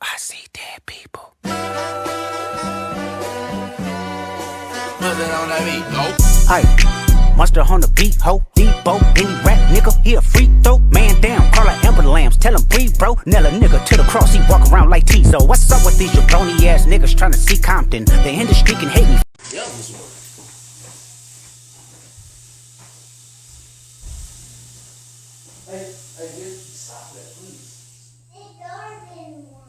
I see dead people. Put it on that beat, go. Hey, monster on the beat, ho, Debo, any rap nigga, he a free throw. Man down, call her Amber Lambs, tell him breathe, bro. Nail a nigga to the cross, he walk around like Tizo. What's up with these jabroni ass niggas trying to see Compton? The industry can hate me. Yeah, this one. Hey, stop that, please. It's garden one.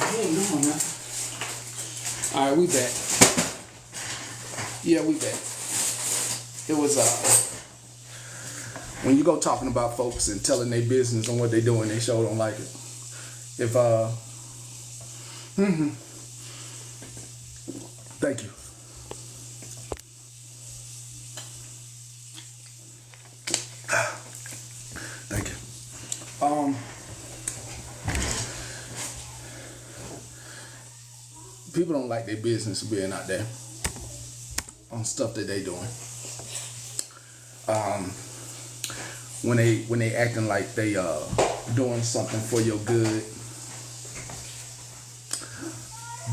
I ain't doing that. Alright, we back. Yeah, we back. It was when you go talking about folks and telling their business on what they doing, they sure don't like it. If thank you. Thank you. People don't like their business being out there on stuff that they doing. When they acting like they doing something for your good,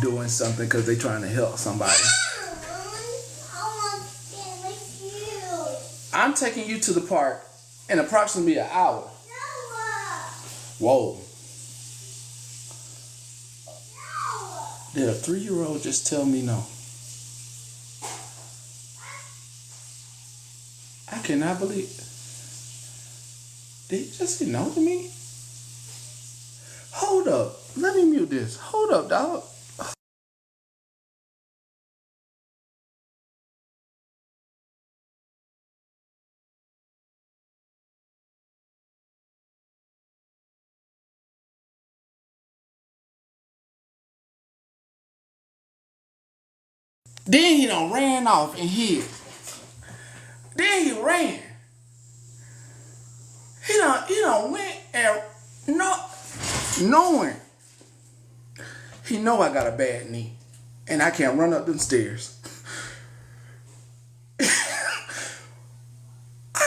doing something because they trying to help somebody. I'm taking you to the park in approximately an hour. Whoa. Did a 3-year-old just tell me no? I cannot believe. Did he just say no to me? Hold up. Let me mute this. Hold up, dog. Then he done ran off and hid. Then he ran. He done went and knowing he know I got a bad knee and I can't run up them stairs. I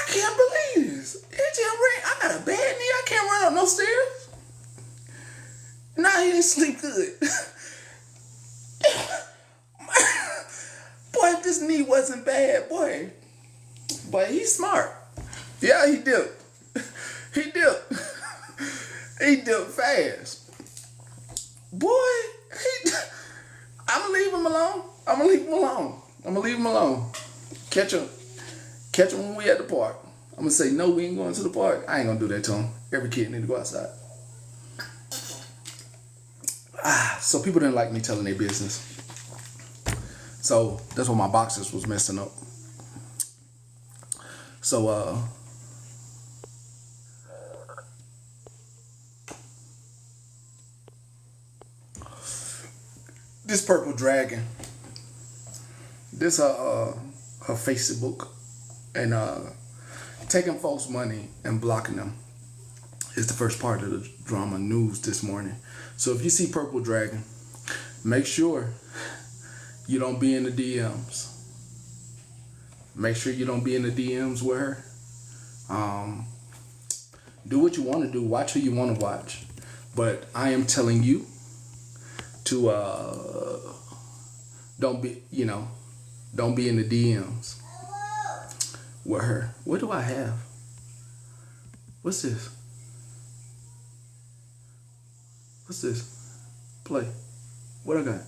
can't believe this. He just ran. I got a bad knee. I can't run up no stairs. Nah, he didn't sleep good. Boy, if this knee wasn't bad, boy. But he's smart. Yeah, he dipped. He dipped. He dipped fast. Boy, I'm gonna leave him alone. I'm gonna leave him alone. Catch him when we at the park. I'm gonna say, no, we ain't going to the park. I ain't gonna do that to him. Every kid need to go outside. So people didn't like me telling their business. So that's why my boxes was messing up. So this purple dragon, this her Facebook, and taking folks' money and blocking them is the first part of the drama news this morning. So if you see purple dragon, make sure you don't be in the DMs. Make sure you don't be in the DMs with her. Do what you want to do. Watch who you want to watch. But I am telling you to don't be in the DMs with her. What do I have? What's this? What's this? Play. What I got?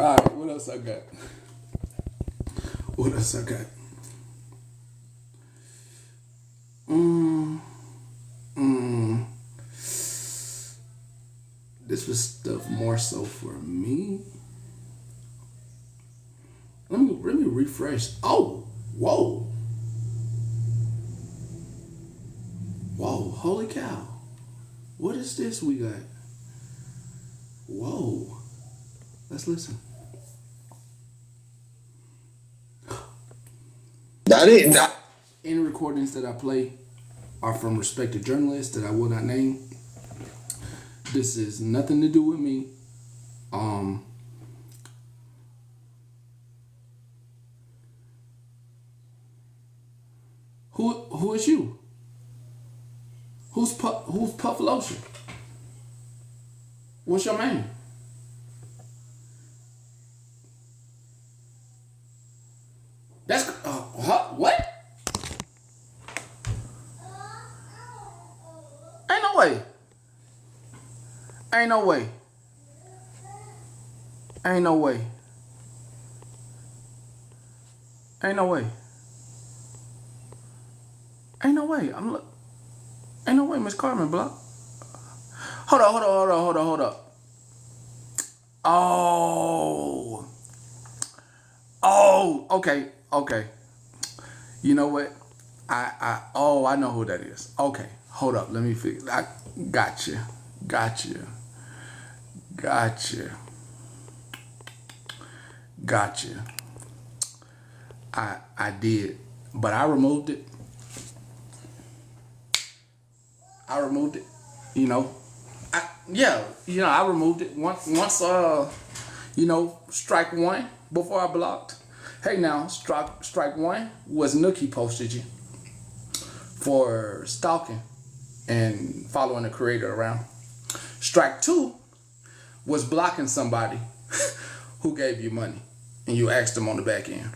Alright, what else I got? What else I got? This was stuff more so for me. refresh. Oh, whoa. Whoa, holy cow. What is this we got? Whoa. Let's listen. Any recordings that I play are from respected journalists that I will not name. This is nothing to do with me. Who is you? Who's Puff Lotion? What's your name? That's what? Ain't no way. Ain't no way. Ain't no way. Ain't no way. Ain't no way. Ain't no way, Miss Carmen Block. Hold up. Okay. You know what? I know who that is. Okay, hold up. Let me figure. I gotcha. I did, but I removed it. You know, I removed it once. Strike one before I blocked. Hey, now strike one was Nookie posted you for stalking and following the creator around. Strike two was blocking somebody who gave you money and you asked them on the back end.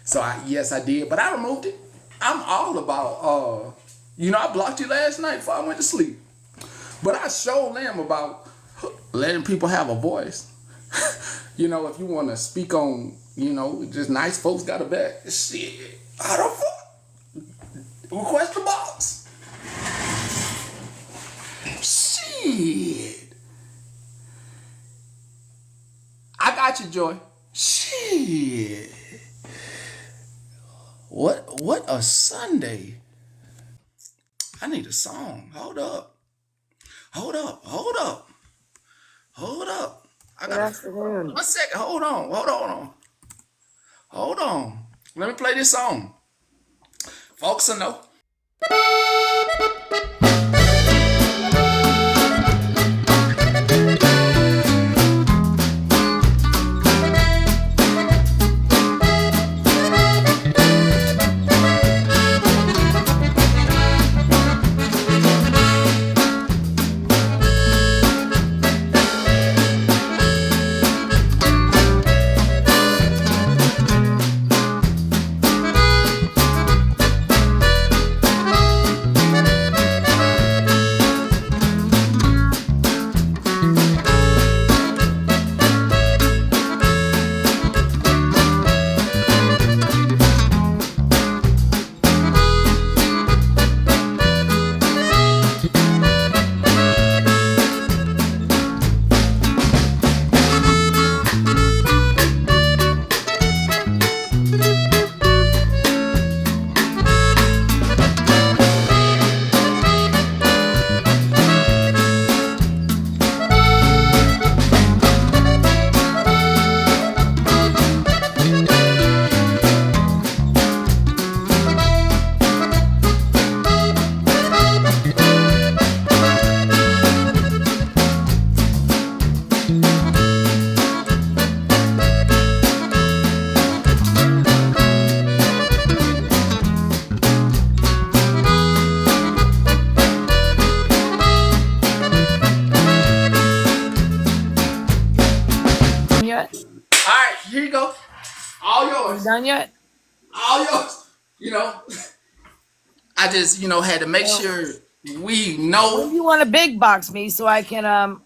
So I did, but I removed it. I'm all about I blocked you last night before I went to sleep. But I sure am about letting people have a voice. If you want to speak on, just nice folks got a back. Shit, how the fuck? Request the box. Shit. I got you, Joy. Shit. What a Sunday. I need a song. Hold up. I got one second. Hold on. Let me play this song. Folks will know. Here you go. All yours. Done yet? All yours. I just, had to make sure we know. When you want to big box me so I can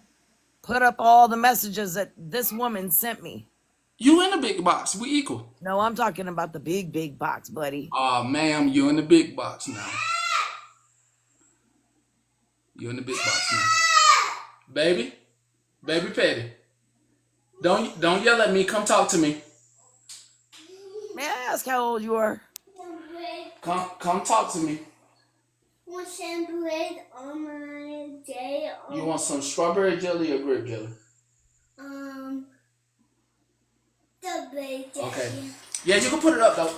put up all the messages that this woman sent me? You in the big box. We equal. No, I'm talking about the big box, buddy. Ma'am, you in the big box now. You in the big box now. Baby Petty. Don't yell at me. Come talk to me. ask how old you are? Come talk to me. Want some bread on my day? You want some strawberry jelly or grape jelly? The bread. Okay. Yeah, you can put it up though.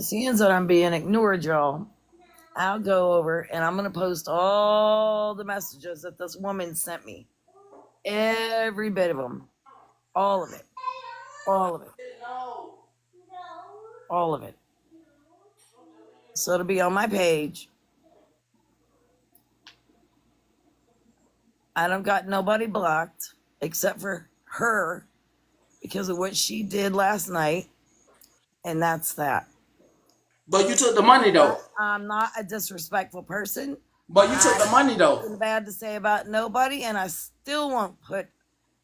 Seeing that I'm being ignored, y'all, I'll go over and I'm going to post all the messages that this woman sent me. Every bit of them. All of it. All of it. All of it. So it'll be on my page. I don't got nobody blocked except for her because of what she did last night. And that's that. But you took the money though. I'm not a disrespectful person. But you took the money though. Nothing bad to say about nobody, and I still won't put.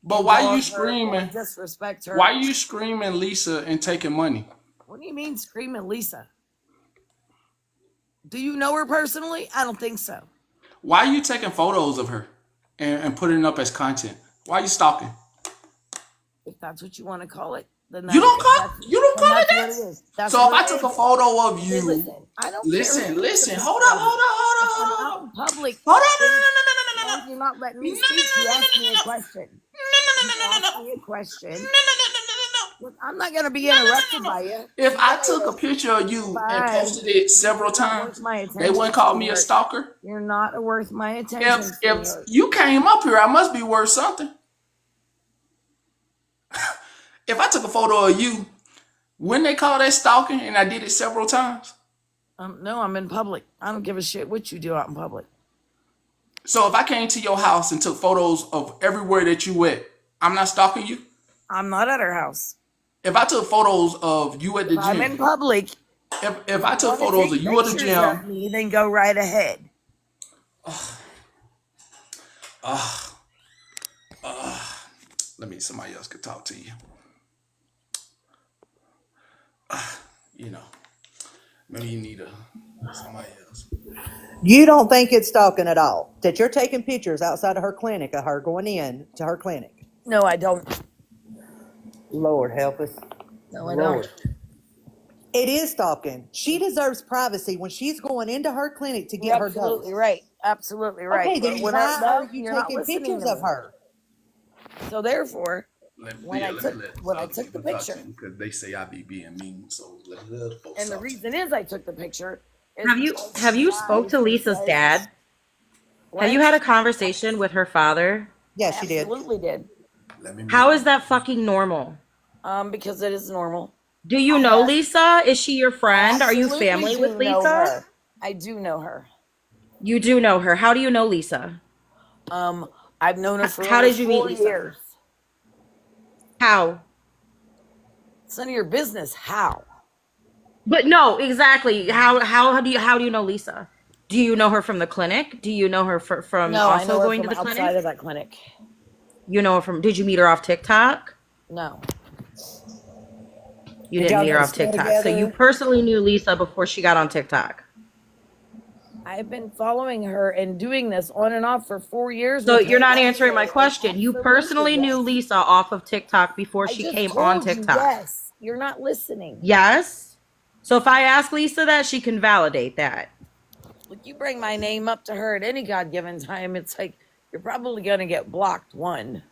But why you involve her or screaming? disrespect her. Why you screaming Lisa and taking money? What do you mean screaming Lisa? Do you know her personally? I don't think so. Why are you taking photos of her and putting it up as content? Why are you stalking? If that's what you want to call it, then You don't call it that's that? what it is. That's So if what I it took a is. photo of Hey, you, listen, I don't listen, care. listen, If hold I'm up. out in public, Hold on, and you're not letting me speak. You asked me a question. You asked me a question. Look, I'm not going to be interrupted by you. If See I you took a later. picture of you and Bye. posted it several You're not worth times, my they attention, wouldn't call me a sweetheart. stalker. You're not worth my attention, If sweetheart. you came up here, I must be worth something. If I took a photo of you, wouldn't they call that stalking? And I did it several times. No, I'm in public. I don't give a shit what you do out in public. So if I came to your house and took photos of everywhere that you went, I'm not stalking you? I'm not at her house. If I took photos of you at the If I'm in gym, public, if I took want to photos take of you at the pictures of gym, me, then go right ahead. somebody else could talk to you. You know, maybe you need somebody else. You don't think it's stalking at all? That you're taking pictures outside of her clinic of her going in to her clinic? No, I don't. Lord help us. No, I don't. It is stalking. She deserves privacy when she's going into her clinic to You're get her absolutely dose. right. Absolutely right. Okay, But then when why are you you're not taking listening pictures to of me. her? So therefore, when I took the talk picture, to you because they say I be being mean, so let the folks and the talk to you. reason is I took the picture. Is Have you spoke to Lisa's dad? Have you had a conversation with her father? Yes, she did. Absolutely did. Let me How is that fucking normal? Because it is normal. Do you know Lisa? Is she your friend? Are you Absolutely family do with know Lisa? her. I do know her. You do know her. How do you know Lisa? I've known her for How over did you meet 4 Lisa? years. How? It's none of your business. How? But no, exactly. How do you know Lisa? Do you know her from the clinic? Do you know her from No, I also know her going from to the outside clinic? of that clinic. You know her from, did you meet her off TikTok? No. You Did didn't y'all meet go her to off school TikTok. So you together? personally knew Lisa before she got on TikTok. I've been following her and doing this on and off for 4 years. So with you're her not answering my anyway. question. You Absolutely, personally knew yes. Lisa off of TikTok before I she just came on told you TikTok. yes. You're not listening. Yes. So if I ask Lisa that, she can validate that. Look, you bring my name up to her at any god given time, it's like you're probably gonna get blocked. One.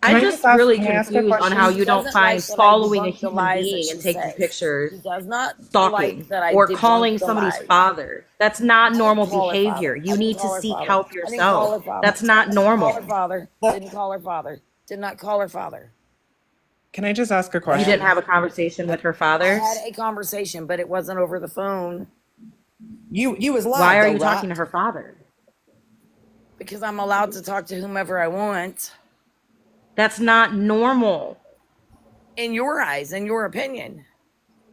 I'm just really Can I ask a confused on how question? She you don't doesn't like find that I following a debunk the human lies that being she and taking says. pictures She does not stalking like that I or debunk calling the somebody's lies. father. That's not I didn't normal call her behavior. father. You I didn't need to call her seek father. help I didn't call her yourself. father. That's not Call her normal. father. Didn't call her father. Did not call her father. Can I just ask a You question? didn't have a conversation with her I father? had a conversation, but it wasn't over the phone You was live Why are though, you talking right? to her father? because I'm allowed to talk to whomever I want. That's not normal. In your eyes, in your opinion.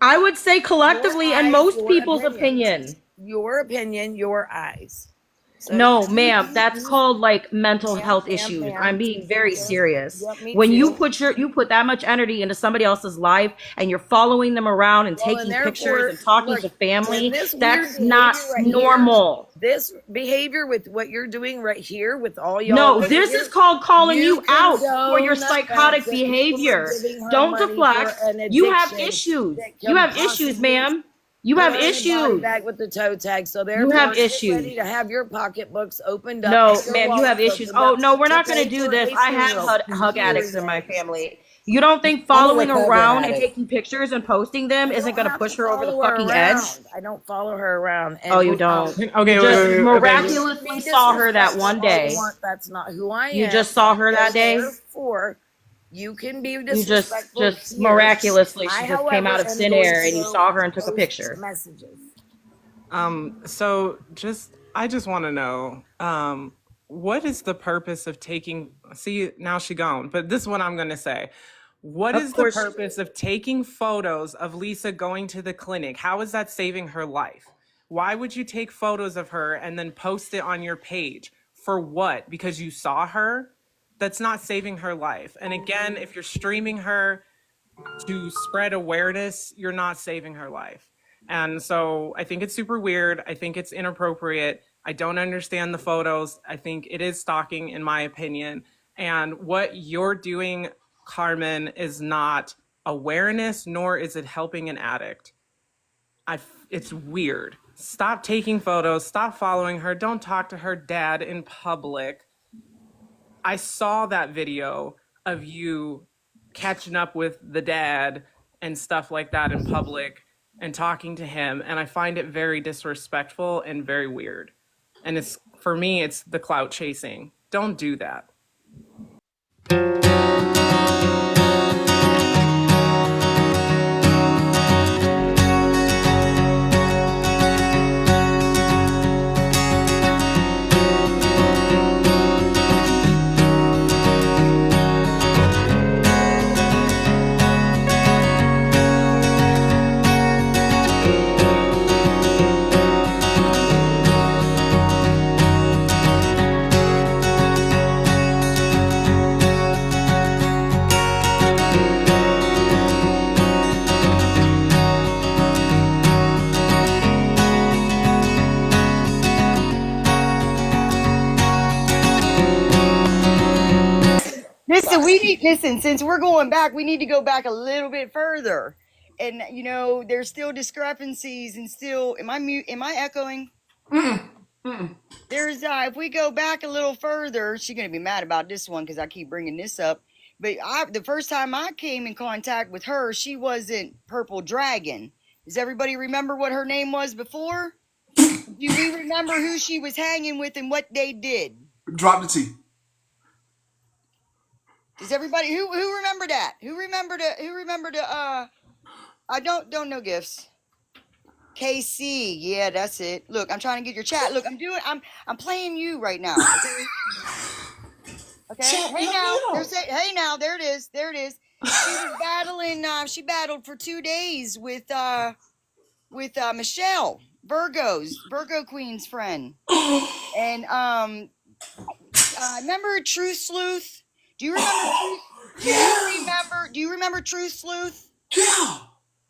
I would say Your collectively and eyes, most your people's opinion. opinion. Your opinion, your eyes. So No, ma'am, that's called like mental ma'am, health ma'am, issues. I'm ma'am. being very serious. Yep, me When too. you put that much energy into somebody else's life and you're following them around and Well, and taking pictures therefore, and talking look, to and family, this weird that's not behavior right here, normal. this behavior with what you're doing right here with all y'all No, over this is here, called calling you you out for your condone the fact psychotic that people are behavior. giving her Don't money for deflect. an You have addiction issues. that You can have issues, possibly ma'am. You put have her in a body issues. bag with the toe tag. So You therefore, have get issues. ready to have your pocketbooks opened up No, and your ma'am, you have wallets issues. opened Oh, up no, we're to not going to pay do for this. a I have funeral. hug addicts in my Period. family. You don't think I'm a following recovering around and addict. taking pictures and posting them I isn't don't going to have to push her over the follow her fucking edge? around. I don't follow her around. Oh, And you don't. Okay, You wait, just wait, wait, you Evangelist. can miraculously be saw her that disrespectful one all you day. want. That's not who I You am. just saw her So that day. therefore, you can be You disrespectful just here. miraculously, I, she just came out however, of am thin going air to and you go saw her and took a post picture. messages. So I just want to know, what is the purpose of taking, see, now she gone, but this is what I'm going to say. What Of is the course, purpose of taking photos of Lisa going to the clinic? How is that saving her life? Why would you take photos of her and then post it on your page? For what? Because you saw her? That's not saving her life. And again, if you're streaming her to spread awareness, you're not saving her life. And so I think it's super weird. I think it's inappropriate. I don't understand the photos. I think it is stalking, in my opinion. And what you're doing, Carmen, is not awareness, nor is it helping an addict. It's weird. Stop taking photos. Stop following her. Don't talk to her dad in public. I saw that video of you catching up with the dad and stuff like that in public and talking to him, and I find it very disrespectful and very weird. And it's, for me, it's the clout chasing. Don't do that. Listen, since we're going back, we need to go back a little bit further. And there's still discrepancies and still am I echoing? There's if we go back a little further, she's gonna be mad about this one because I keep bringing this up. But the first time I came in contact with her, she wasn't Purple Dragon. Does everybody remember what her name was before? Do we remember who she was hanging with and what they did? Drop the T. Does everybody who remember that? Who remembered I don't know gifts. KC, yeah, that's it. Look, I'm trying to get your chat. Look, I'm playing you right now. Okay. Hey now, hey now, there it is. There it is. She was battling. She battled for 2 days with Michelle, Virgo Queen's friend, and remember Truth Sleuth? Do you remember? Do you remember Truth Sleuth? Yeah.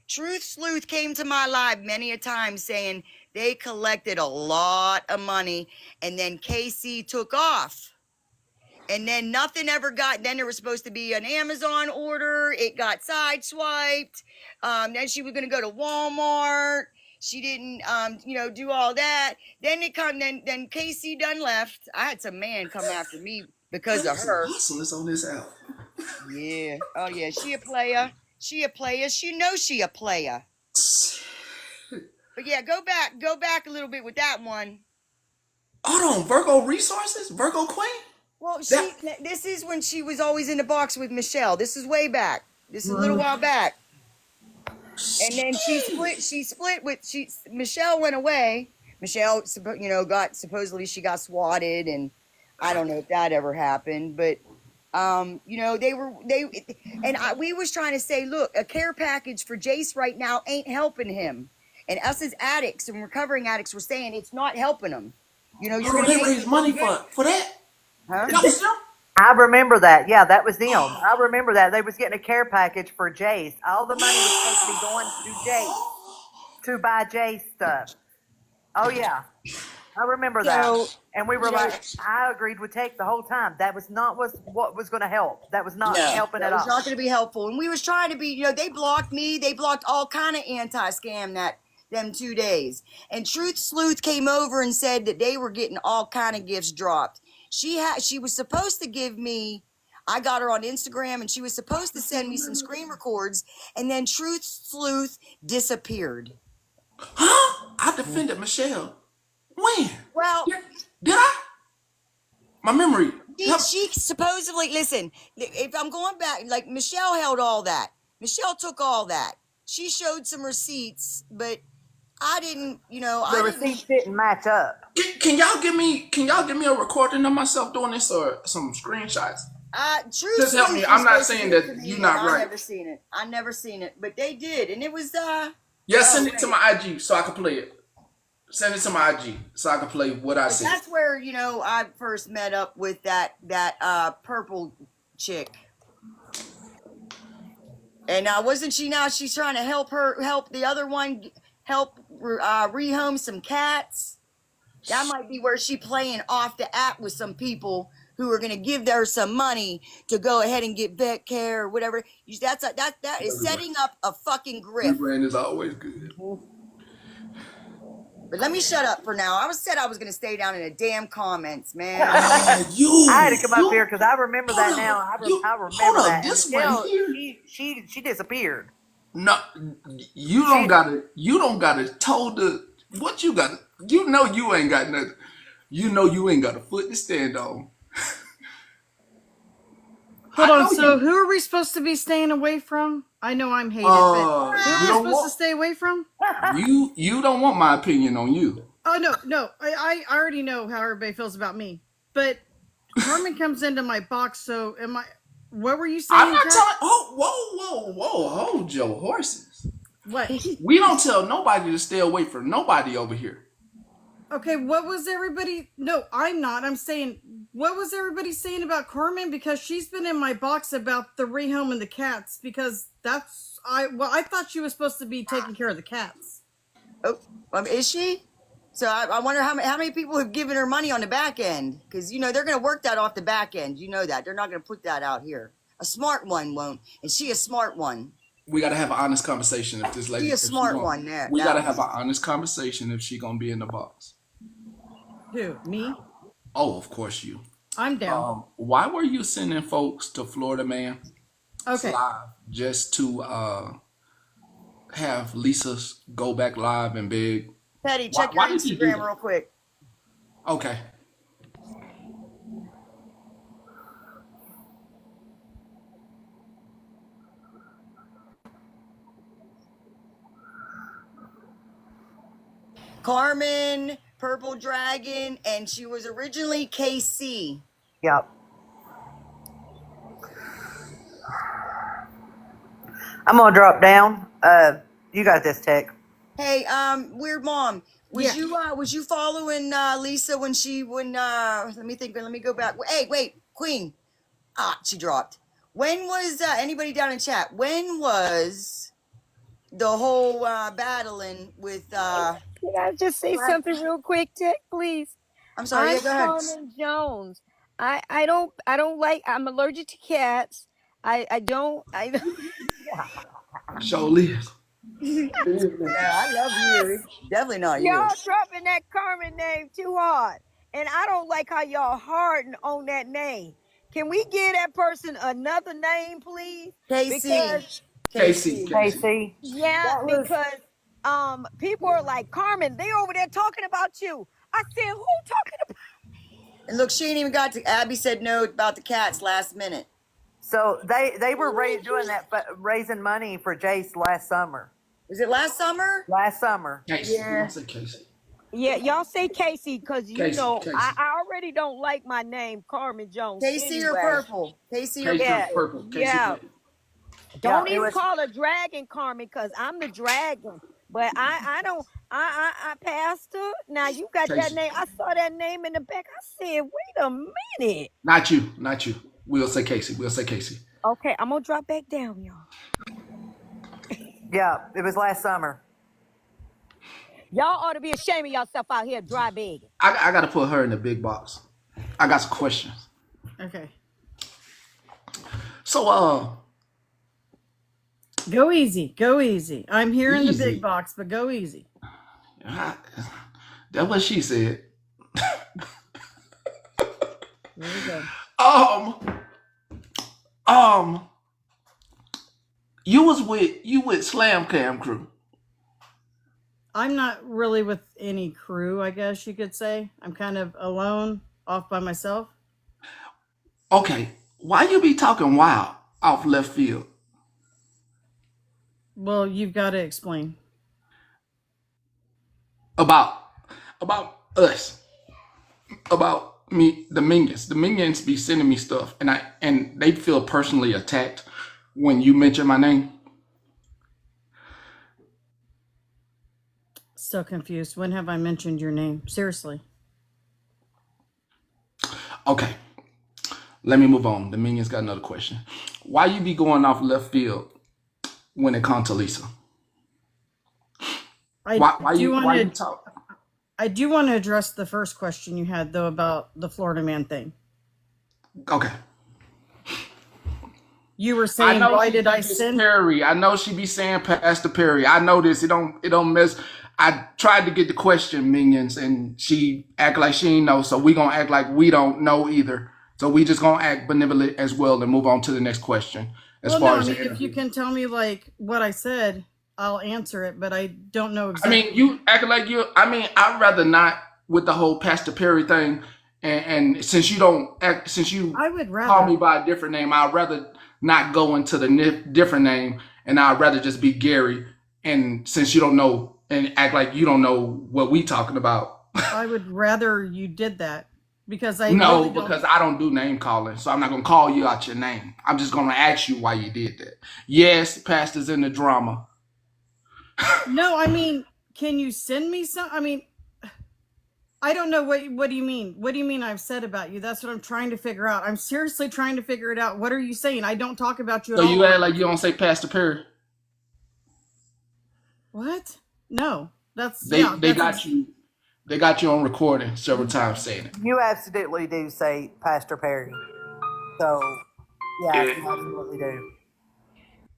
Truth Sleuth came to my live many a time saying they collected a lot of money, and then KC took off. And then nothing ever got, then there was supposed to be an Amazon order. It got sideswiped. Then she was going to go to Walmart. She didn't, do all that. Then Casey done left. I had some man come after me because of her. Hustlers on this out. Yeah. Oh yeah. She a player. She a player. She knows she a player. But yeah, go back a little bit with that one. Hold on, Virgo Resources? Virgo Queen? Well, this is when she was always in the box with Michelle. This is way back. This is a little while back. And then she split with Michelle went away. Michelle, supposedly she got swatted, and I don't know if that ever happened, but we was trying to say, look, a care package for Jace right now ain't helping him. And us as addicts and recovering addicts were saying it's not helping him. You know, you're Hold on, gonna they make raised me money forget. for that. Huh? That was them. I remember that. Yeah, that was them. I remember that. They was getting a care package for Jace. All the money was supposed to be going to Jace to buy Jace stuff. Oh yeah, I remember that. So, And we were you know, like, I agreed with Take the whole time. That was not what was going to help. That was not no, helping that at was all. not going to be helpful. And we was trying to be, you know, they blocked me. They blocked all kind of anti-scam them 2 days. And Truth Sleuth came over and said that they were getting all kind of gifts dropped. She was supposed to give me. I got her on Instagram, and she was supposed to send me some screen records. And then Truth Sleuth disappeared. Huh? I defended Michelle. When? Well, Did I? My memory. She supposedly, listen, if I'm going back, like Michelle held all that. Michelle took all that. She showed some receipts, but I didn't, you know, The I didn't. receipts didn't match up. Can y'all give me a recording of myself doing this or some screenshots? Truth Just help me. Sleuth was I'm not supposed to saying give it to that you're me, and not I right. never seen it. I never seen it, but they did, and it was Yeah, send it to my IG so I can play it. Send it to my IG so I can play what I But see. that's where, you know, I first met up with that purple chick. And wasn't she now? She's trying to help the other one rehome some cats. That might be where she playing off the app with some people who are going to give her some money to go ahead and get vet care or whatever. That is setting up a fucking grift. Rebrand is always good. But let me shut up for now. I said I was going to stay down in the damn comments, man. I had to come up here because I remember that now. I remember that. And This Michelle, one here. she disappeared. No, you don't gotta told the what you got. You know you ain't got nothing. You know you ain't got a foot to stand on. Hold on. So who are we supposed to be staying away from? I know I'm hated, but who are we supposed to stay away from? You don't want my opinion on you. Oh no. I already know how everybody feels about me. But Carmen comes into my box, so am I? What were you saying? I'm not telling. Oh, whoa! Hold your horses. What? We don't tell nobody to stay away from nobody over here. Okay, what was everybody? No, I'm not. I'm saying, what was everybody saying about Carmen? Because she's been in my box about the rehome and the cats. Because I thought she was supposed to be taking care of the cats. Oh, is she? So I wonder how many people have given her money on the back end, because you know they're going to work that off the back end. You know that they're not going to put that out here. A smart one won't, and she a smart one. We gotta have an honest conversation if this lady. She a smart one there. We gotta have an honest conversation if she gonna be in the box. Who? Me? Oh, of course you. I'm down. Why were you sending folks to Florida Man? Okay. Live just to have Lisa go back live and beg. Petty, check your Instagram real quick. Okay. Carmen, Purple Dragon, and she was originally KC. Yep. I'm gonna drop down. You got this, Tech. Hey, Weird Mom, was you following Lisa when let me think, let me go back. Hey, wait, Queen. She dropped. When was anybody down in chat? When was the whole battling with Can I just say something real quick, Tech, please? I'm sorry, I'm go ahead. Carmen Jones. I don't like, I'm allergic to cats. I don't Show Liz. Yeah, I love you. It's definitely not you. y'all dropping that Carmen name too hard. And I don't like how y'all harden on that name. Can we give that person another name, please? KC. Yeah, because people are like, Carmen, they over there talking about you. I said, who talking about? And look, she ain't even got to. Abby said no about the cats last minute. So they were doing that, raising money for Jace last summer. Was it last summer? Last summer. Casey. Yeah. Say Casey. Yeah, y'all say Casey because you know I already don't like my name, Carmen Jones. Casey anyway. or Purple? Casey or Purple? Casey Yeah. Purple. Don't even call her Dragon Carmen because I'm the dragon. But I don't. Pastor. Now you got that Casey. name. I saw that name in the back. I said, wait a minute. Not you. Not you. We'll say Casey. We'll say Casey. Okay, I'm gonna drop back down, y'all. Yeah, it was last summer. Y'all ought to be ashamed of yourself out here dry begging. I got to put her in the big box. I got some questions. Okay. So, Go easy. Go easy. I'm here in the Easy. big box, but go easy. that's what she said. There we go. You with Slam Cam crew. I'm not really with any crew, I guess you could say. I'm kind of alone, off by myself. Okay, why you be talking wild off left field? Well, you've got to explain. About us. About me, the minions. The minions be sending me stuff and they feel personally attacked when you mention my name. So confused. When have I mentioned your name? Seriously. Okay. Let me move on. The minions got another question. Why you be going off left field when it comes to Lisa? Why you talk? I do want to address the first question you had, though, about the Florida man thing. Okay. You were saying, why did I send Perry? I know she be saying Pastor Perry. I know this. It don't mess. I tried to get the question, minions, and she act like she ain't know. So we gonna act like we don't know either. So we just gonna act benevolent as well and move on to the next question. If you can tell me like what I said, I'll answer it. But I don't know exactly. I mean, you act like you. I mean, I'd rather not with the whole Pastor Perry thing. And since you don't act, since you I would rather call me by a different name, I'd rather not go into the different name, and I'd rather just be Gary. And since you don't know and act like you don't know what we talking about, I would rather you did that because I no, really don't. because I don't do name calling, so I'm not gonna call you out your name. I'm just gonna ask you why you did that. Yes, Pastor's in the drama. No, I mean, can you send me some? I mean, I don't know what do you mean? What do you mean I've said about you? That's what I'm trying to figure out. I'm seriously trying to figure it out. What are you saying? I don't talk about you at So all. you act like you don't say Pastor Perry. What? No. They got you on recording several times saying it. You absolutely do say Pastor Perry. So, yeah, you absolutely do.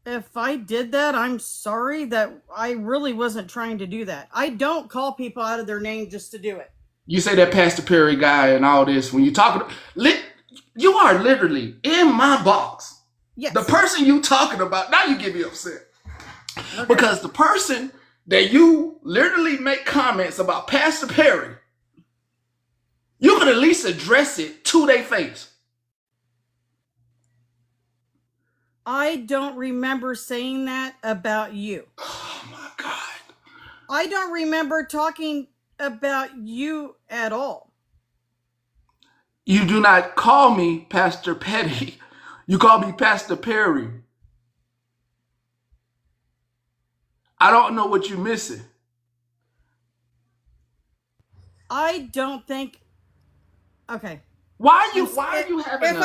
If I did that, I'm sorry. That I really wasn't trying to do that. I don't call people out of their name just to do it. You say that Pastor Perry guy and all this when you talking. You are literally in my box. Yes. The person you talking about. Now you get me upset. Okay. Because the person that you literally make comments about Pastor Perry, you could at least address it to their face. I don't remember saying that about you. Oh my God. I don't remember talking about you at all. You do not call me Pastor Petty. You call me Pastor Perry. I don't know what you're missing. I don't think. Okay. Why are you having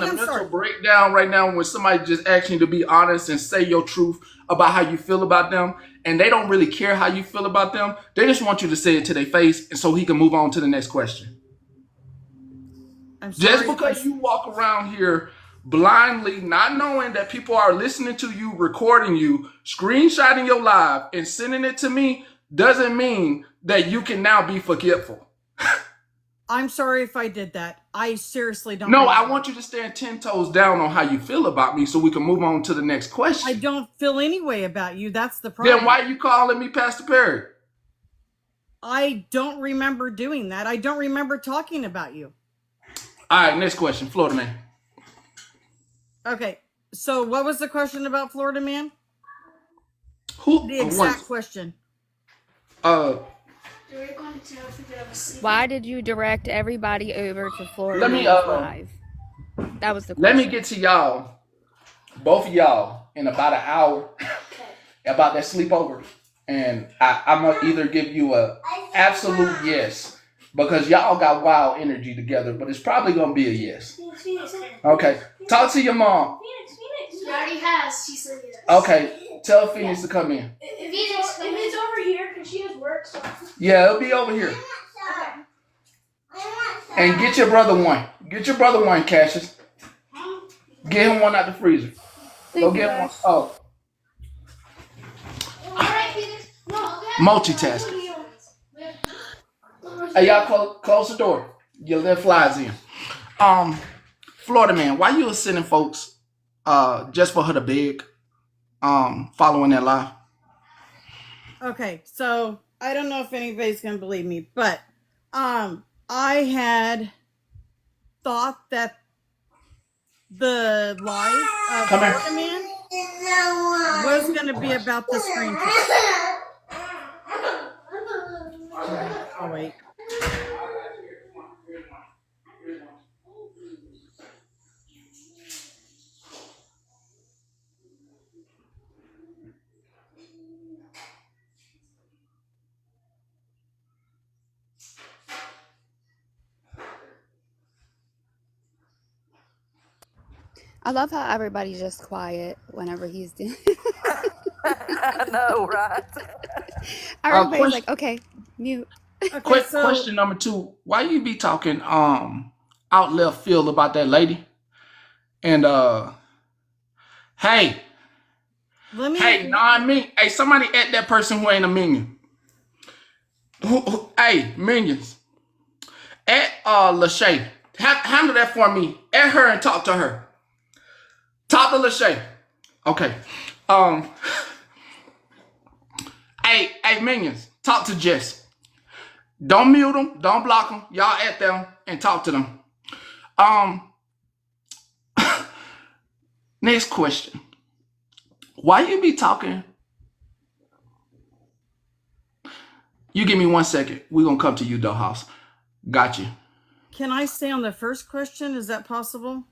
a mental breakdown right now when somebody just asks you to be honest and say your truth about how you feel about them, and they don't really care how you feel about them? They just want you to say it to their face, and so he can move on to the next question. I'm sorry. Just because you walk around here blindly, not knowing that people are listening to you, recording you, screenshotting your live, and sending it to me, doesn't mean that you can now be forgetful. I'm sorry if I did that. I seriously don't. No, I want you to stand 10 toes down on how you feel about me so we can move on to the next question. I don't feel any way about you. That's the problem. Then why are you calling me Pastor Perry? I don't remember doing that. I don't remember talking about you. All right, next question. Florida man. Okay, so what was the question about Florida man? The exact question. Why did you direct everybody over to Florida Let me Live? That was the question. Let me get to y'all, both of y'all, in about an hour about that sleepover and I'm gonna either give you a absolute yes because y'all got wild energy together, but it's probably gonna be a yes. Okay, talk to your mom. She already has. She said yes. Okay, tell Phoenix to come in. If it's over here, because she has work. So. Yeah, it'll be over here. And get your brother one. Get your brother one, Cassius. Get him one out the freezer. Go get one. Oh. Multitasking. Hey, y'all close the door. You let flies in. Florida man, why you sending folks just for her to beg? Following that lie? Okay, so I don't know if anybody's gonna believe me, but I had thought that the live of Come here. Florida Man was gonna be about the screenshot. Okay, I'll wait. I love how everybody's just quiet whenever he's doing. I know, right? Everybody's like, okay, mute. Okay, so Question number 2. Why you be talking out left field about that lady? And hey, non-minion. Hey, somebody at that person who ain't a minion. Hey, minions. At Lachey. Handle that for me. At her and talk to her. Talk to Lachey. Okay. Hey, minions. Talk to Jess. Don't mute them. Don't block them. Y'all at them and talk to them. Next question. Why you be talking? You give me 1 second. We're going to come to you, Dollhouse. Got you. can I stay on the first question? Is that possible?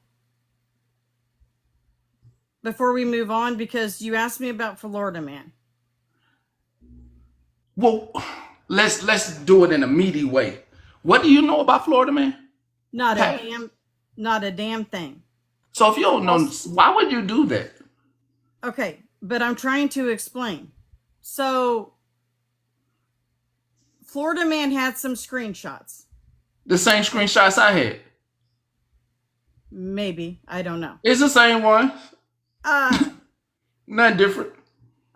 Before we move on, because you asked me about Florida Man. Well, let's do it in a meaty way. What do you know about Florida Man? Not a damn thing. So if you don't know, why would you do that? Okay, but I'm trying to explain. So, Florida Man had some screenshots. The same screenshots I had. Maybe. I don't know. It's the same one. Nothing different.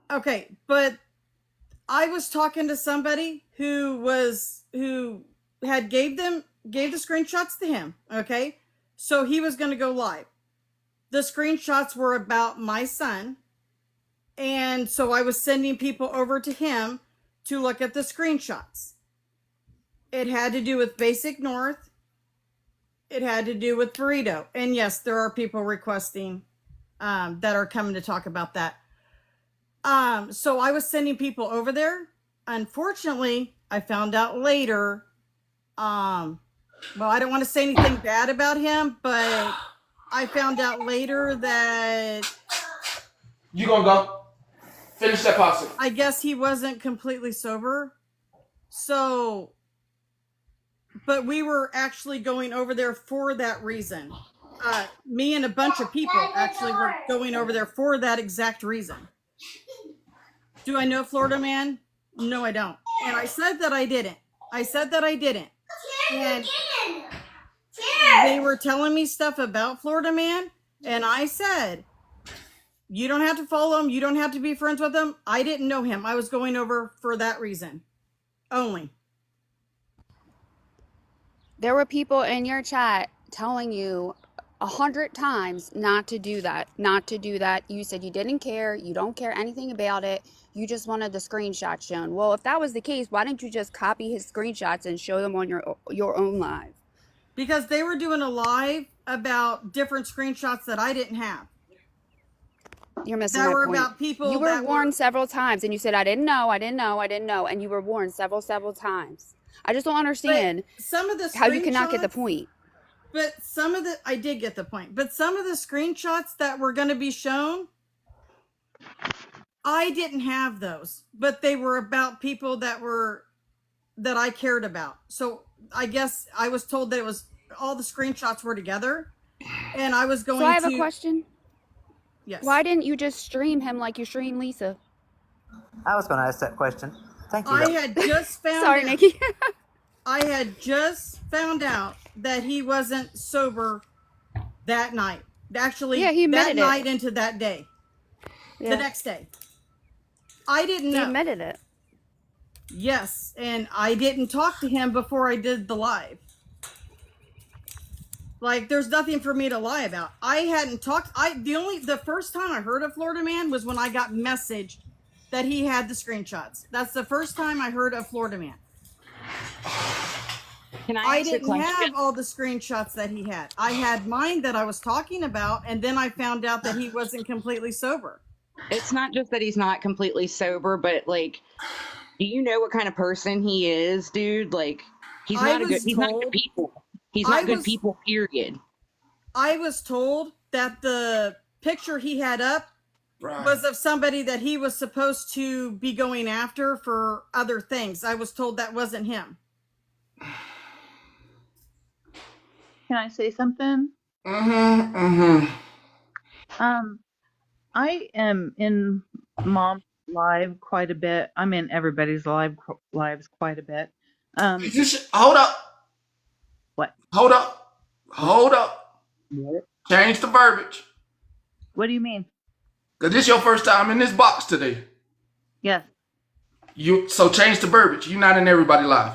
Okay, but I was talking to somebody who had gave the screenshots to him, okay? So he was going to go live. The screenshots were about my son, and so I was sending people over to him to look at the screenshots. It had to do with Basic North. It had to do with Burrito. And yes, there are people requesting that are coming to talk about that. So I was sending people over there. Unfortunately, I found out later. Well, I don't want to say anything bad about him, but I found out later that You gonna go finish that pasta? I guess he wasn't completely sober. So, but we were actually going over there for that reason. Me and a bunch of people actually were going over there for that exact reason. Do I know Florida Man? No, I don't. And I said that I didn't. And they were telling me stuff about Florida Man, and I said, you don't have to follow him. You don't have to be friends with him. I didn't know him. I was going over for that reason only. There were people in your chat telling you 100 times not to do that. You said you didn't care. You don't care anything about it. You just wanted the screenshot shown. Well, if that was the case, why didn't you just copy his screenshots and show them on your own live? Because they were doing a live about different screenshots that I didn't have. You're missing that my were point. about people You were that warned were... several times, and you said, I didn't know, and you were warned several times. I just don't understand some of the how you cannot get the point. But I did get the point. But some of the screenshots that were going to be shown, I didn't have those, but they were about people that I cared about. So I guess I was told that it was all the screenshots were together, and I was So I going have a to. question. Yes. Why didn't you just stream him like you stream Lisa? I was going to ask that question. Thank you. I had just found Sorry, out. Nikki. I had just found out that he wasn't sober that night. Actually, Yeah, he that admitted it. night into that day. The Yeah, next day. I didn't he know. admitted it. Yes, and I didn't talk to him before I did the live. Like, there's nothing for me to lie about. I hadn't talked. The first time I heard of Florida Man was when I got messaged that he had the screenshots. That's the first time I heard of Florida Man. Can I I ask a didn't question? have all the screenshots that he had. I had mine that I was talking about, and then I found out that he wasn't completely sober. It's not just that he's not completely sober, but like, do you know what kind of person he is, dude? Like, he's not good people. He's not good people, period. I was told that the picture he had up was of somebody that he was supposed to be going after for other things. I was told that wasn't him. Can I say something? I am in Mom's live quite a bit. I'm in everybody's lives quite a bit. Hold up. What? Hold up. What? Change the verbiage. What do you mean? Because this is your first time in this box today. Yes. So change the verbiage. You're not in everybody live.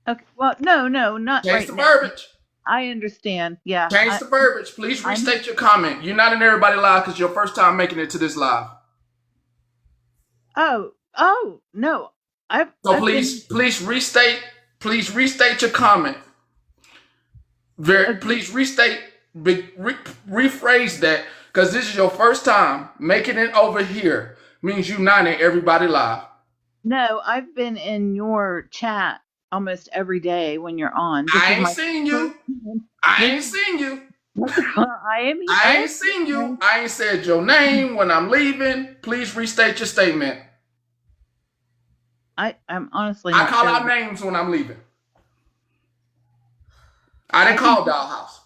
Okay. Well, no, not change right the now. verbiage. I understand. Yeah. Change the verbiage. Please restate your comment. You're not in everybody live because your first time making it to this live. Oh, no. Please restate. Please restate your comment. Please restate. Rephrase that, because this is your first time making it over here. Means you're not in everybody live. No, I've been in your chat almost every day when you're on. I ain't seen you. I ain't seen you. I ain't seen you. I ain't said your name when I'm leaving. Please restate your statement. I'm honestly I not call sure. out names when I'm leaving. I didn't call Dollhouse.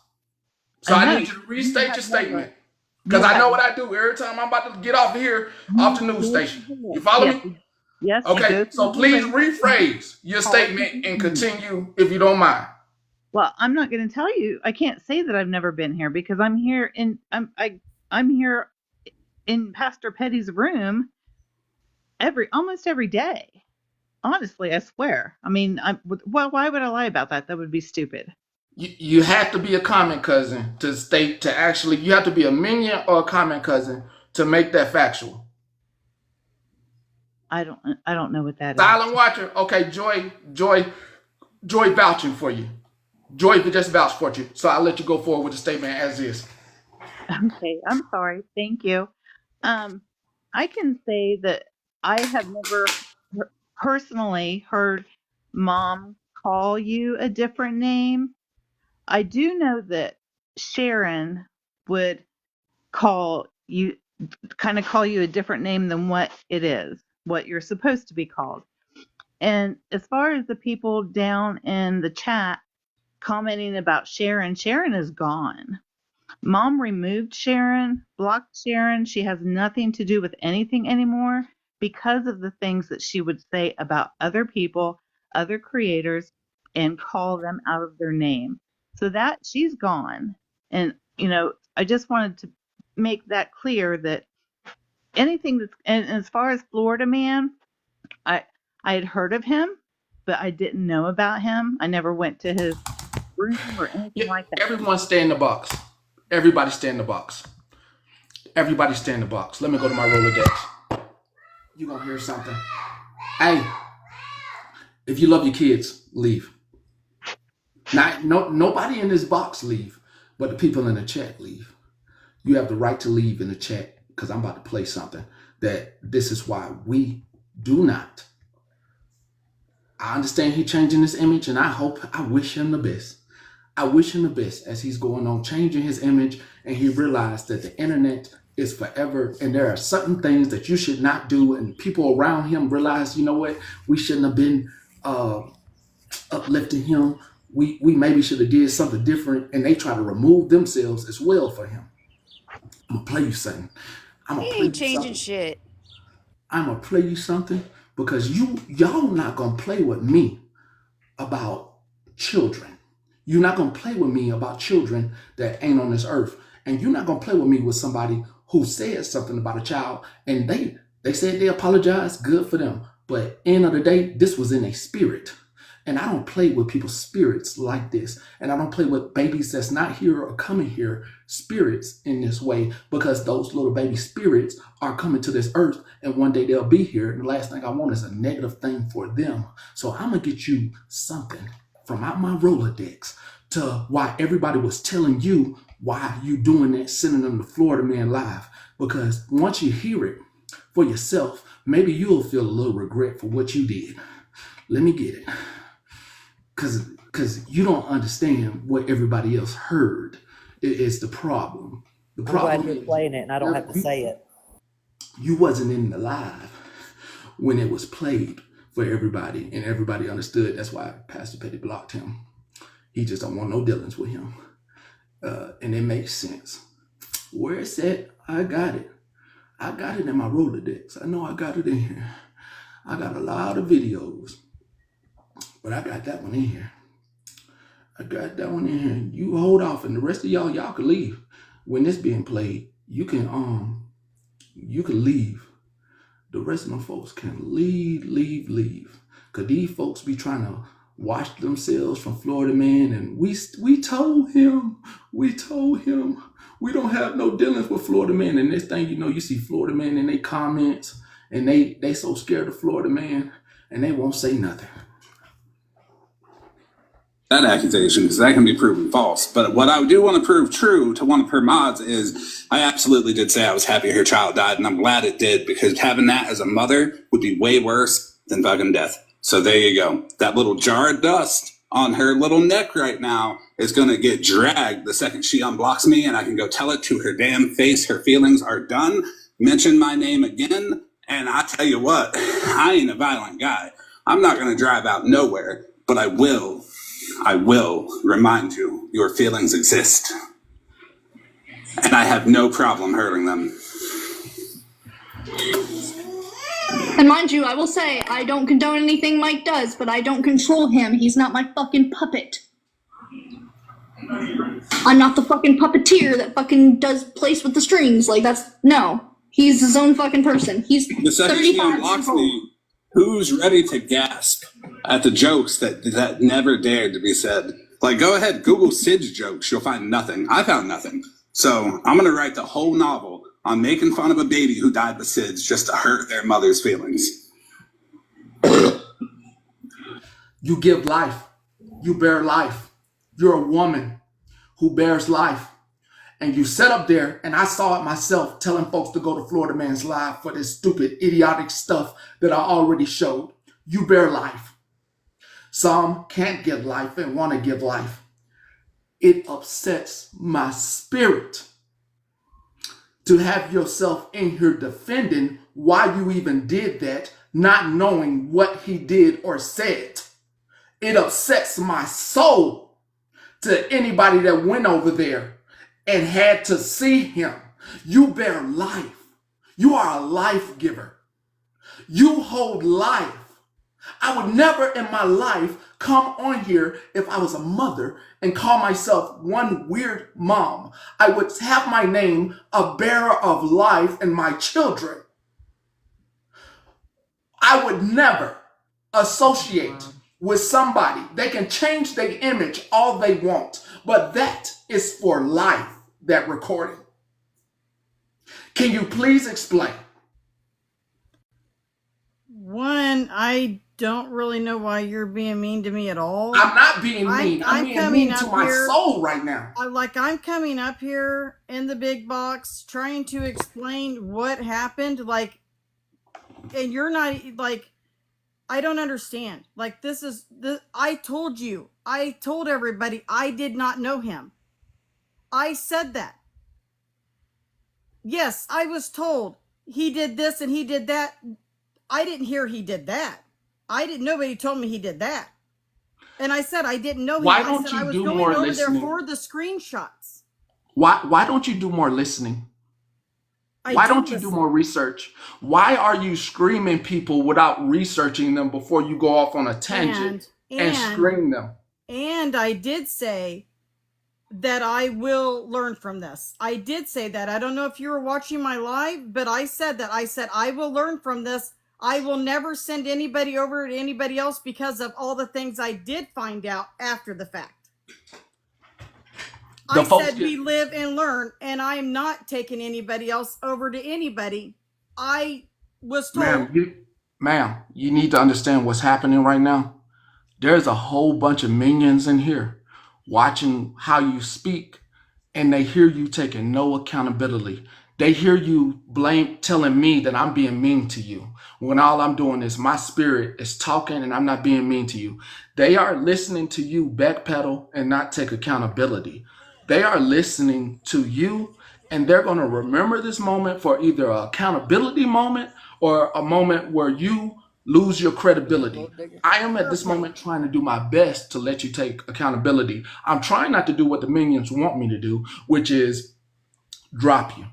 So I need you to restate your statement. Because I know what I do every time I'm about to get off here, off the news station. You follow me? Yes. Okay, so please rephrase your statement and continue if you don't mind. Well, I'm not going to tell you. I can't say that I've never been here because I'm here I'm here in Pastor Petty's room almost every day. Honestly, I swear. I mean, why would I lie about that? That would be stupid. You have to be a comment cousin you have to be a minion or a comment cousin to make that factual. I don't know what that is. Silent watcher. Okay, Joy vouching for you. Joy just vouched for you. So I'll let you go forward with the statement as is. Okay, I'm sorry. Thank you. I can say that I have never personally heard Mom call you a different name. I do know that Sharon would call you a different name than what it is, what you're supposed to be called. And as far as the people down in the chat commenting about Sharon is gone. Mom removed Sharon, blocked Sharon. She has nothing to do with anything anymore because of the things that she would say about other people, other creators, and call them out of their name. So that she's gone. And, I just wanted to make that clear that anything and as far as Florida Man, I had heard of him, but I didn't know about him. I never went to his room or anything like that. Everyone stay in the box. Everybody stay in the box. Everybody stay in the box. Let me go to my Rolodex. You gonna hear something. Hey, if you love your kids, leave. Nobody in this box leave, but the people in the chat leave. You have the right to leave in the chat because I'm about to play something that this is why we do not. I understand he's changing his image, and I wish him the best. I wish him the best as he's going on changing his image, and he realized that the internet is forever, and there are certain things that you should not do, and people around him realize, you know what, we shouldn't have been uh, uplifting him. We maybe should have did something different, and they try to remove themselves as well for him. I'm gonna play you something. I'm He gonna play ain't you changing something. shit. I'm gonna play you something because y'all not gonna play with me about children. You're not gonna play with me about children that ain't on this earth, and you're not gonna play with me with somebody who said something about a child and they said they apologized. Good for them, but end of the day, this was in a spirit. And I don't play with people's spirits like this. And I don't play with babies that's not here or coming here spirits in this way, because those little baby spirits are coming to this earth and one day they'll be here. And the last thing I want is a negative thing for them. So I'm going to get you something from out my Rolodex to why everybody was telling you why you doing that, sending them to Florida Man Live. Because once you hear it for yourself, maybe you'll feel a little regret for what you did. Let me get it. Because you don't understand what everybody else heard is the problem. The I'm glad problem you're is playing it and I don't have to say it. you wasn't in the live when it was played for everybody, and everybody understood. That's why Pastor Petty blocked him. He just don't want no dealings with him. And it makes sense. Where it's at, I got it. I got it in my Rolodex. I know I got it in here. I got a lot of videos, but I got that one in here. I got that one in here. You hold off, and the rest of y'all can leave when this being played. You can leave. The rest of them folks can leave. Cause these folks be trying to wash themselves from Florida Man, and we told him we don't have no dealings with Florida Man. And next thing you know, you see Florida Man in their comments, and they so scared of Florida Man, and they won't say nothing. That accusation, because that can be proven false. But what I do want to prove true to one of her mods is I absolutely did say I was happy her child died, and I'm glad it did, because having that as a mother would be way worse than fucking death. So there you go. That little jar of dust on her little neck right now is going to get dragged the second she unblocks me, and I can go tell it to her damn face her feelings are done. Mention my name again, and I tell you what, I ain't a violent guy. I'm not going to drive out nowhere, but I will remind you your feelings exist. And I have no problem hurting them. And mind you, I will say, I don't condone anything Mike does, but I don't control him. He's not my fucking puppet. I'm not the fucking puppeteer that fucking does plays with the strings. Like, no. He's his own fucking person. He's the second 35 she unlocks me, who's ready to gasp at the jokes that never dared to be said? Like, go ahead, Google Sid's jokes. You'll find nothing. I found nothing. So I'm going to write the whole novel on making fun of a baby who died with SIDS just to hurt their mother's feelings. You give life. You bear life. You're a woman who bears life. And you set up there, and I saw it myself, telling folks to go to Florida Man's Live for this stupid, idiotic stuff that I already showed. You bear life. Some can't give life and want to give life. It upsets my spirit to have yourself in here defending why you even did that, not knowing what he did or said. It upsets my soul to anybody that went over there and had to see him. You bear life. You are a life giver. You hold life. I would never in my life come on here if I was a mother and call myself one weird mom. I would have my name a bearer of life and my children. I would never associate with somebody. They can change their image all they want, but that is for life, that recording. Can you please explain? One, I don't really know why you're being mean to me at all. I'm not being mean. I'm being mean to my soul right now. I'm coming up here in the big box trying to explain what happened, and you're not, I don't understand. I told everybody I did not know him. I said that. Yes, I was told he did this and he did that. I didn't hear he did that. I didn't. Nobody told me he did that. And I said I didn't know Why him. I don't said I you was do going more over there listening? for the screenshots. Why don't you do more listening? I Why do don't you do listen. more research? Why are you screaming people without researching them before you go off on a tangent and scream them? And I did say that I will learn from this. I did say that. I don't know if you were watching my live, but I said that. I said I will learn from this. I will never send anybody over to anybody else because of all the things I did find out after the fact. The I folks said get, we live and learn, and I am not taking anybody else over to anybody. I was told. ma'am, you need to understand what's happening right now. There's a whole bunch of minions in here watching how you speak, and they hear you taking no accountability. They hear you telling me that I'm being mean to you when all I'm doing is my spirit is talking and I'm not being mean to you. They are listening to you backpedal and not take accountability. They are listening to you, and they're going to remember this moment for either an accountability moment or a moment where you lose your credibility. I am at this moment trying to do my best to let you take accountability. I'm trying not to do what the minions want me to do, which is drop you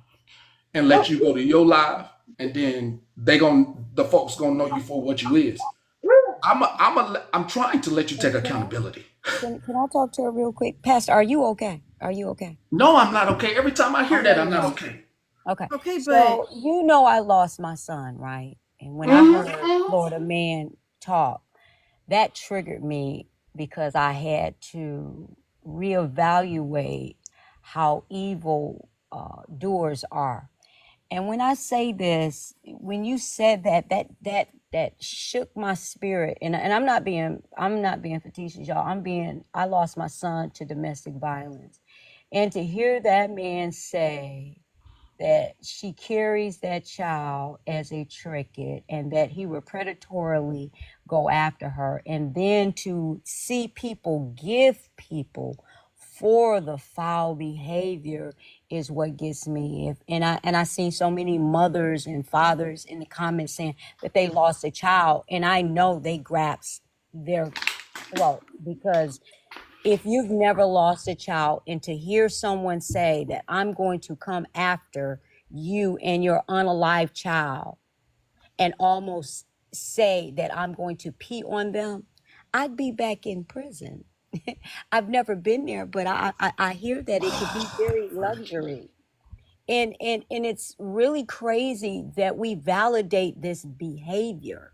and let you go to your live, and then the folks gonna know you for what you is. I'm trying to let you take accountability. Can I talk to her real quick? Pastor, are you okay? Are you okay? No, I'm not okay. Every time I I hear know that, I'm you're not not. okay. Okay. Okay, but So you know I lost my son, right? And when I heard Mm-hmm. Florida Man talk, that triggered me because I had to reevaluate how evil doers are. And when I say this, when you said that shook my spirit. And I'm not being facetious, y'all. I lost my son to domestic violence. And to hear that man say that she carries that child as a trinket and that he would predatorily go after her, and then to see people give people for the foul behavior is what gets me. And I seen so many mothers and fathers in the comments saying that they lost a child, and I know they grasp their throat, because if you've never lost a child, and to hear someone say that I'm going to come after you and your unalive child and almost say that I'm going to pee on them, I'd be back in prison. I've never been there, but I hear that it could be very luxury. And it's really crazy that we validate this behavior.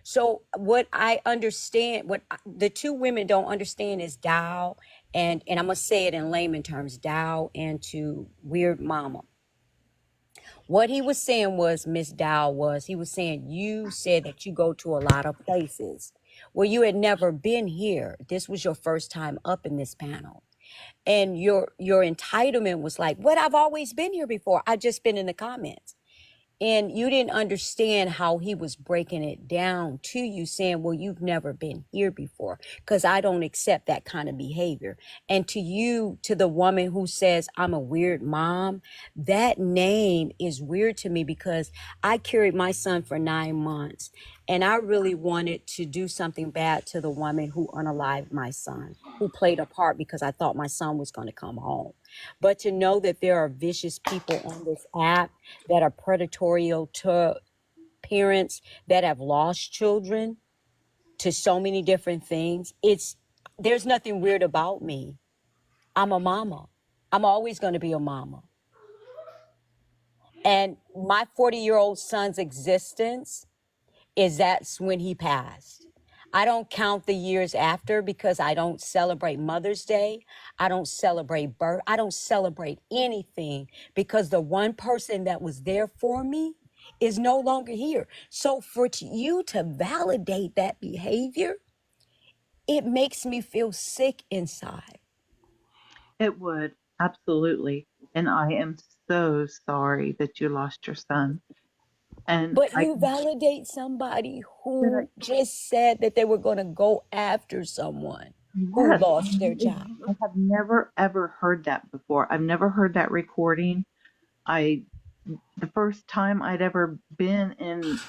So what I understand, the two women don't understand is Dow, and I'm gonna say it in layman terms, Dow and to Weird Mama. What he was saying was, Miss Dow, he was saying, you said that you go to a lot of places. Well, you had never been here. This was your first time up in this panel. And your entitlement was like, what, I've always been here before. I've just been in the comments. And you didn't understand how he was breaking it down to you, saying, well, you've never been here before, because I don't accept that kind of behavior. And to you, to the woman who says, I'm a weird mom, that name is weird to me, because I carried my son for 9 months, and I really wanted to do something bad to the woman who unalived my son, who played a part because I thought my son was going to come home. But to know that there are vicious people on this app that are predatory to parents that have lost children to so many different things, there's nothing weird about me. I'm a mama. I'm always going to be a mama. And my 40-year-old son's existence that's when he passed. I don't count the years after, because I don't celebrate Mother's Day. I don't celebrate birth. I don't celebrate anything, because the one person that was there for me is no longer here. So for you to validate that behavior, it makes me feel sick inside. It would, absolutely. And I am so sorry that you lost your son. And But I you can, validate somebody but I, who just said that they were going to go after someone who yes, lost their child. I have never ever heard that before. I've never heard that recording. I the first time I'd ever been in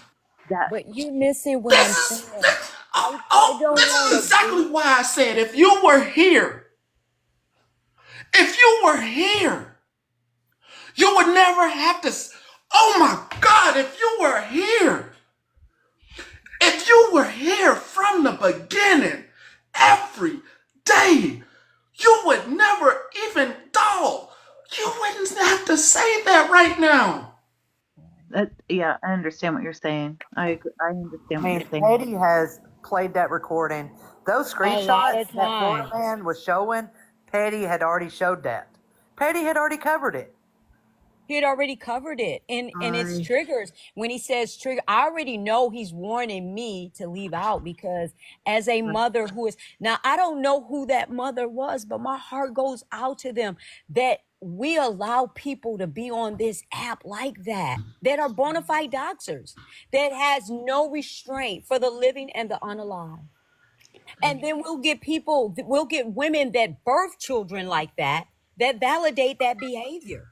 that. But you missing what I'm saying. I don't This want is to exactly be. why I said if you were here, you would never have to. Oh my God, if you were here from the beginning, every day, you would never even thought. You wouldn't have to say that right now. Yeah, I understand what you're saying. I understand I what you're mean, saying. Petty has played that recording. Those A lot screenshots of that Florida times. man was showing, Petty had already showed that. Petty had already covered it. He had already covered it, and it's triggers. When he says trigger, I already know he's warning me to leave out, because as a mother who is now, I don't know who that mother was, but my heart goes out to them, that we allow people to be on this app like that are bona fide doctors, that has no restraint for the living and the unalive. And then we'll get women that birth children like that validate that behavior.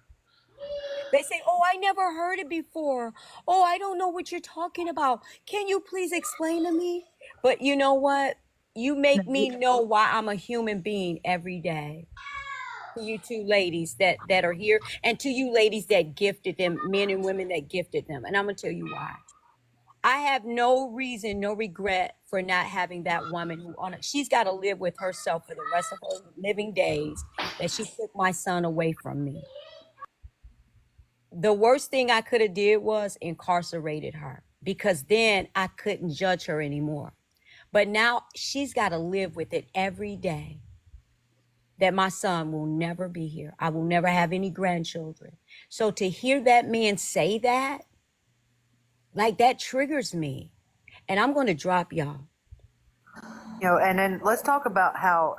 They say, "Oh, I never heard it before. Oh, I don't know what you're talking about. Can you please explain to me?" But you know what? You make me know why I'm a human being every day. To you two ladies that are here, and to you ladies that gifted them, men and women that gifted them. And I'm gonna tell you why. I have no reason, no regret for not having that woman who on it. She's got to live with herself for the rest of her living days, that she took my son away from me. The worst thing I could have did was incarcerated her, because then I couldn't judge her anymore. But now she's got to live with it every day, that my son will never be here. I will never have any grandchildren. So to hear that man say that, like, that triggers me. And I'm going to drop y'all. You know, and then let's talk about how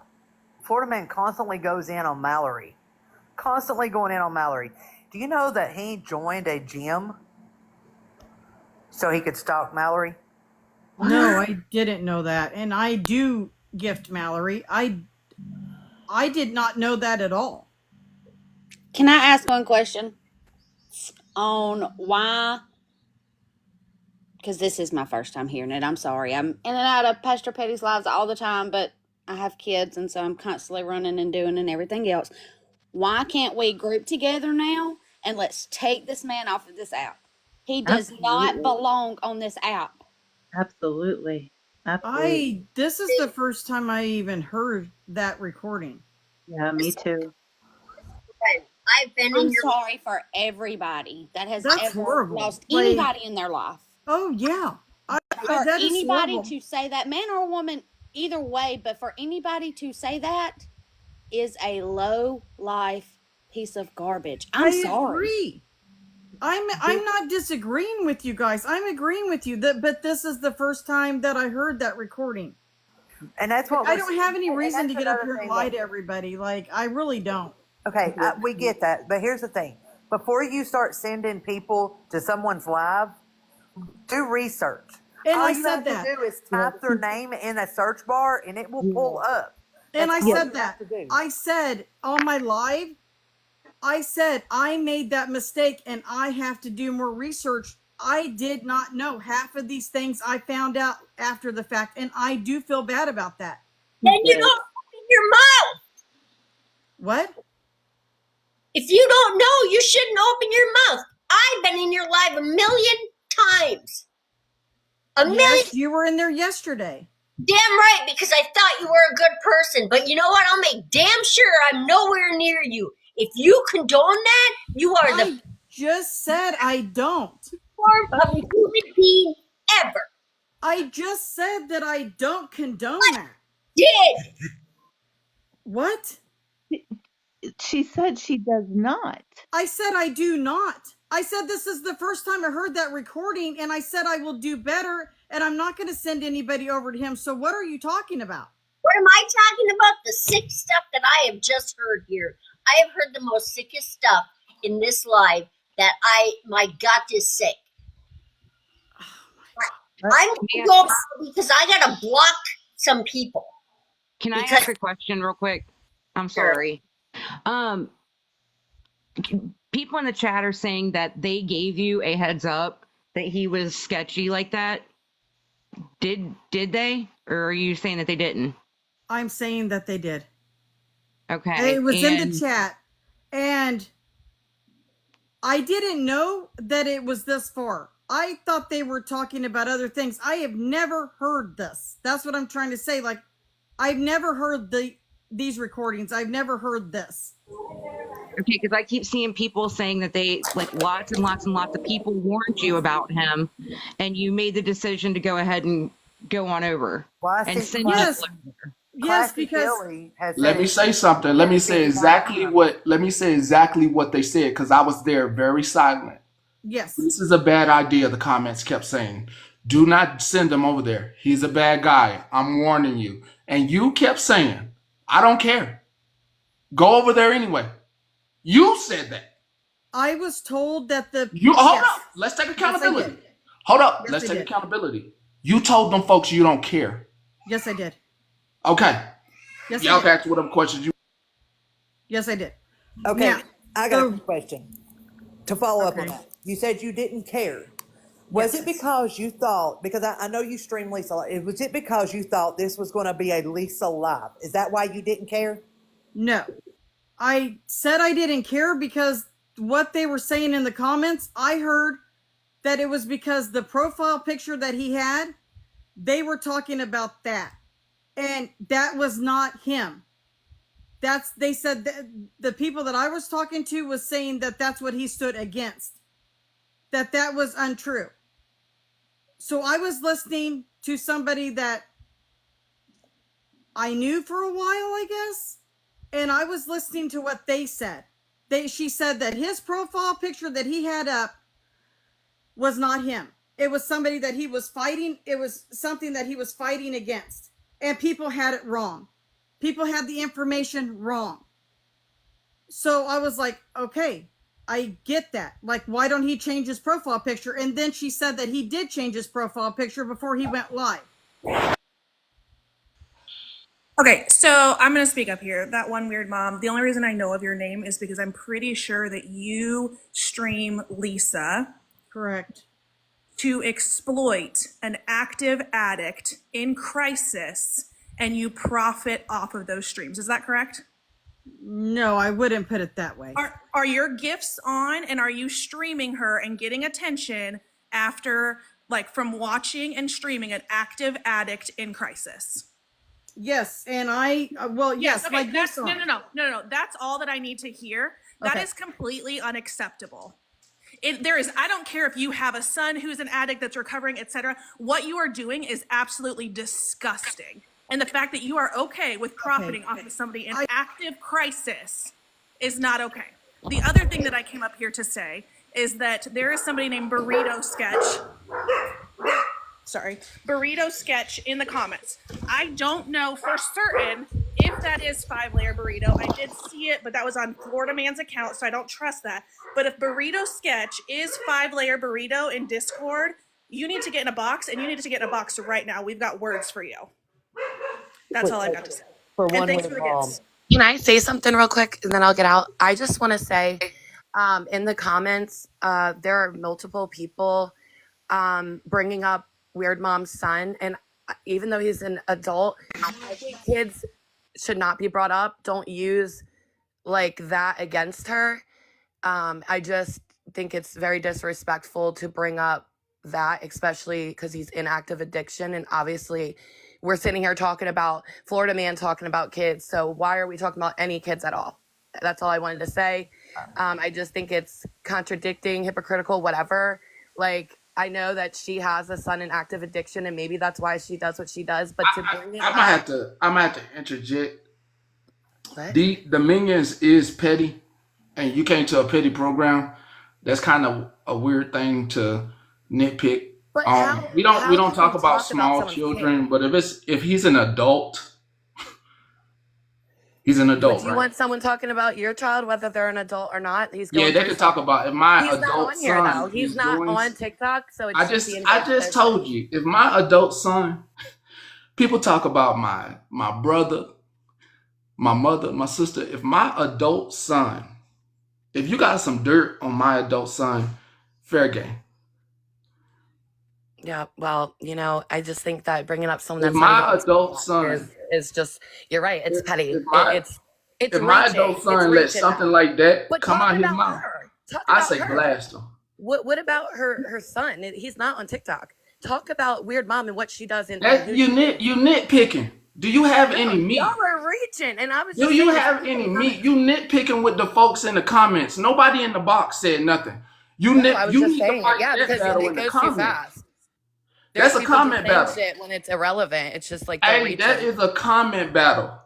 Florida man constantly goes in on Mallory. Constantly going in on Mallory. Do you know that he joined a gym so he could stalk Mallory? No, I didn't know that. And I do gift Mallory. I did not know that at all. Can I ask one question on why? Because this is my first time hearing it. I'm sorry. I'm in and out of Pastor Petty's lives all the time, but I have kids, and so I'm constantly running and doing and everything else. Why can't we group together now and let's take this man off of this app? He does not Absolutely. belong on this app. Absolutely. Absolutely. This is the first time I even heard that recording. Yeah, me too. I've been I'm in your. sorry for everybody that has That's ever horrible. lost Like, anybody in their life. oh yeah. For That is anybody horrible. to say that, man or woman, either way, but for anybody to say that is a low life piece of garbage. I'm I sorry. agree. I'm not disagreeing with you guys. I'm agreeing with you that, but this is the first time that I heard that recording. And that's what I we're don't saying. have any And reason to that's get up another here and thing lie that. to everybody. Like, I really don't. Okay, we get that. But here's the thing. Before you start sending people to someone's live, do research. And All I you said have to that. do is type their name in a search bar and it will pull up. And That's I all said you have that. to do. I said on my live, I said I made that mistake and I have to do more research. I did not know half of these things. I found out after the fact, and I do feel bad about that. And you don't open your mouth. What? If you don't know, you shouldn't open your mouth. I've been in your live a million times. A million. Yes, you were in there yesterday. Damn right, because I thought you were a good person. But you know what? I'll make damn sure I'm nowhere near you. If you condone that, you are the I just said I don't. form of a human being ever. I just said that I don't condone that. Did. What? She said she does not. I said I do not. I said this is the first time I heard that recording, and I said I will do better, and I'm not going to send anybody over to him. So what are you talking about? What am I talking about? The sick stuff that I have just heard here. I have heard the most sickest stuff in this live that my gut is sick. I'm gonna go because I gotta block some people. Can I ask a question real quick? I'm sorry. people in the chat are saying that they gave you a heads up that he was sketchy like that. Did they? Or are you saying that they didn't? I'm saying that they did. Okay. It was in the chat. And I didn't know that it was this far. I thought they were talking about other things. I have never heard this. That's what I'm trying to say. Like, I've never heard these recordings. I've never heard this. Okay, because I keep seeing people saying that they, like, lots and lots and lots of people warned you about him, and you made the decision to go ahead and go on over. Well, I And see send Yes. Yes, Classic because Billy has Let said me it say something. Let me say 59 exactly times. what they said, because I was there very silent. yes. This is a bad idea, the comments kept saying. Do not send him over there. He's a bad guy. I'm warning you. And you kept saying, I don't care. Go over there anyway. You said that. I was told that You hold up. Let's take accountability. did. Hold up. Yes, Let's I take did. accountability. You told them folks you don't care. Yes, I did. Okay. Yes, Y'all I did. can ask whatever questions you. Yes, I did. Okay, Now, I got a quick question to follow up on Okay. that. You said you didn't care. Was it because you thought, because I know you stream Lisa, was it because you thought this was going to be a Lisa live? Is that why you didn't care? No. I said I didn't care because what they were saying in the comments, I heard that it was because the profile picture that he had, they were talking about that. And that was not him. They said that the people that I was talking to was saying that that's what he stood against. That was untrue. So I was listening to somebody that I knew for a while, I guess, and I was listening to what they said. She said that his profile picture that he had up was not him. It was somebody that he was fighting. It was something that he was fighting against. And people had it wrong. People had the information wrong. So I was like, okay, I get that. Like, why don't he change his profile picture? And then she said that he did change his profile picture before he went live. Okay, so I'm going to speak up here. That one weird mom, the only reason I know of your name is because I'm pretty sure that you stream Lisa. Correct. To exploit an active addict in crisis, and you profit off of those streams. Is that correct? No, I wouldn't put it that way. Are your gifts on, and are you streaming her and getting attention after, like, from watching and streaming an active addict in crisis? Yes, and yes, okay, my gifts on. No. That's all that I need to hear. That is completely unacceptable. I don't care if you have a son who's an addict that's recovering, etc. What you are doing is absolutely disgusting. And the fact that you are okay with profiting off of somebody in active crisis is not okay. The other thing that I came up here to say is that there is somebody named Burrito Sketch in the comments. I don't know for certain if that is 5-layer burrito. I did see it, but that was on Florida Man's account, so I don't trust that. But if Burrito Sketch is 5-layer burrito in Discord, you need to get in a box, and you need to get in a box right now. We've got words for you. That's all I got to say. And thanks for the gifts. Can I say something real quick and then I'll get out? I just want to say in the comments, there are multiple people bringing up Weird Mom's son. And even though he's an adult, I think kids should not be brought up. Don't use like that against her. I just think it's very disrespectful to bring up that, especially because he's in active addiction. And obviously we're sitting here talking about Florida Man talking about kids. So why are we talking about any kids at all? That's all I wanted to say. I just think it's contradicting, hypocritical, whatever. Like, I know that she has a son in active addiction, and maybe that's why she does what she does. But to bring it I'm gonna have to interject. What? The Minions is petty, and you came to a petty program. That's kind of a weird thing to nitpick. But we don't talk about small children, but if he's an adult, he's an adult. Would you want someone talking about your child, whether they're an adult or not? They can talk about if my he's adult not on here, son. though. He's not on TikTok, so it's I just told you, if my adult son, people talk about my brother, my mother, my sister. If my adult son If you got some dirt on my adult son, fair game. Yeah, well, I just think that bringing up someone If that's not even my on adult TikTok son, is just, you're right, it's petty. if my It's if my reaching. adult It's son let reaching something though. like that But come talk out his about mouth, her. Talk I about say her. blast him. What about her son? He's not on TikTok. Talk about Weird Mom and what she does and That who she is. you nitpicking. Do you have No, any y'all meat? are reaching. And I was Do just you saying if have any anything coming. meat? You nitpicking with the folks in the comments. Nobody in the box said nothing. No, I was You just need to saying it. fight Yeah, that because battle it in the goes too comments. fast. There's That's a people just comment saying battle. shit when it's irrelevant. It's just like they're Hey, that reaching. is a comment battle.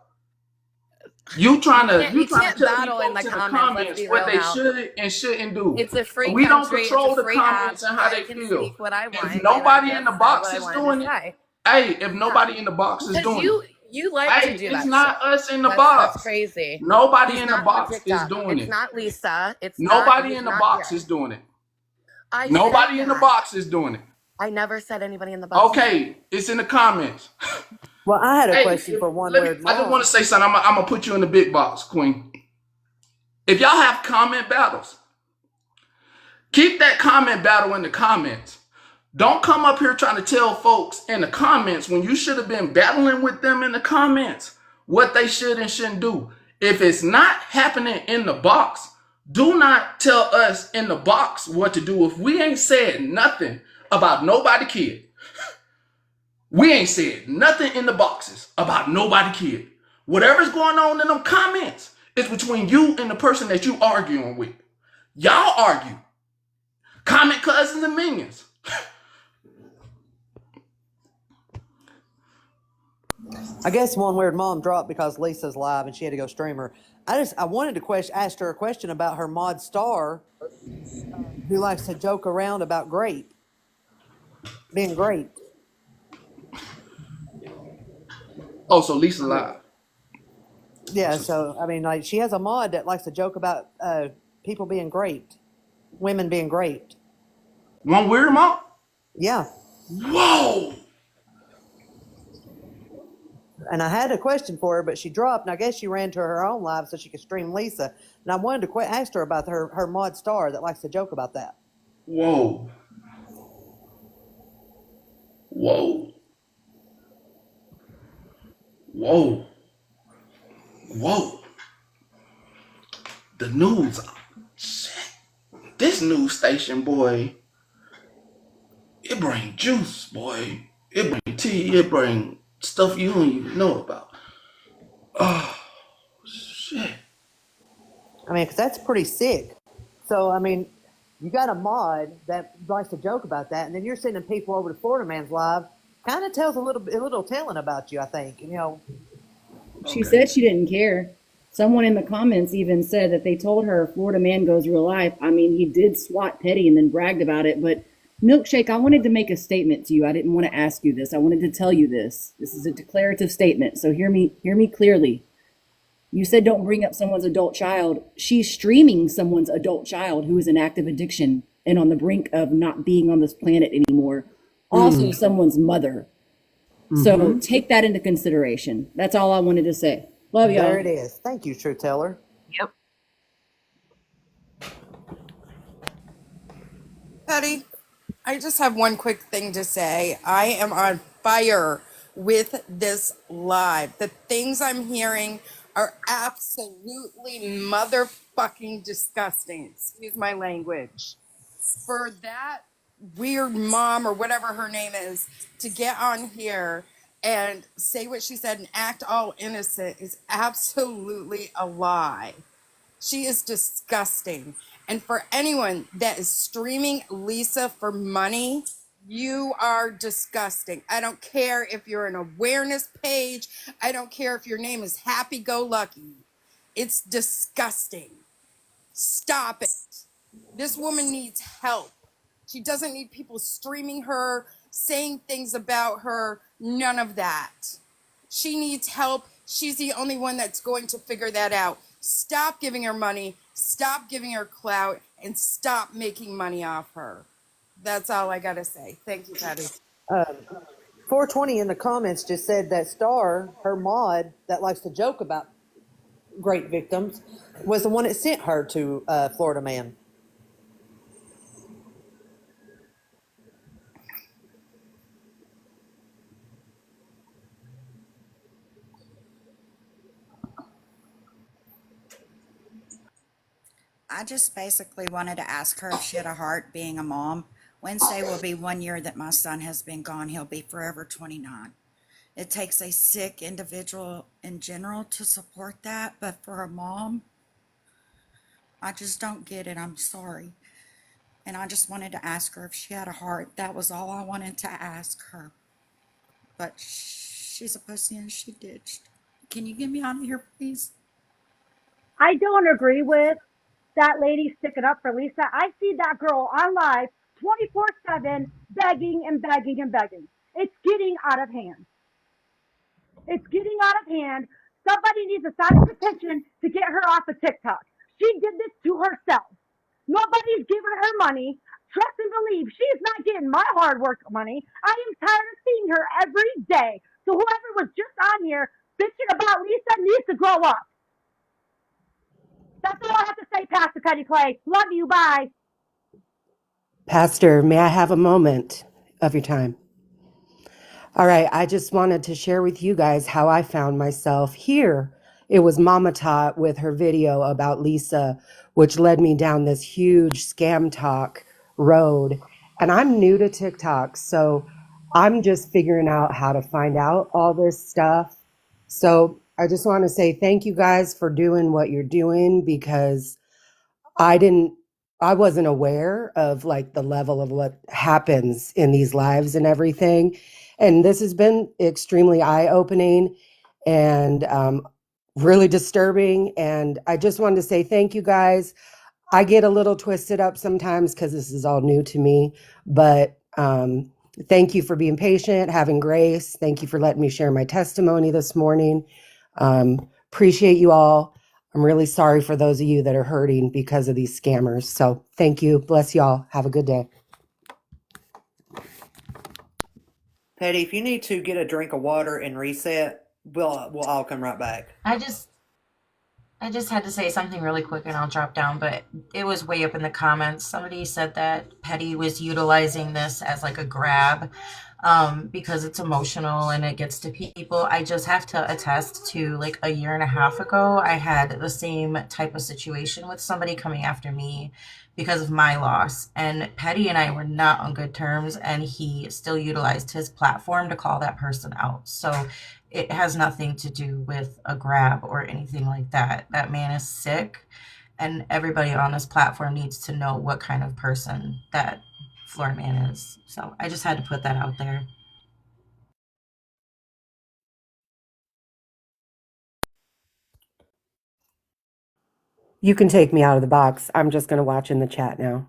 You trying You to can't tell these battle in the folks in the comments. Let's comments be what real they now. should and shouldn't do. It's a free We don't country. It's a control the free app. comments and how I they can feel. speak what I If want, and I nobody in the just said what box I is wanted to doing it, say. hey, if Yeah, nobody in the box is because doing it, you like to hey, do it's that shit. not us in the That's box. crazy. Nobody He's in the not on box is TikTok. doing It's it. not Lisa. It's not. Nobody He's in the not box here. is doing it. I said Nobody in the that. box is doing it. I never said anybody in the box. Okay, it's in the comments. Well, I had a Hey, question for one let me. weird I just mom. want to say something. I'm gonna put you in the big box, Queen. If y'all have comment battles, keep that comment battle in the comments. Don't come up here trying to tell folks in the comments when you should have been battling with them in the comments what they should and shouldn't do. If it's not happening in the box, do not tell us in the box what to do. If we ain't said nothing about nobody kid, we ain't said nothing in the boxes about nobody kid. Whatever's going on in them comments is between you and the person that you arguing with. Y'all argue. Comment cousins and minions. I guess one weird mom dropped because Lisa's live and she had to go stream her. I wanted to ask her a question about her mod star, who likes to joke around about being great. Oh, so Lisa live. Yeah, so I mean, like she has a mod that likes to joke about people being great, women being great. One weird mom? Yeah. Whoa. And I had a question for her, but she dropped, and I guess she ran to her own live so she could stream Lisa. And I wanted to ask her about her mod star that likes to joke about that. Whoa. Whoa. Whoa. Whoa. The news. Shit. This news station, boy, it bring juice, boy. It bring tea. It bring stuff you don't even know about. Oh, shit. I mean, because that's pretty sick. So, I mean, you got a mod that likes to joke about that, and then you're sending people over to Florida Man's Live. Kind of tells a little telling about you, I think. She said she didn't care. Someone in the comments even said that they told her Florida Man goes real life. I mean, he did swat Petty and then bragged about it. But Milkshake, I wanted to make a statement to you. I didn't want to ask you this. I wanted to tell you this. This is a declarative statement. So hear me clearly. You said don't bring up someone's adult child. She's streaming someone's adult child who is in active addiction and on the brink of not being on this planet anymore. Also, someone's mother. So take that into consideration. That's all I wanted to say. Love y'all. There it is. Thank you, True Teller. Yep. Patty, I just have one quick thing to say. I am on fire with this live. The things I'm hearing are absolutely motherfucking disgusting. Excuse my language. For that weird mom or whatever her name is to get on here and say what she said and act all innocent is absolutely a lie. She is disgusting. And for anyone that is streaming Lisa for money, you are disgusting. I don't care if you're an awareness page. I don't care if your name is Happy Go Lucky. It's disgusting. Stop it. This woman needs help. She doesn't need people streaming her, saying things about her, none of that. She needs help. She's the only one that's going to figure that out. Stop giving her money, stop giving her clout, and stop making money off her. That's all I got to say. Thank you, Patty. 420 in the comments just said that Star, her mod, that likes to joke about great victims, was the one that sent her to Florida Man. I just basically wanted to ask her if she had a heart being a mom. Wednesday will be 1 year that my son has been gone. He'll be forever 29. It takes a sick individual in general to support that, but for a mom, I just don't get it. I'm sorry. And I just wanted to ask her if she had a heart. That was all I wanted to ask her. But she's a pussy and she ditched. Can you get me out of here, please? I don't agree with that lady sticking up for Lisa. I see that girl on live 24/7 begging and begging and begging. It's getting out of hand. It's getting out of hand. Somebody needs to sign a petition to get her off of TikTok. She did this to herself. Nobody's giving her money. Trust and believe she's not getting my hard work money. I am tired of seeing her every day. So whoever was just on here bitching about Lisa needs to grow up. That's all I have to say, Pastor Cuddy Clay. Love you. Bye. Pastor, may I have a moment of your time? All right, I just wanted to share with you guys how I found myself here. It was Mama Tot with her video about Lisa, which led me down this huge scam talk road. And I'm new to TikTok, so I'm just figuring out how to find out all this stuff. So I just want to say thank you guys for doing what you're doing, because I wasn't aware of like the level of what happens in these lives and everything. And this has been extremely eye-opening and really disturbing. And I just wanted to say thank you guys. I get a little twisted up sometimes because this is all new to me, but thank you for being patient, having grace. Thank you for letting me share my testimony this morning. Appreciate you all. I'm really sorry for those of you that are hurting because of these scammers. So thank you. Bless y'all. Have a good day. Petty, if you need to get a drink of water and reset, we'll all come right back. I just had to say something really quick and I'll drop down, but it was way up in the comments. Somebody said that Petty was utilizing this as like a grab because it's emotional and it gets to people. I just have to attest to like a year and a half ago, I had the same type of situation with somebody coming after me because of my loss. And Petty and I were not on good terms, and he still utilized his platform to call that person out. So it has nothing to do with a grab or anything like that. That man is sick, and everybody on this platform needs to know what kind of person that Florida Man is. So I just had to put that out there. You can take me out of the box. I'm just going to watch in the chat now.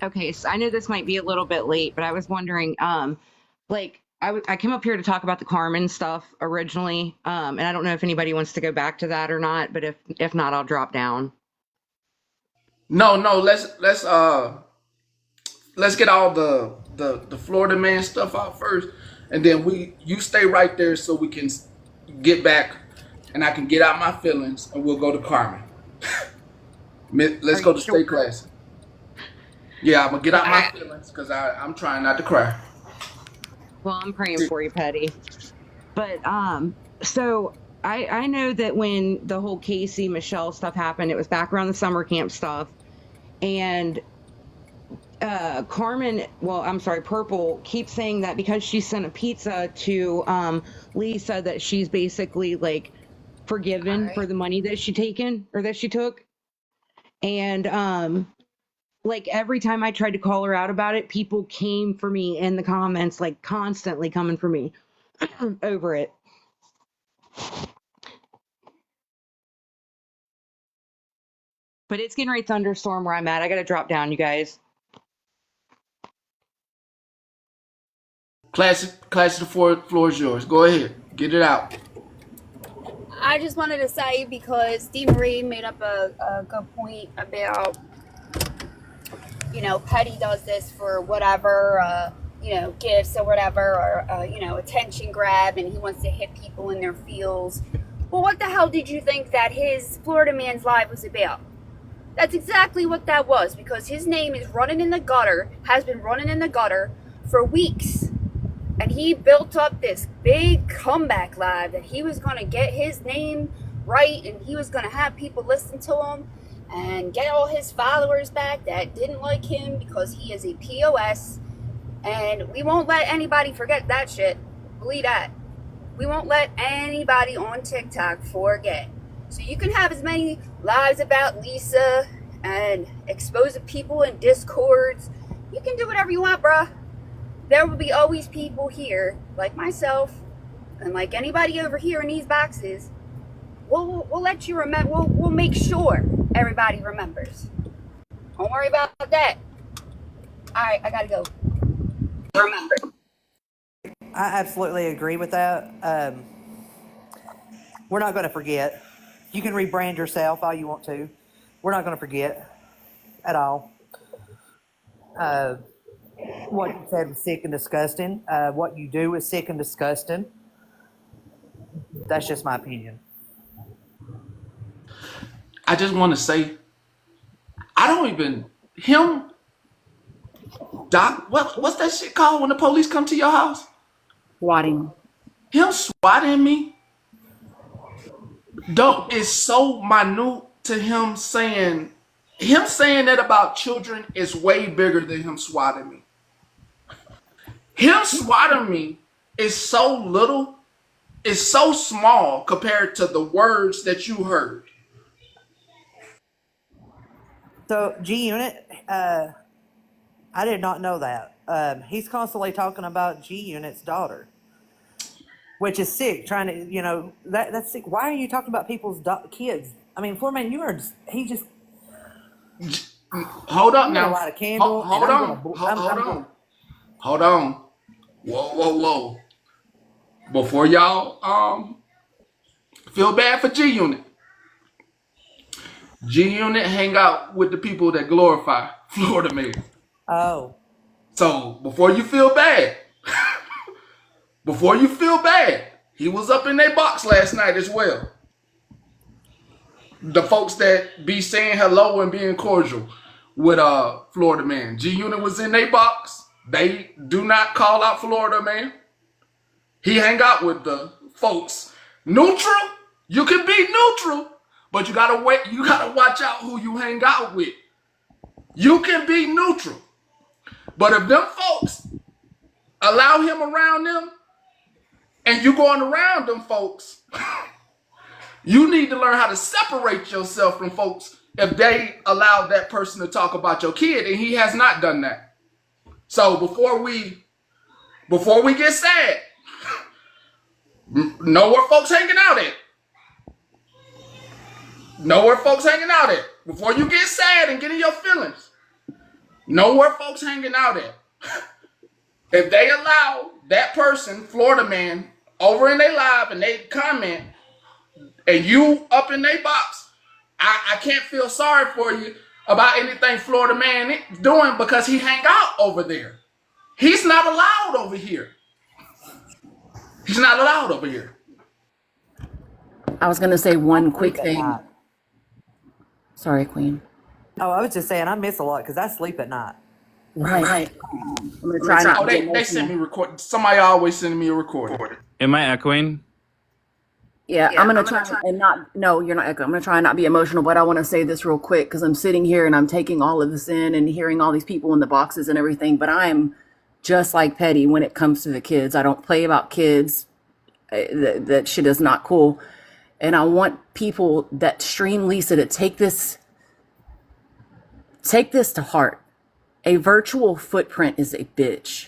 Okay, so I know this might be a little bit late, but I was wondering, like, I came up here to talk about the Carmen stuff originally, and I don't know if anybody wants to go back to that or not, but if not, I'll drop down. No, let's get all the Florida Man stuff out first, and then you stay right there so we can get back, and I can get out my feelings, and we'll go to Carmen. Let's go to Stay Classy. Yeah, I'm gonna get out my feelings because I'm trying not to cry. Well, I'm praying for you, Petty. But so I know that when the whole Casey Michelle stuff happened, it was back around the summer camp stuff, and Carmen, well, I'm sorry, Purple keeps saying that because she sent a pizza to Lisa, that she's basically like forgiven for the money that she took. And like every time I tried to call her out about it, people came for me in the comments, like constantly coming for me over it. But it's getting ready to thunderstorm where I'm at. I gotta drop down, you guys. Classic, the floor is yours. Go ahead, get it out. I just wanted to say, because Dee Marie made up a good point about, Petty does this for whatever, gifts or whatever, or attention grab, and he wants to hit people in their feels. Well, what the hell did you think that his Florida man's life was about? That's exactly what that was, because his name is running in the gutter, has been running in the gutter for weeks. And he built up this big comeback live that he was going to get his name right, and he was going to have people listen to him and get all his followers back that didn't like him because he is a POS. And we won't let anybody forget that shit. Believe that. We won't let anybody on TikTok forget. So you can have as many lives about Lisa and exposing people in discords. You can do whatever you want, bruh. There will be always people here, like myself, and like anybody over here in these boxes. We'll let you remember. We'll make sure everybody remembers. Don't worry about that. All right, I gotta go. Remember. I absolutely agree with that. We're not going to forget. You can rebrand yourself all you want to. We're not going to forget at all. What you said was sick and disgusting. What you do is sick and disgusting. That's just my opinion. I just want to say, I don't even him. Doc, what's that shit called when the police come to your house? Swatting. Him swatting me. Don't is so minute to him saying that about children is way bigger than him swatting me. Him swatting me is so little, is so small compared to the words that you heard. So G Unit, I did not know that. He's constantly talking about G Unit's daughter, which is sick. Trying to, that's sick. Why are you talking about people's kids? I mean, Foreman, he just hold up I'm now. gonna light a candle. Hold on. Hold on. Whoa. Before y'all feel bad for G Unit. G Unit hang out with the people that glorify Florida man. Oh. So before you feel bad, he was up in their box last night as well. The folks that be saying hello and being cordial with Florida man. G Unit was in their box. They do not call out Florida man. He hang out with the folks. Neutral? You can be neutral, but you gotta wait. You gotta watch out who you hang out with. You can be neutral, but if them folks allow him around them, and you going around them folks, you need to learn how to separate yourself from folks if they allow that person to talk about your kid, and he has not done that. So before we get sad, know where folks hanging out at. Know where folks hanging out at. Before you get sad and get in your feelings, know where folks hanging out at. If they allow that person, Florida man, over in their live and they comment, and you up in their box, I can't feel sorry for you about anything Florida man doing because he hang out over there. He's not allowed over here. He's not allowed over here. I was gonna say one quick thing. Sorry, Queen. Oh, I was just saying I miss a lot because I sleep at night. Right. I'm gonna try not to they sent me record. Somebody always sending me a recording. Am I echoing? Yeah, I'm gonna try and not. No, you're not echoing. I'm gonna try and not be emotional, but I want to say this real quick because I'm sitting here and I'm taking all of this in and hearing all these people in the boxes and everything. But I am just like Petty when it comes to the kids. I don't play about kids. That shit is not cool. And I want people that stream Lisa to take this to heart. A virtual footprint is a bitch.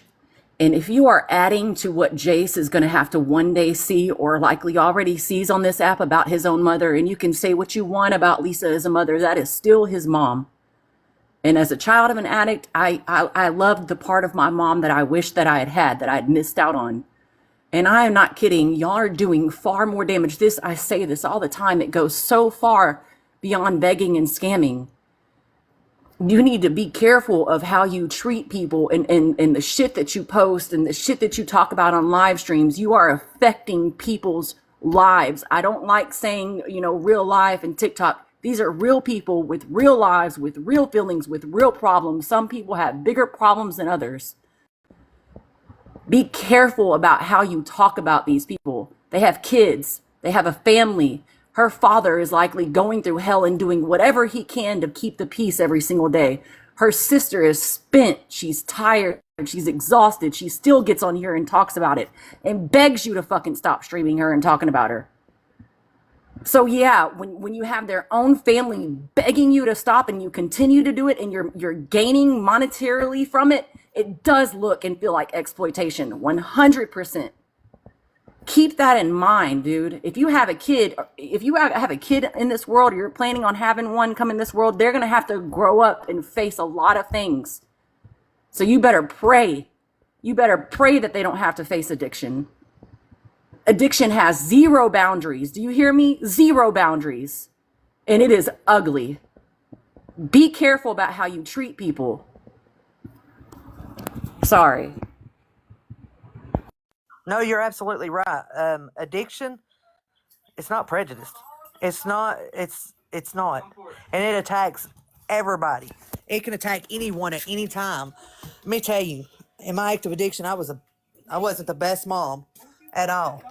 And if you are adding to what Jace is going to have to one day see or likely already sees on this app about his own mother, and you can say what you want about Lisa as a mother, that is still his mom. And as a child of an addict, I loved the part of my mom that I wish that I had that I'd missed out on. And I am not kidding. Y'all are doing far more damage. I say this all the time. It goes so far beyond begging and scamming. You need to be careful of how you treat people and the shit that you post and the shit that you talk about on live streams. You are affecting people's lives. I don't like saying, real life and TikTok. These are real people with real lives, with real feelings, with real problems. Some people have bigger problems than others. Be careful about how you talk about these people. They have kids, they have a family. Her father is likely going through hell and doing whatever he can to keep the peace every single day. Her sister is spent, she's tired, she's exhausted. She still gets on here and talks about it and begs you to fucking stop streaming her and talking about her. So yeah, when you have their own family begging you to stop and you continue to do it and you're gaining monetarily from it, it does look and feel like exploitation. 100%. Keep that in mind, dude. If you have a kid, if you have a kid in this world, or you're planning on having one come in this world, they're gonna have to grow up and face a lot of things. So you better pray. You better pray that they don't have to face addiction. Addiction has zero boundaries. Do you hear me? Zero boundaries. And it is ugly. Be careful about how you treat people. Sorry. No, you're absolutely right. Addiction, it's not prejudiced. It's not. It's not, and it attacks everybody. It can attack anyone at any time. Let me tell you, in my active addiction, I wasn't the best mom at all.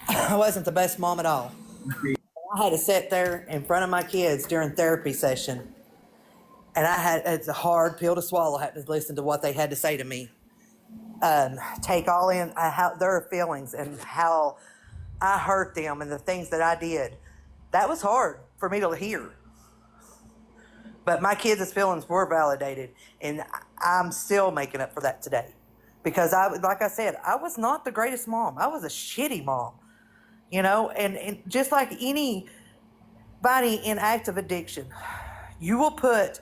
I wasn't the best mom at all. I had to sit there in front of my kids during therapy session, and it's a hard pill to swallow. I had to listen to what they had to say to me, take all in how their feelings and how I hurt them and the things that I did. That was hard for me to hear. But my kids' feelings were validated, and I'm still making up for that today. Because like I said, I was not the greatest mom. I was a shitty mom, and just like anybody in active addiction, you will put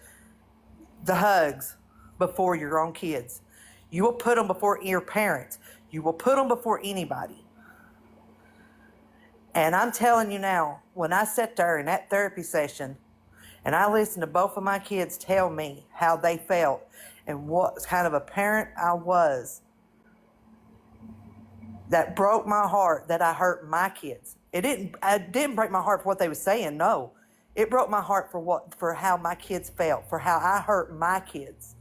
the hugs before your own kids. You will put them before your parents. You will put them before anybody. And I'm telling you now, when I sat there in that therapy session and I listened to both of my kids tell me how they felt and what kind of a parent I was, that broke my heart that I hurt my kids. It didn't break my heart for what they were saying, no. It broke my heart for how my kids felt, for how I hurt my kids.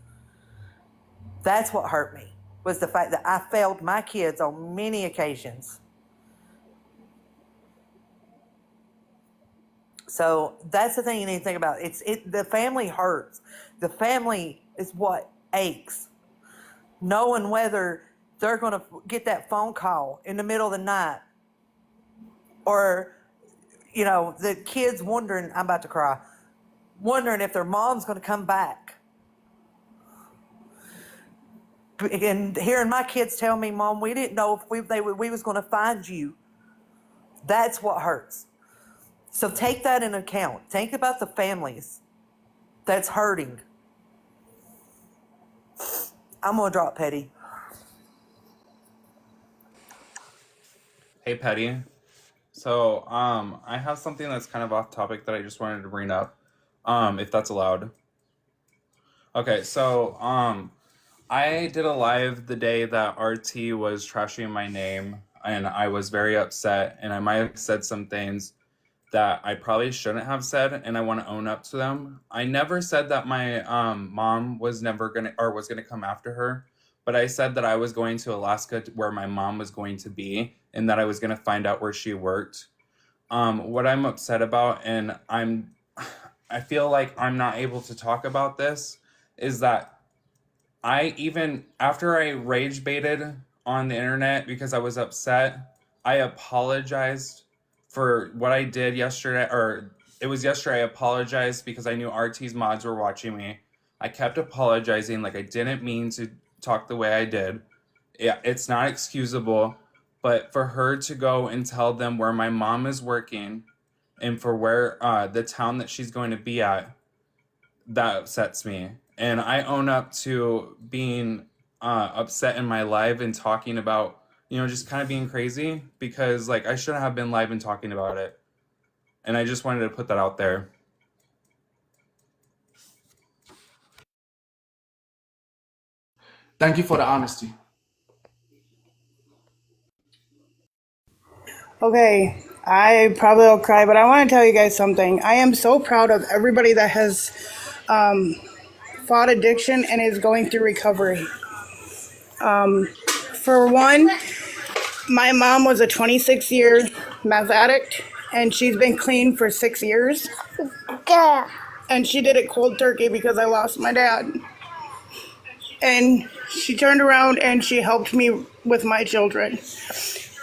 That's what hurt me, was the fact that I failed my kids on many occasions. So that's the thing you need to think about. The family hurts. The family is what aches. Knowing whether they're going to get that phone call in the middle of the night, or, the kids wondering, I'm about to cry, wondering if their mom's going to come back. And hearing my kids tell me, Mom, we didn't know if we was going to find you. That's what hurts. So take that into account. Think about the families that's hurting. I'm going to drop Petty. Hey, Petty. So, I have something that's kind of off topic that I just wanted to bring up, if that's allowed. Okay, so, I did a live the day that RT was trashing my name, and I was very upset, and I might have said some things that I probably shouldn't have said, and I want to own up to them. I never said that my mom was was gonna come after her, but I said that I was going to Alaska where my mom was going to be, and that I was gonna find out where she worked. What I'm upset about, and I feel like I'm not able to talk about this, is that after I rage baited on the internet because I was upset, I apologized for what I did yesterday, or it was yesterday. I apologized because I knew RT's mods were watching me. I kept apologizing like I didn't mean to talk the way I did. Yeah, it's not excusable, but for her to go and tell them where my mom is working and for where the town that she's going to be at, that upsets me. And I own up to being upset in my live and talking about, just kind of being crazy, because like I shouldn't have been live and talking about it. And I just wanted to put that out there. Thank you for the honesty. Okay, I probably will cry, but I want to tell you guys something. I am so proud of everybody that has fought addiction and is going through recovery. For one, my mom was a 26-year meth addict, and she's been clean for 6 years. And she did it cold turkey because I lost my dad. And she turned around and she helped me with my children.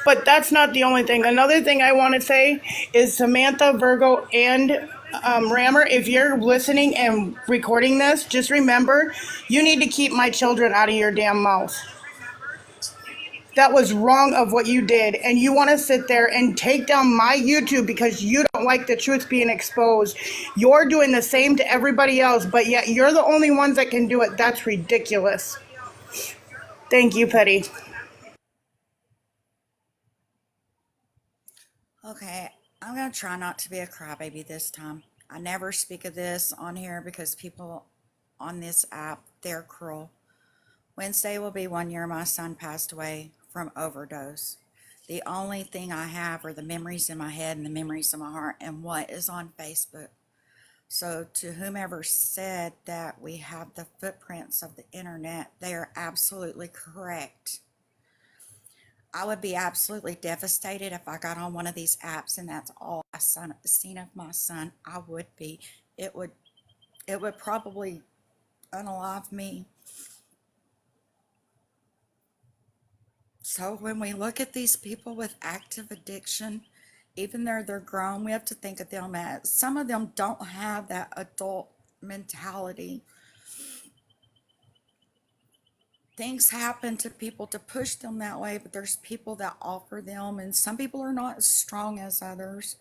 But that's not the only thing. Another thing I want to say is Samantha, Virgo, and Rammer, if you're listening and recording this, just remember, you need to keep my children out of your damn mouth. That was wrong of what you did, and you want to sit there and take down my YouTube because you don't like the truth being exposed. You're doing the same to everybody else, but yet you're the only ones that can do it. That's ridiculous. Thank you, Petty. Okay, I'm going to try not to be a crybaby this time. I never speak of this on here because people on this app, they're cruel. Wednesday will be 1 year my son passed away from overdose. The only thing I have are the memories in my head and the memories in my heart and what is on Facebook. So to whomever said that we have the footprints of the internet, they are absolutely correct. I would be absolutely devastated if I got on one of these apps and that's all I seen of my son. I would be. It would probably unalive me. So when we look at these people with active addiction, even though they're grown, we have to think of them as some of them don't have that adult mentality. Things happen to people to push them that way, but there's people that offer them, and some people are not as strong as others.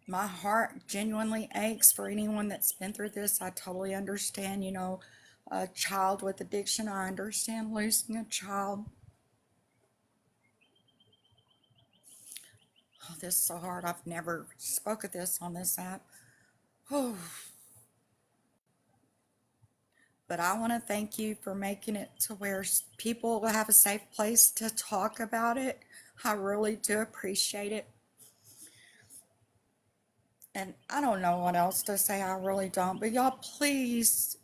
My heart genuinely aches for anyone that's been through this. I totally understand, a child with addiction. I understand losing a child. Oh, this is so hard. I've never spoke of this on this app. Oh. But I want to thank you for making it to where people will have a safe place to talk about it. I really do appreciate it. And I don't know what else to say. I really don't. But y'all, please,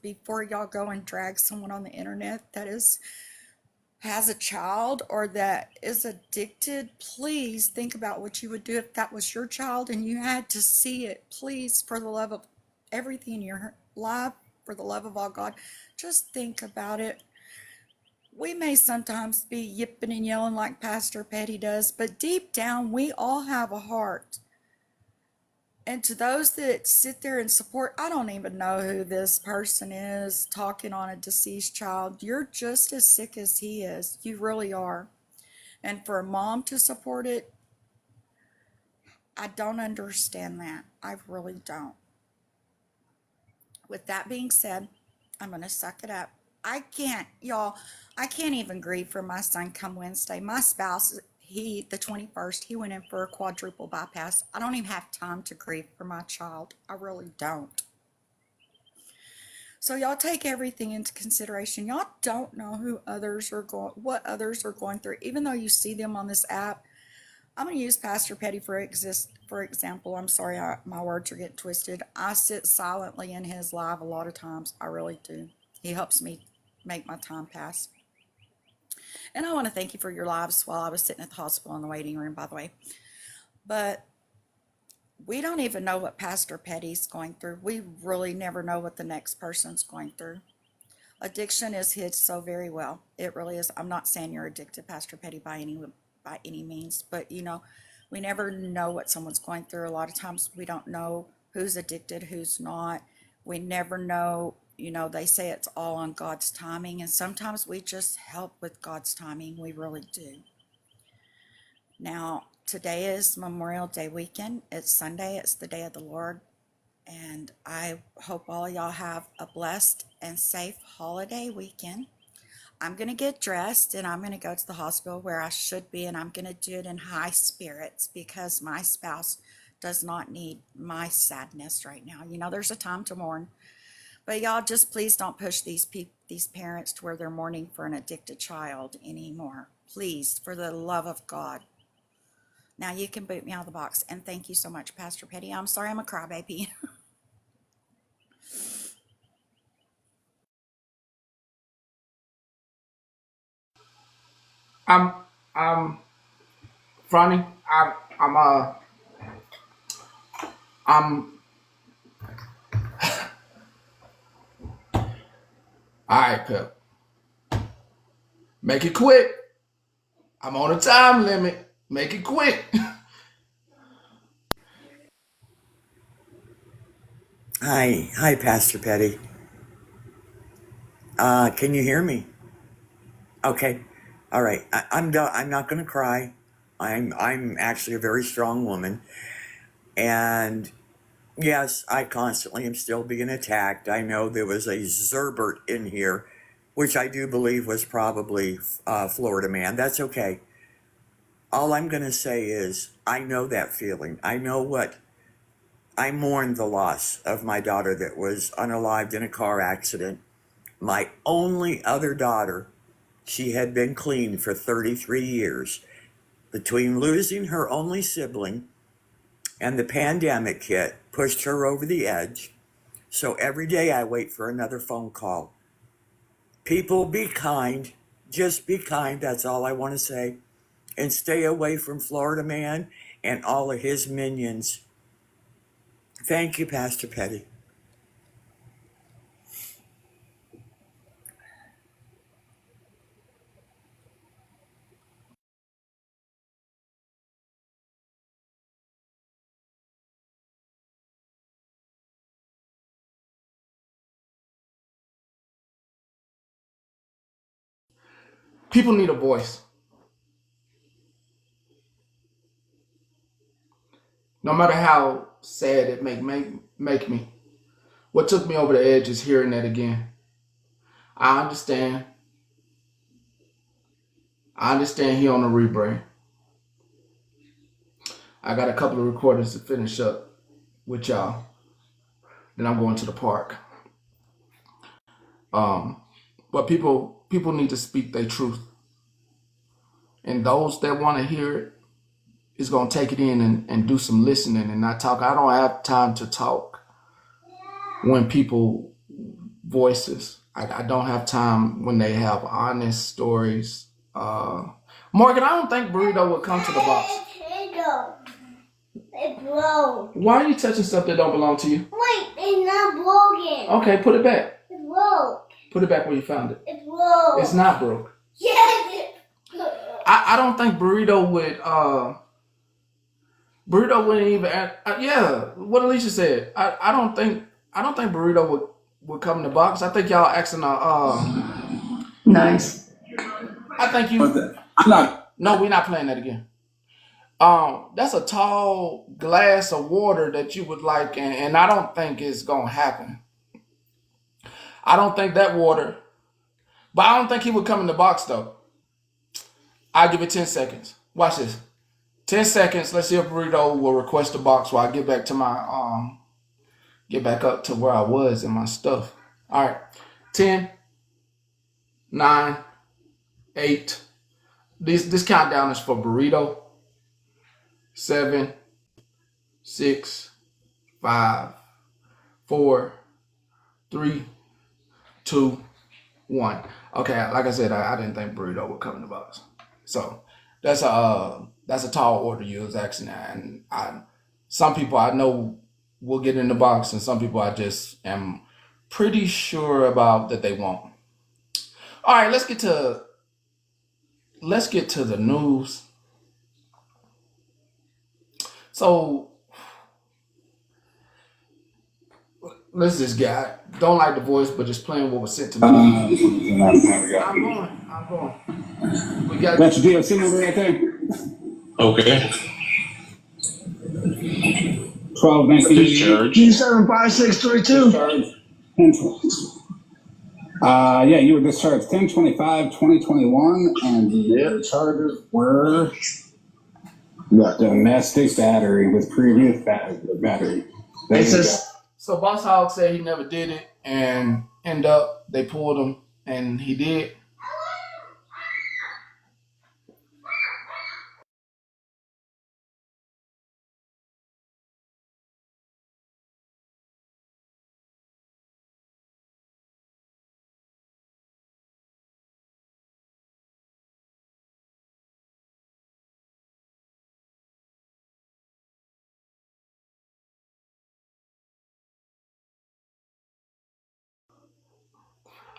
before y'all go and drag someone on the internet that has a child or that is addicted, please think about what you would do if that was your child and you had to see it. Please, for the love of everything in your life, for the love of all God, just think about it. We may sometimes be yipping and yelling like Pastor Petty does, but deep down, we all have a heart. And to those that sit there and support, I don't even know who this person is talking on a deceased child. You're just as sick as he is. You really are. And for a mom to support it, I don't understand that. I really don't. With that being said, I'm going to suck it up. I can't even grieve for my son come Wednesday. My spouse, the 21st, he went in for a quadruple bypass. I don't even have time to grieve for my child. I really don't. So y'all take everything into consideration. Y'all don't know what others are going through, even though you see them on this app. I'm going to use Pastor Petty for example. I'm sorry, my words are getting twisted. I sit silently in his live a lot of times. I really do. He helps me make my time pass. And I want to thank you for your lives while I was sitting at the hospital in the waiting room, by the way. But we don't even know what Pastor Petty's going through. We really never know what the next person's going through. Addiction is hid so very well. It really is. I'm not saying you're addicted, Pastor Petty, by any means, but we never know what someone's going through. A lot of times we don't know who's addicted, who's not. We never know. They say it's all on God's timing, and sometimes we just help with God's timing. We really do. Now, today is Memorial Day weekend. It's Sunday. It's the day of the Lord. And I hope all y'all have a blessed and safe holiday weekend. I'm going to get dressed and I'm going to go to the hospital where I should be, and I'm going to do it in high spirits because my spouse does not need my sadness right now. There's a time to mourn, But y'all just please don't push these parents to where they're mourning for an addicted child anymore. Please, for the love of God. Now you can boot me out of the box. And thank you so much, Pastor Petty. I'm sorry I'm a crybaby. I'm Franny. I'm all right, Pep. Make it quick. I'm on a time limit. Make it quick. Hi, Pastor Petty. Can you hear me? Okay, all right. I'm not going to cry. I'm actually a very strong woman, and yes, I constantly am still being attacked. I know there was a Zerbert in here, which I do believe was probably Florida man. That's okay. All I'm going to say is I know that feeling. I mourned the loss of my daughter that was unalived in a car accident. My only other daughter, she had been clean for 33 years. Between losing her only sibling and the pandemic hit, pushed her over the edge. So every day I wait for another phone call. People, be kind. Just be kind. That's all I want to say. And stay away from Florida man and all of his minions. Thank you, Pastor Petty. People need a voice. No matter how sad it make me. What took me over the edge is hearing that again. I understand. He on the rebrand. I got a couple of recordings to finish up with y'all. Then I'm going to the park. But people need to speak their truth. And those that want to hear it is going to take it in and do some listening and not talk. I don't have time to talk when people voices. I don't have time when they have honest stories. Morgan, I don't think Burrito would come to the box. It broke. Why are you touching stuff that don't belong to you? Wait, it's not broken. Okay, put it back. It broke. Put it back where you found it. It broke. It's not broke. Yes, it broke. I don't think Burrito wouldn't even yeah, what Alicia said. I don't think Burrito would come in the box. I think y'all asking nice. I think you I'm not. No, we're not playing that again. That's a tall glass of water that you would like, and I don't think it's gonna happen. I don't think that water, but I don't think he would come in the box though. I'll give it 10 seconds. Watch this. 10 seconds. Let's see if Burrito will request a box while I get back to my get back up to where I was in my stuff. All right. 10, 9, 8. This countdown is for Burrito. 7, 6, 5, 4, 3, 2, 1. Okay, like I said, I didn't think Burrito would come in the box. So that's a tall order you was asking, and some people I know will get in the box, and some people I just am pretty sure about that they won't. All right, let's get to the news. So let's this guy don't like the voice, but just playing what was sent to me. I'm going. We got that's your DOC number right there. Okay. 12 discharge. G75632. Yeah, you were discharged 10/25/2021, and the charges were domestic battery with previous battery. So Boss Hog said he never did it. and end up they pulled him, and he did.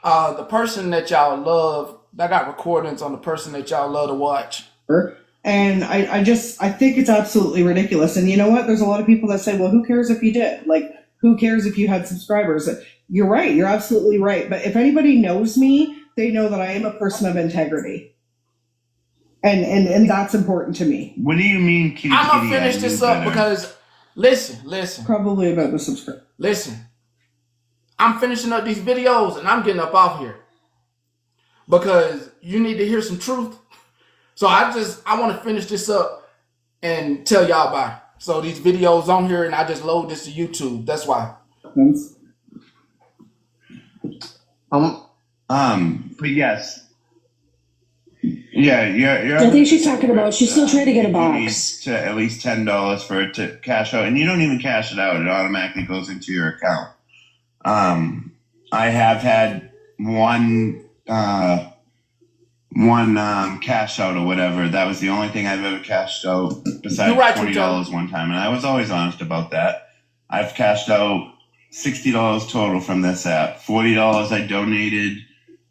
The person that y'all love, I got recordings on the person that y'all love to watch. And I think it's absolutely ridiculous. And you know what? There's a lot of people that say, well, who cares if you did? Like, who cares if you had subscribers? You're right. You're absolutely right. But if anybody knows me, they know that I am a person of integrity. And that's important to me. What do you mean, kitty? I'm going to finish this up because, listen. Probably about the subscribe. Listen. I'm finishing up these videos and I'm getting up off here because you need to hear some truth. So I want to finish this up and tell y'all bye. So these videos on here and I just load this to YouTube. That's why. But yes. Yeah, you're I think she's talking about she's still trying to get a box. To at least $10 for it to cash out, and you don't even cash it out; it automatically goes into your account. I have had one cash out or whatever. That was the only thing I've ever cashed out besides $20 one time, and I was always honest about that. I've cashed out $60 total from this app. $40 I donated.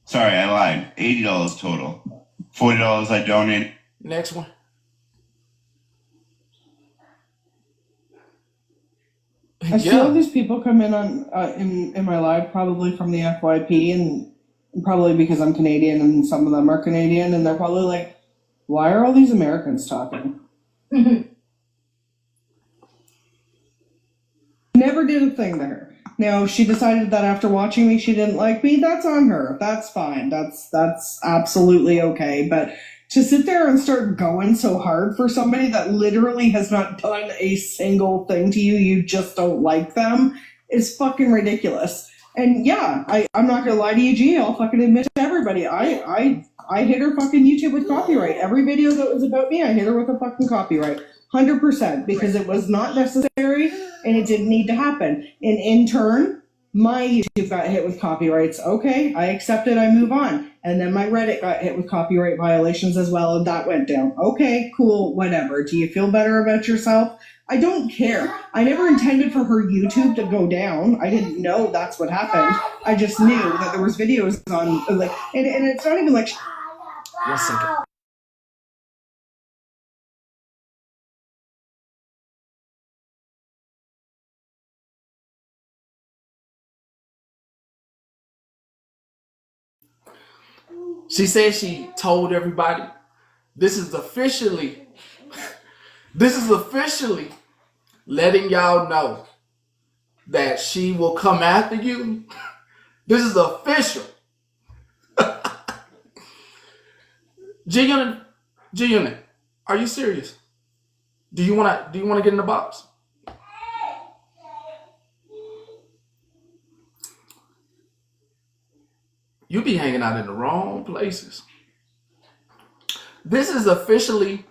Sorry, I lied. $80 total. $40 I donated. Next one. I see all these people come in on in my live, probably from the FYP, and probably because I'm Canadian and some of them are Canadian, and they're probably like, why are all these Americans talking? Never did a thing to her. Now, she decided that after watching me, she didn't like me. That's on her. That's fine. That's absolutely okay. But to sit there and start going so hard for somebody that literally has not done a single thing to you, you just don't like them, is fucking ridiculous. And yeah, I'm not gonna lie to you, G. I'll fucking admit to everybody. I hit her fucking YouTube with copyright. Every video that was about me, I hit her with a fucking copyright. 100%, because it was not necessary and it didn't need to happen. And in turn, my YouTube got hit with copyrights. Okay, I accept it, I move on. And then my Reddit got hit with copyright violations as well, and that went down. Okay, cool, whatever. Do you feel better about yourself? I don't care. I never intended for her YouTube to go down. I didn't know that's what happened. I just knew that there was videos on, like, and it's not even like... 1 second. She said she told everybody. This is officially letting y'all know that she will come after you. This is official. G-Unit, are you serious? Do you wanna get in the box? You be hanging out in the wrong places. This is officially,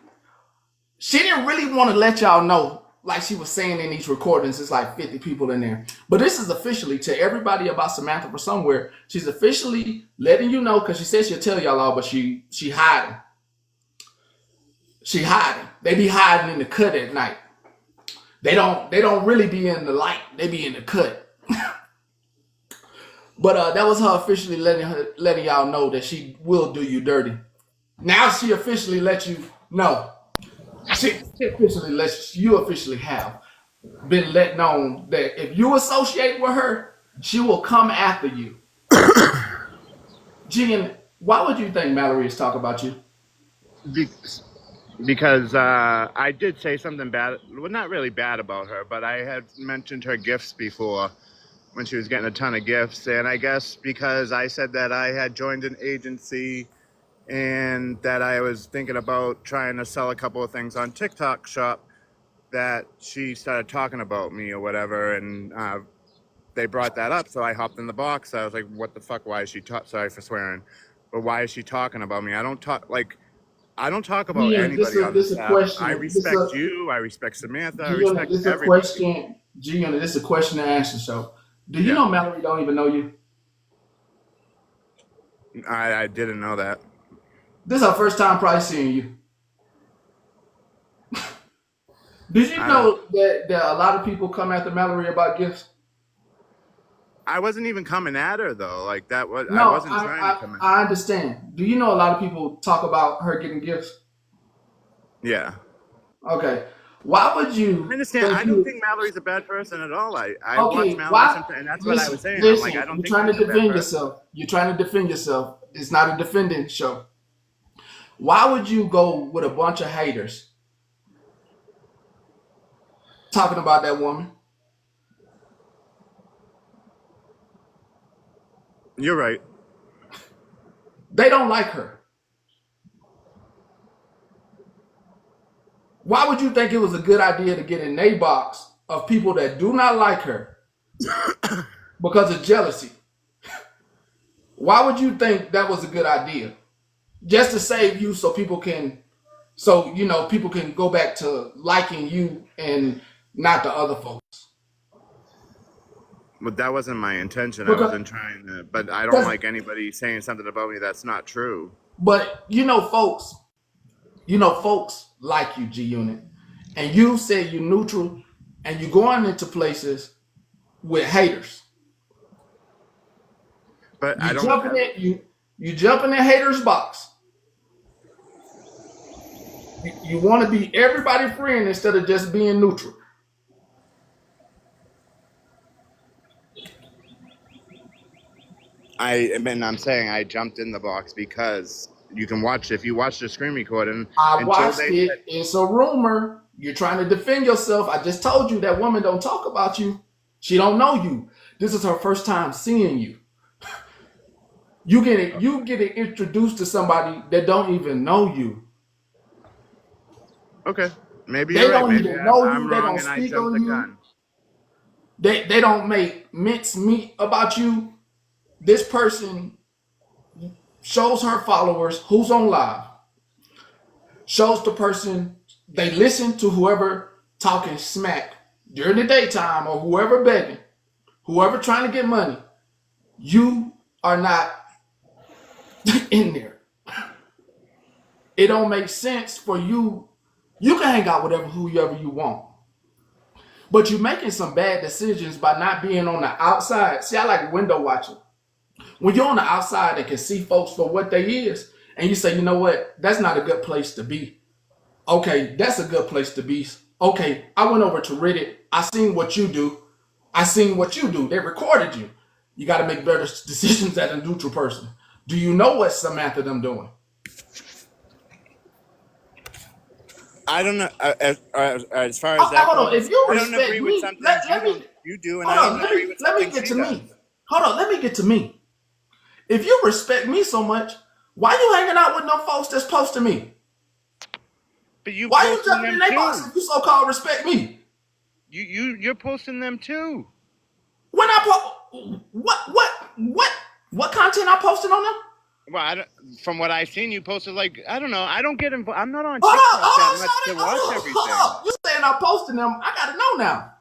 she didn't really want to let y'all know, like she was saying in these recordings, it's like 50 people in there. But this is officially to everybody about Samantha for somewhere. She's officially letting you know, because she says she'll tell y'all all, but she hiding. She hiding. They be hiding in the cut at night. They don't really be in the light. They be in the cut. But that was her officially letting y'all know that she will do you dirty. Now she officially let you know. She officially lets you officially have been let known that if you associate with her, she will come after you. Gian, why would you think Mallory is talking about you? Because I did say something bad, well, not really bad about her, but I had mentioned her gifts before when she was getting a ton of gifts. And I guess because I said that I had joined an agency and that I was thinking about trying to sell a couple of things on TikTok Shop, that she started talking about me or whatever. And they brought that up, so I hopped in the box. I was like, what the fuck? Why is she sorry for swearing, but why is she talking about me? I don't talk about Gian, anybody on this this a app. I question. respect you. I respect Samantha. I Gian, respect this a everybody. question. Gian, this is a question and answer show. Do you Yeah. know Mallory don't even know you? I didn't know that. This is her first time probably seeing you. Did you know that a lot of people come after Mallory about gifts? I wasn't even coming at her though. Like that was I No, wasn't trying to come at her. I understand. Do you know a lot of people talk about her getting gifts? Yeah. Okay. Why would you I understand. I don't think Mallory's a bad person at all. I watch Mallory sometimes, and that's what I was saying. I'm like, I don't You're think trying she's to a bad defend person. yourself. You're trying to defend yourself. It's not a defending show. Why would you go with a bunch of haters talking about that woman? You're right. They don't like her. Why would you think it was a good idea to get in a box of people that do not like her because of jealousy? Why would you think that was a good idea? Just to save you so people can go back to liking you and not the other folks. But that wasn't my intention. I Because, wasn't trying to. But I don't like anybody saying something about me that's not true. but folks like you, G Unit, and you said you're neutral, and you're going into places with haters. But you jump in that haters box. You want to be everybody's friend instead of just being neutral. I'm saying I jumped in the box because you can watch if you watch the screen recording. I watched it. It's a rumor. You're trying to defend yourself. I just told you that woman don't talk about you. She don't know you. This is her first time seeing you. You get introduced to somebody that don't even know you. Okay, maybe they you're right. Don't maybe even know I'm you. They wrong don't and I speak jumped on the you. gun. They don't make mince meat about you. This person shows her followers who's on live. Shows the person they listen to whoever talking smack during the daytime or whoever begging, whoever trying to get money. You are not in there. It don't make sense for you. You can hang out with whoever you want. But you're making some bad decisions by not being on the outside. See, I like window watching. When you're on the outside and can see folks for what they is, and you say, you know what, that's not a good place to be. Okay, that's a good place to be. Okay, I went over to Reddit. I seen what you do. They recorded you. You got to make better decisions as a neutral person. Do you know what Samantha them doing? I don't know. As far as that hold on. goes, If you I don't respect agree with me, something you do, and I don't agree with something she does. Hold on, let me get to me. If you respect me so much, why you hanging out with them folks that's posting me? But why you jumping in their box if you so-called respect me? You're posting them too. When I what content I posted on them? Well, from what I've seen, you posted I don't know. I don't get involved. I'm not on TikTok that much to watch everything. You saying I'm posting them? I gotta know now.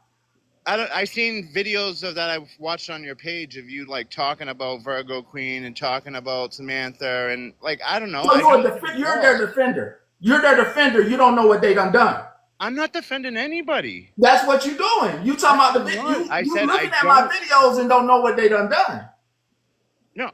I've seen videos of that I've watched on your page of you talking about Virgo Queen and talking about Samantha and I don't know. So you're their defender. You're their defender. You don't know what they done. I'm not defending anybody. That's what you're doing. You talking about the you looking at my videos and don't know what they done. No,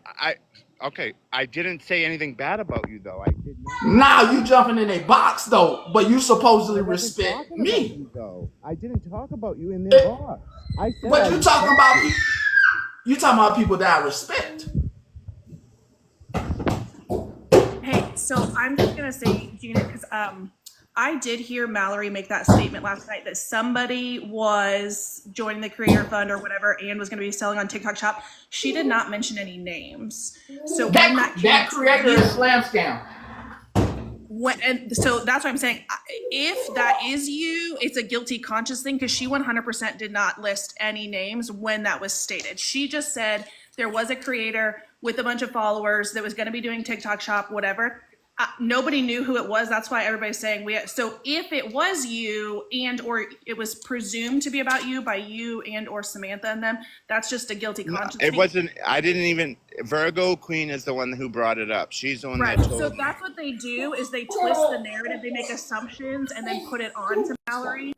I didn't say anything bad about you though. I did not. Now you jumping in a box though, but you supposedly respect me. You, though. I didn't talk about you in their box. I said but you talking about people that I respect. Hey, so I'm just gonna say, Gina, because I did hear Mallory make that statement last night that somebody was joining the creator fund or whatever and was going to be selling on TikTok Shop. She did not mention any names. So that creator is Slam Scam. and so that's what I'm saying. If that is you, it's a guilty conscience thing, because she 100% did not list any names when that was stated. She just said there was a creator with a bunch of followers that was going to be doing TikTok shop, whatever. Nobody knew who it was. That's why everybody's saying so if it was you, and or it was presumed to be about you by you and or Samantha and them, that's just a guilty conscience It thing. wasn't. I didn't even. Virgo Queen is the one who brought it up. She's the one Right. that told So me. that's what they do, is they twist the narrative, they make assumptions and then put it on to Mallory.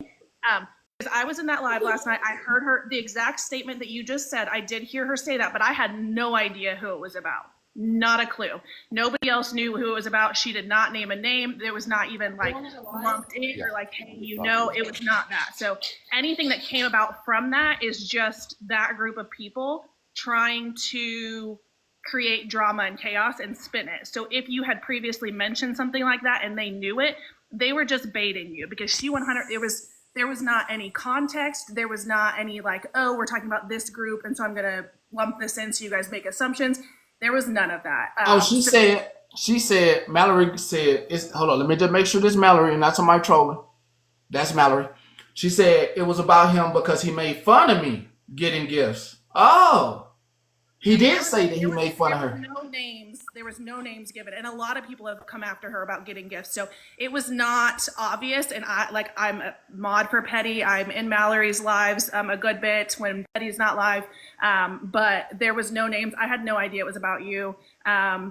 Because I was in that live last night. I heard her, the exact statement that you just said. I did hear her say that, but I had no idea who it was about. Not a clue. Nobody else knew who it was about. She did not name a name. There was not even like lumped in or like, hey, it was not that. So anything that came about from that is just that group of people trying to create drama and chaos and spin it. So if you had previously mentioned something like that and they knew it, they were just baiting you, because she 100, there was not any context. There was not any like, oh, we're talking about this group, and so I'm going to lump this in so you guys make assumptions. There was none of that. She said, Mallory said, hold on, let me just make sure this is Mallory and not somebody trolling. That's Mallory. She said it was about him because he made fun of me getting gifts. Oh. He did say that he made fun of her. There was no names given, and a lot of people have come after her about getting gifts. So it was not obvious. And I'm a mod for Petty. I'm in Mallory's lives a good bit when Petty's not live. But there was no names. I had no idea it was about you,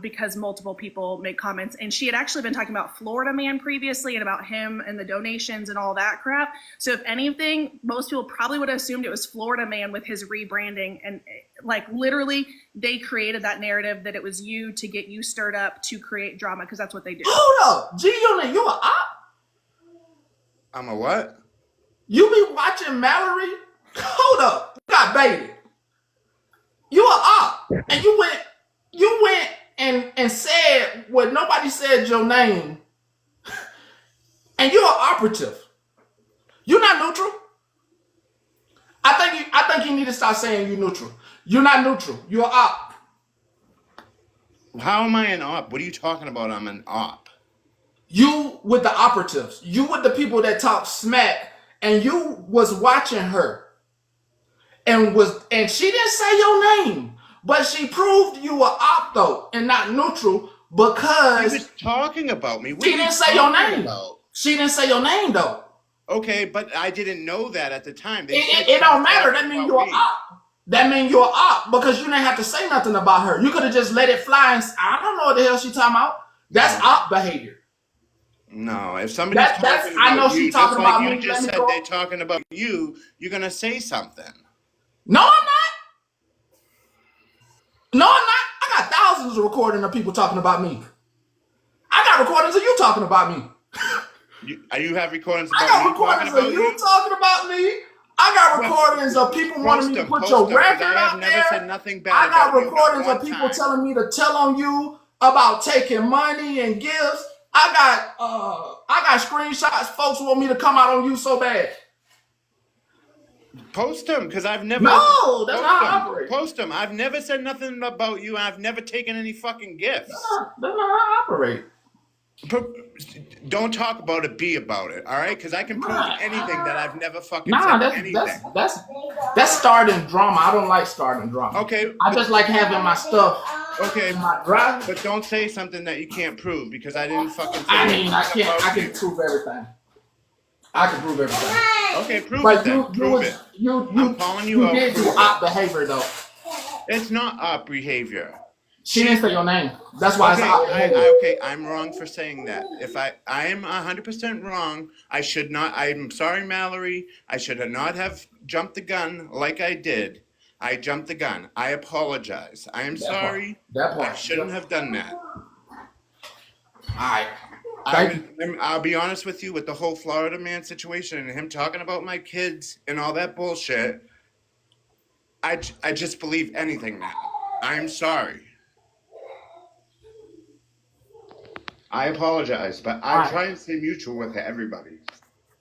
because multiple people made comments, and she had actually been talking about Florida Man previously and about him and the donations and all that crap. So if anything, most people probably would have assumed it was Florida Man with his rebranding, and like literally they created that narrative that it was you to get you stirred up to create drama, because that's what they do. Hold up, G Unit, you a op? I'm a what? You be watching Mallory? Hold up, you got baited. You a op, and you went and said what nobody said your name, and you're an operative. You're not neutral. I think you need to start saying you're neutral. You're not neutral. You're an op. How am I an op? What are you talking about? I'm an op. You with the operatives. You with the people that talk smack, and you was watching her, and she didn't say your name, but she proved you were op though and not neutral, because she was talking about me. She didn't say your name. She didn't say your name though. Okay, but I didn't know that at the time. It don't matter. That means you're op. That means you're op, because you didn't have to say nothing about her. You could have just let it fly and I don't know what the hell she talking about. That's op behavior. No, if somebody's talking about I know she talking about me. You just said they're talking about you. You're gonna say something. No, I'm not. No, I'm not. I got thousands of recordings of people talking about me. I got recordings of you talking about me. You have recordings about I got me recordings talking about of you talking about me. I got recordings of people wanting me to put your record out there. I have never said nothing bad. I got recordings of people telling me to tell on you about taking money and gifts. I got screenshots. Folks want me to come out on you so bad. Post them, because I've never. No, that's not how I operate. Post them. I've never said nothing about you. I've never taken any fucking gifts. That's not how I operate. Don't talk about it. Be about it. All right, because I can prove anything that I've never fucking said anything. That's starting drama. I don't like starting drama. Okay, I just like having my stuff. Okay, but don't say something that you can't prove, because I didn't fucking say I can prove everything. I can prove everything. Okay, prove but it then. Prove it. I'm calling you out. You did do op behavior though. It's not op behavior. She didn't say your name. That's why it's op behavior. Okay, I'm wrong for saying that. If I am 100% wrong, I should not. I'm sorry, Mallory. I should not have jumped the gun like I did. I jumped the gun. I apologize. I am sorry. I shouldn't have done that. All right. I'll be honest with you, with the whole Florida Man situation and him talking about my kids and all that bullshit, I just believe anything now. I'm sorry. I apologize, but I try and stay mutual with everybody.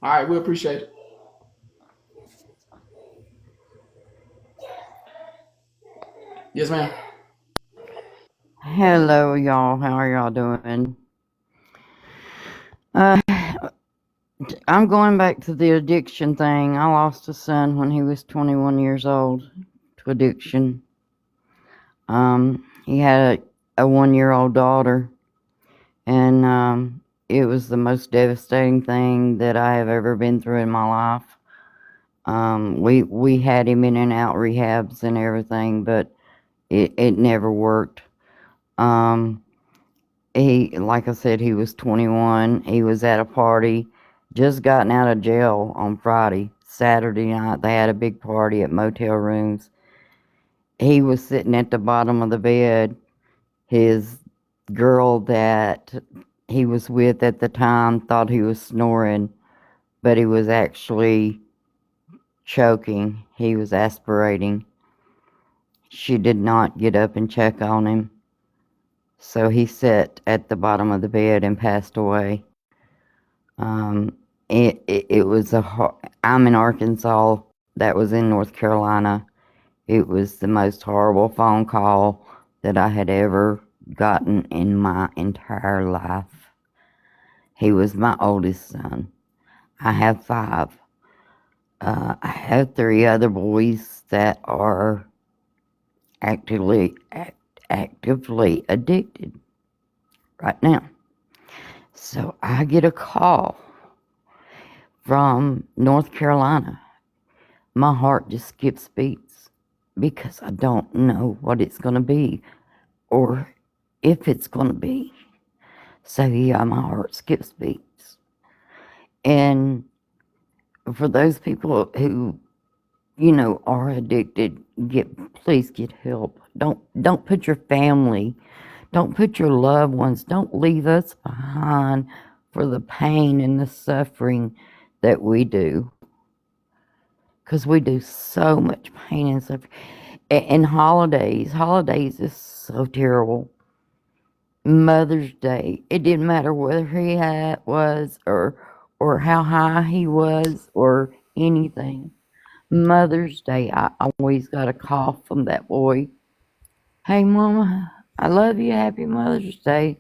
All right, we appreciate it. Yes, ma'am. Hello, y'all. How are y'all doing? Uh, I'm going back to the addiction thing. I lost a son when he was 21 years old to addiction. He had a 1-year-old daughter, and it was the most devastating thing that I have ever been through in my life. We had him in and out rehabs and everything, but it never worked. Like I said, he was 21. He was at a party, just gotten out of jail on Friday. Saturday night, they had a big party at motel rooms. He was sitting at the bottom of the bed. His girl that he was with at the time thought he was snoring, but he was actually choking. He was aspirating. She did not get up and check on him. So he sat at the bottom of the bed and passed away. It was I'm in Arkansas. That was in North Carolina. It was the most horrible phone call that I had ever gotten in my entire life. He was my oldest son. I have 5. I have 3 other boys that are actively addicted right now. So I get a call from North Carolina. My heart just skips beats because I don't know what it's going to be or if it's going to be. So yeah, my heart skips beats. And for those people who, are addicted, please get help. Don't put your family, don't put your loved ones, don't leave us behind for the pain and the suffering that we do. Because we do so much pain and suffering. And holidays is so terrible. Mother's Day, it didn't matter whether he was or how high he was or anything. Mother's Day, I always got a call from that boy. Hey, Mama, I love you. Happy Mother's Day.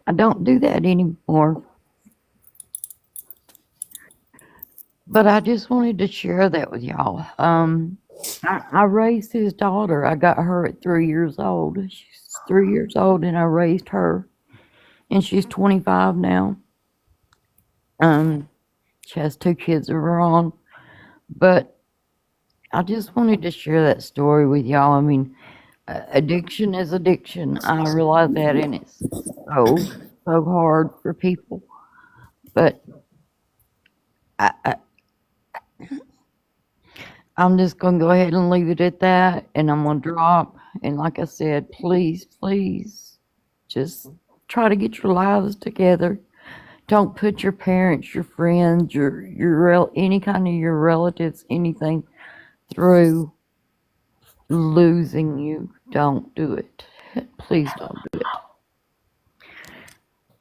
I don't do that anymore. But I just wanted to share that with y'all. I raised his daughter. I got her at 3 years old. She's 3 years old, and I raised her, and she's 25 now. She has 2 kids of her own, but I just wanted to share that story with y'all. I mean, addiction is addiction. I realize that, and it's so hard for people. But I'm just going to go ahead and leave it at that, and I'm going to drop. And like I said, please, just try to get your lives together. Don't put your parents, your friends, any kind of your relatives, anything through losing you. Don't do it. Please don't do it.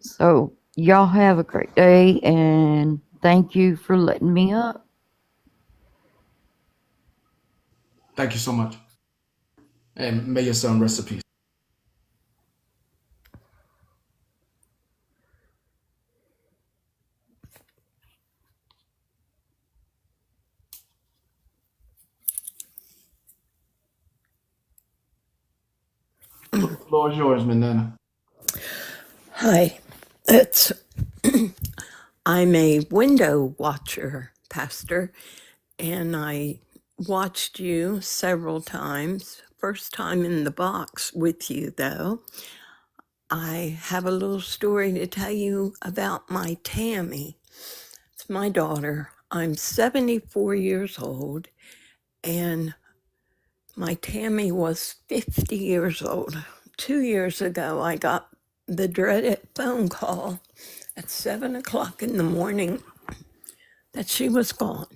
So y'all have a great day, and thank you for letting me up. Thank you so much. And may your son rest in peace. The floor is yours, Manana. Hi, it's I'm a window watcher, Pastor, and I watched you several times. First time in the box with you, though. I have a little story to tell you about my Tammy. It's my daughter. I'm 74 years old, and my Tammy was 50 years old. 2 years ago, I got the dreaded phone call at 7 o'clock in the morning that she was gone.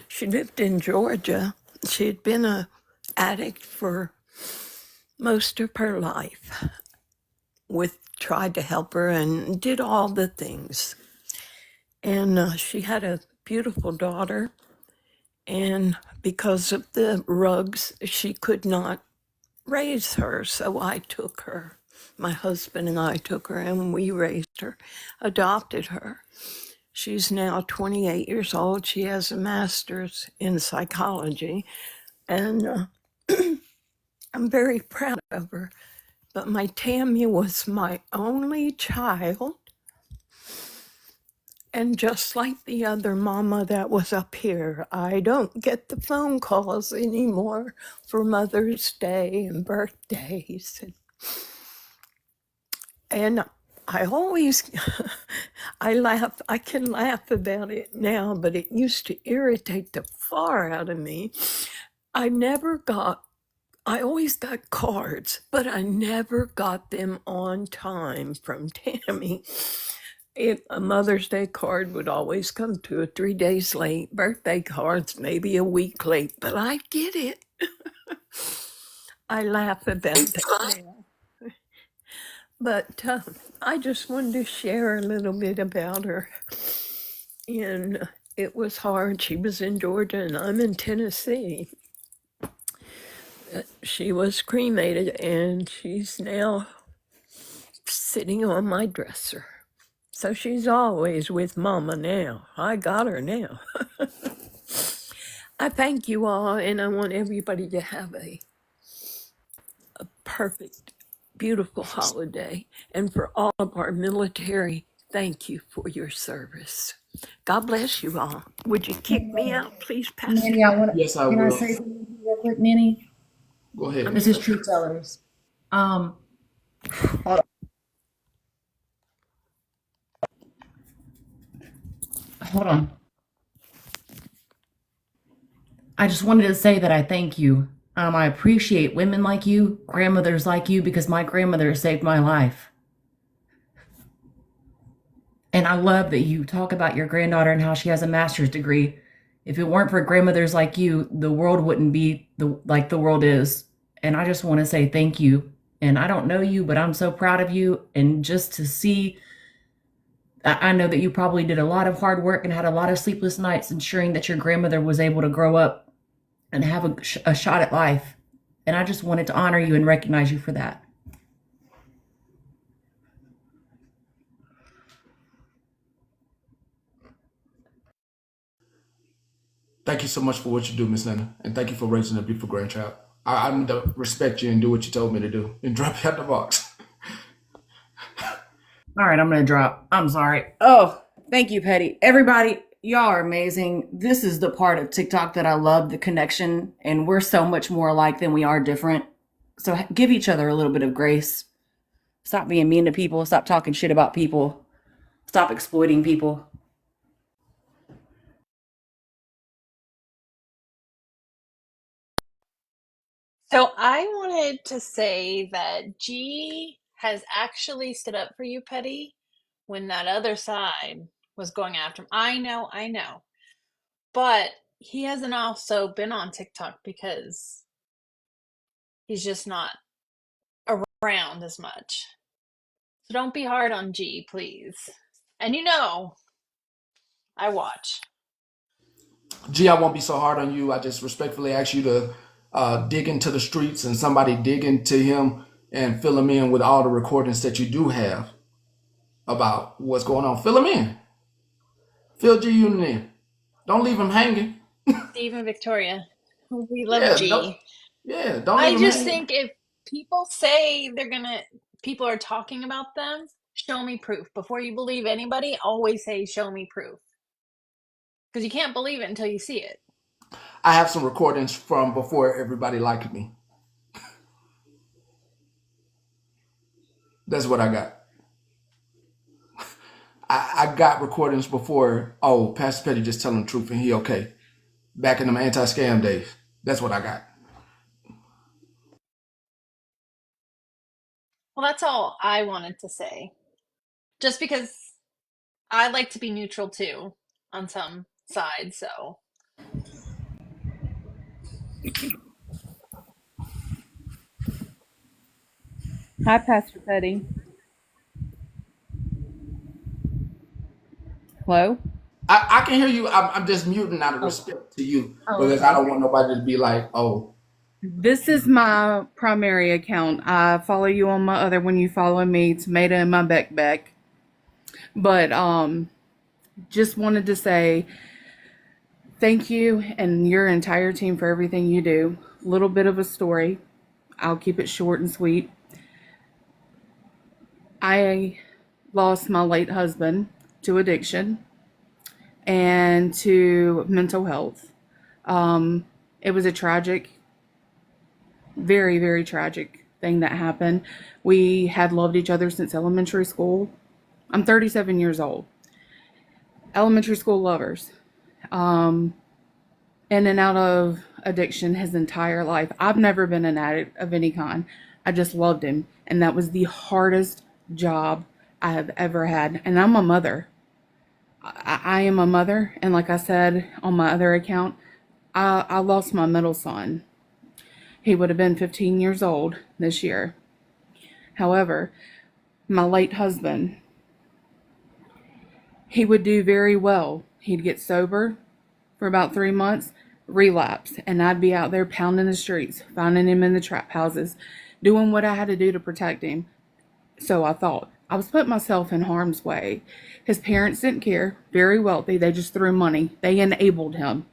She lived in Georgia. She had been an addict for most of her life. Tried to help her and did all the things. And she had a beautiful daughter. And because of the rugs, she could not raise her. So I took her. My husband and I took her and we raised her, adopted her. She's now 28 years old. She has a master's in psychology, and I'm very proud of her. But my Tammy was my only child. And just like the other mama that was up here, I don't get the phone calls anymore for Mother's Day and birthdays. And I always, I laugh, I can laugh about it now, but it used to irritate the far out of me. I always got cards, but I never got them on time from Tammy. A Mother's Day card would always come 2 or 3 days late. Birthday cards, maybe a week late, but I get it. I laugh about that now. But I just wanted to share a little bit about her. And it was hard. She was in Georgia and I'm in Tennessee. She was cremated and she's now sitting on my dresser. So she's always with Mama now. I got her now. I thank you all, and I want everybody to have a perfect, beautiful holiday. And for all of our military, thank you for your service. God bless you all. Would you kick me out, please, Pastor? Manny, I want to. Yes, I Can I will. say something real quick, Manny? Go ahead. This is Truth Tellers. Hold on. Hold on. I just wanted to say that I thank you. I appreciate women like you, grandmothers like you, because my grandmother saved my life. And I love that you talk about your granddaughter and how she has a master's degree. If it weren't for grandmothers like you, the world wouldn't be like the world is. And I just want to say thank you. And I don't know you, but I'm so proud of you. And just to see, I know that you probably did a lot of hard work and had a lot of sleepless nights ensuring that your grandmother was able to grow up and have a shot at life. And I just wanted to honor you and recognize you for that. Thank you so much for what you do, Miss Nana, and thank you for raising a beautiful grandchild. I'm to respect you and do what you told me to do and drop you out the box. All right, I'm going to drop. I'm sorry. Oh, thank you, Petty. Everybody, y'all are amazing. This is the part of TikTok that I love, the connection, and we're so much more alike than we are different. So give each other a little bit of grace. Stop being mean to people. Stop talking shit about people. Stop exploiting people. So I wanted to say that G has actually stood up for you, Petty, when that other side was going after him. I know. But he hasn't also been on TikTok because he's just not around as much. So don't be hard on G, please. And I watch. Gee, I won't be so hard on you. I just respectfully ask you to dig into the streets and somebody dig into him and fill him in with all the recordings that you do have about what's going on. Fill him in. Fill G Unit in. Don't leave him hanging. Steve and Victoria, we love Yeah, don't, G. yeah, don't leave I him just hanging. think if people say people are talking about them, show me proof. Before you believe anybody, always say, show me proof. Because you can't believe it until you see it. I have some recordings from before everybody liked me. That's what I got. I got recordings before, oh, Pastor Petty just telling the truth and he okay. Back in them anti-scam days. That's what I got. Well, that's all I wanted to say. Just because I like to be neutral too on some sides, so. Hi, Pastor Petty. Hello? I can hear you. I'm just muting out of Oh, respect to you oh, because I okay. don't want nobody to be like, oh. This is my primary account. I follow you on my other one. You follow me, Tomato and my Beck. But just wanted to say thank you and your entire team for everything you do. Little bit of a story. I'll keep it short and sweet. I lost my late husband to addiction and to mental health. It was a tragic, very, very tragic thing that happened. We had loved each other since elementary school. I'm 37 years old. Elementary school lovers. In and out of addiction his entire life. I've never been an addict of any kind. I just loved him. And that was the hardest job I have ever had. And I'm a mother. I am a mother. And like I said on my other account, I lost my middle son. He would have been 15 years old this year. However, my late husband, he would do very well. He'd get sober for about 3 months, relapse, and I'd be out there pounding the streets, finding him in the trap houses, doing what I had to do to protect him. So I thought. I was putting myself in harm's way. His parents didn't care, very wealthy, they just threw money. They enabled him.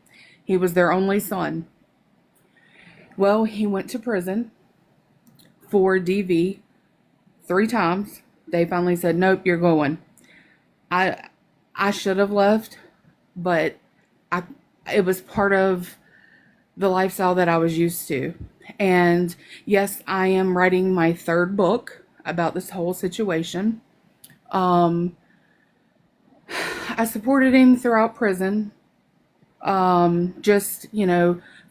He was their only son. Well, he went to prison for DV 3 times. They finally said, nope, you're going. I should have left, but it was part of the lifestyle that I was used to. And yes, I am writing my 3rd book about this whole situation. I supported him throughout prison. Just,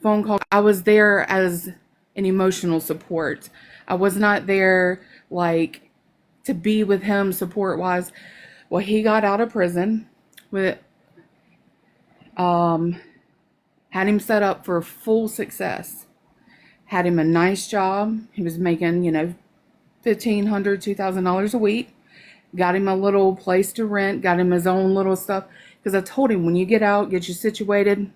phone call. I was there as an emotional support. I was not there to be with him support wise. Well, he got out of prison with had him set up for full success. Had him a nice job. He was making, $1,500, $2,000 a week. Got him a little place to rent. Got him his own little stuff. Because I told him, when you get out, get you situated,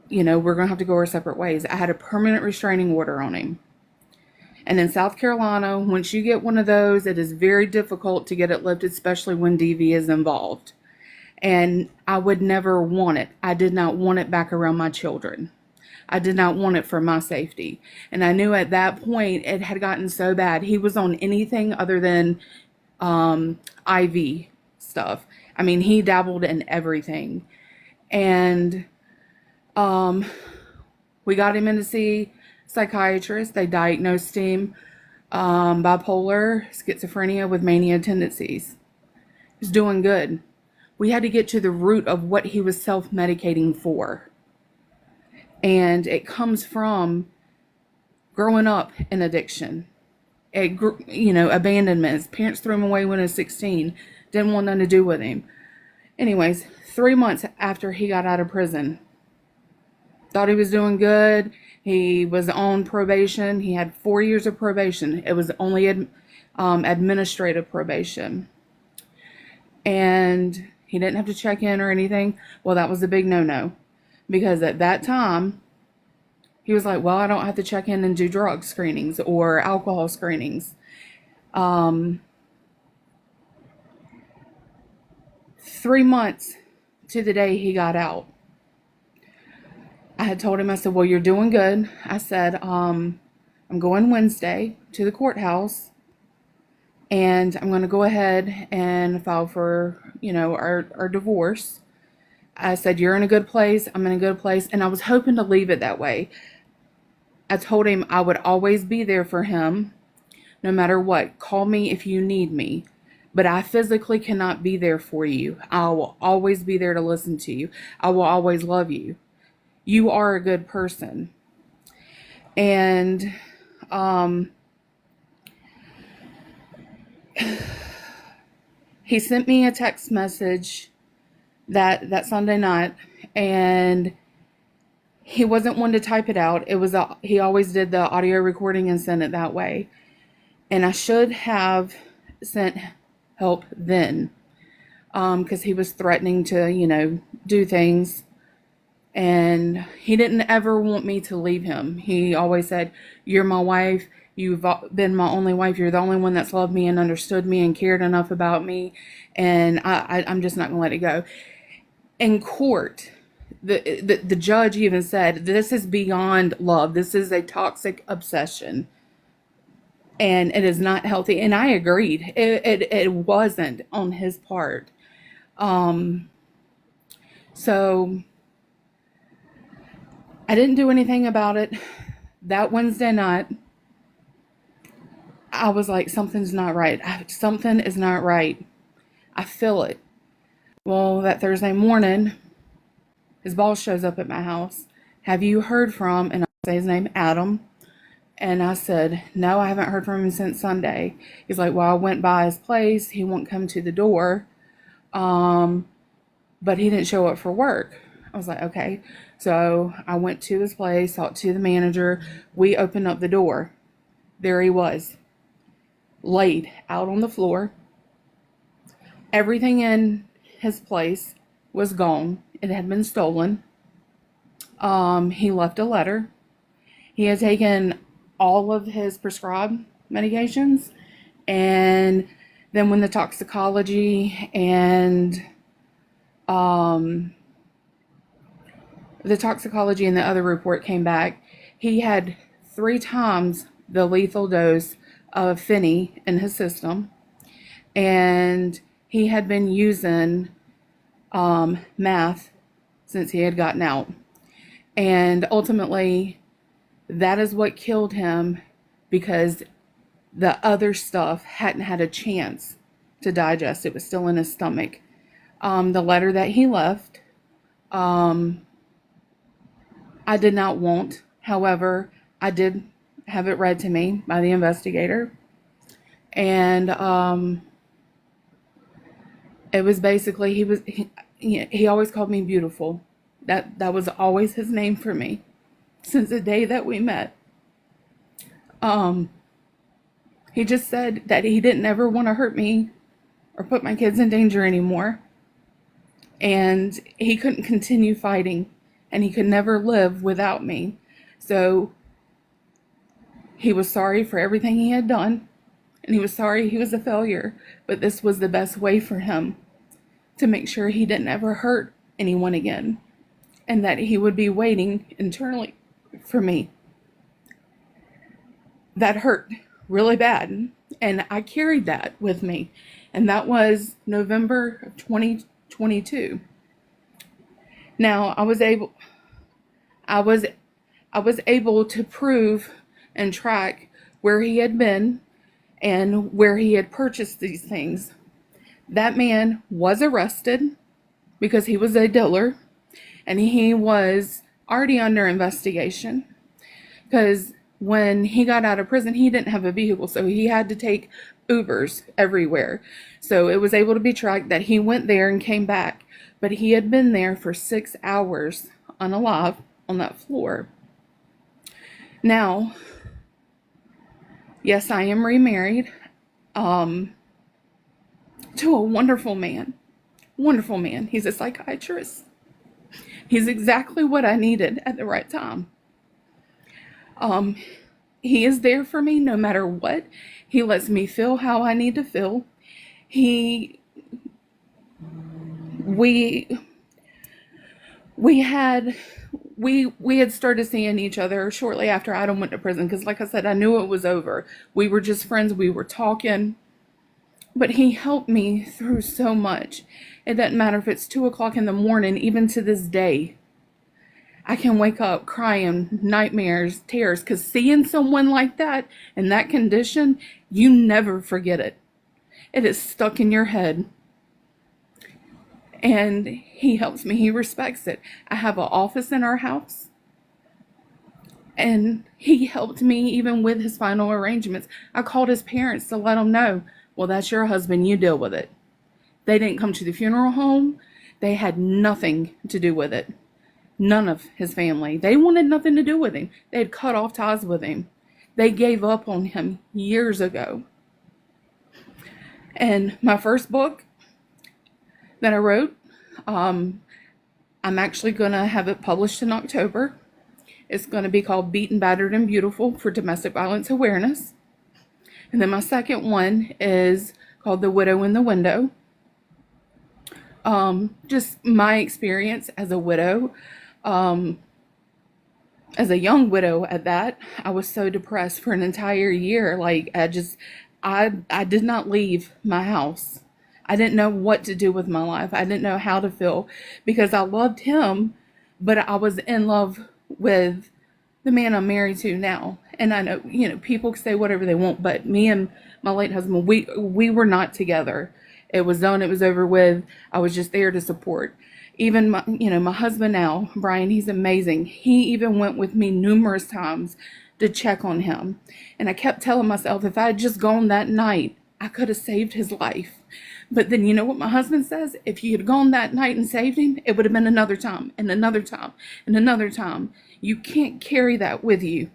we're going to have to go our separate ways. I had a permanent restraining order on him. And in South Carolina, once you get one of those, it is very difficult to get it lifted, especially when DV is involved. And I would never want it. I did not want it back around my children. I did not want it for my safety. And I knew at that point it had gotten so bad. He was on anything other than IV stuff. I mean, he dabbled in everything. And we got him in to see psychiatrists. They diagnosed him bipolar, schizophrenia with mania tendencies. He's doing good. We had to get to the root of what he was self-medicating for. And it comes from growing up in addiction. Abandonment. His parents threw him away when he was 16. Didn't want nothing to do with him. Anyways, 3 months after he got out of prison, thought he was doing good. He was on probation. He had 4 years of probation. It was only administrative probation. And he didn't have to check in or anything. Well, that was a big no-no. Because at that time, he was like, well, I don't have to check in and do drug screenings or alcohol screenings. 3 months to the day he got out, I had told him, I said, well, you're doing good. I said, I'm going Wednesday to the courthouse, and I'm going to go ahead and file for, our divorce. I said, you're in a good place. I'm in a good place. And I was hoping to leave it that way. I told him I would always be there for him, no matter what. Call me if you need me. But I physically cannot be there for you. I will always be there to listen to you. I will always love you. You are a good person. And he sent me a text message that Sunday night, and he wasn't one to type it out. He always did the audio recording and sent it that way. And I should have sent help then, because he was threatening to, do things And he didn't ever want me to leave him. He always said, "You're my wife. You've been my only wife. You're the only one that's loved me and understood me and cared enough about me. And I'm just not going to let it go." In court, the judge even said, "This is beyond love. This is a toxic obsession. And it is not healthy." And I agreed. It wasn't on his part. So I didn't do anything about it. That Wednesday night, I was like, something's not right. Something is not right. I feel it. Well, that Thursday morning, his boss shows up at my house. "Have you heard from," and I say his name, "Adam?" And I said, "No, I haven't heard from him since Sunday." He's like, "Well, I went by his place. He won't come to the door. But he didn't show up for work." I was like, "Okay." So I went to his place, talked to the manager. We opened up the door. There he was, laid out on the floor. Everything in his place was gone. It had been stolen. He left a letter. He had taken all of his prescribed medications. And then when the toxicology and the other report came back, he had 3 times the lethal dose of Finney in his system. And he had been using meth since he had gotten out. And ultimately, that is what killed him, because the other stuff hadn't had a chance to digest. It was still in his stomach. The letter that he left, I did not want. However, I did have it read to me by the investigator. And it was basically, he always called me beautiful. That was always his name for me since the day that we met. He just said that he didn't ever want to hurt me or put my kids in danger anymore. And he couldn't continue fighting, and he could never live without me. So he was sorry for everything he had done, and he was sorry he was a failure, but this was the best way for him to make sure he didn't ever hurt anyone again, and that he would be waiting internally for me. That hurt really bad, and I carried that with me, and that was November of 2022. Now, I was able to prove and track where he had been and where he had purchased these things. That man was arrested because he was a dealer, and he was already under investigation because when he got out of prison, he didn't have a vehicle, so he had to take Ubers everywhere. So it was able to be tracked that he went there and came back, but he had been there for 6 hours unalive on that floor. Now, yes, I am remarried to a wonderful man. Wonderful man. He's a psychiatrist. He's exactly what I needed at the right time. He is there for me no matter what. He lets me feel how I need to feel. We had started seeing each other shortly after Adam went to prison because, like I said, I knew it was over. We were just friends. We were talking. But he helped me through so much. It doesn't matter if it's 2 o'clock in the morning, even to this day. I can wake up crying, nightmares, tears, because seeing someone like that in that condition, you never forget it. It is stuck in your head. And he helps me. He respects it. I have an office in our house. And he helped me even with his final arrangements. I called his parents to let them know, well, that's your husband. You deal with it. They didn't come to the funeral home. They had nothing to do with it. None of his family. They wanted nothing to do with him. They had cut off ties with him. They gave up on him years ago. And my first book that I wrote, I I'm actually going to have it published in October. It's going to be called Beaten, Battered, and Beautiful for Domestic Violence Awareness. And then my second one is called The Widow in the Window. Just my experience as a widow, as a young widow at that. I was so depressed for an entire year. Like, I did not leave my house. I didn't know what to do with my life. I didn't know how to feel because I loved him, but I was in love with the man I'm married to now. And I know, people can say whatever they want, but me and my late husband, we were not together. It was done. It was over with. I was just there to support. Even my husband now, Brian, he's amazing. He even went with me numerous times to check on him. And I kept telling myself, if I had just gone that night, I could have saved his life. But then you know what my husband says? If you had gone that night and saved him, it would have been another time and another time and another time. You can't carry that with you.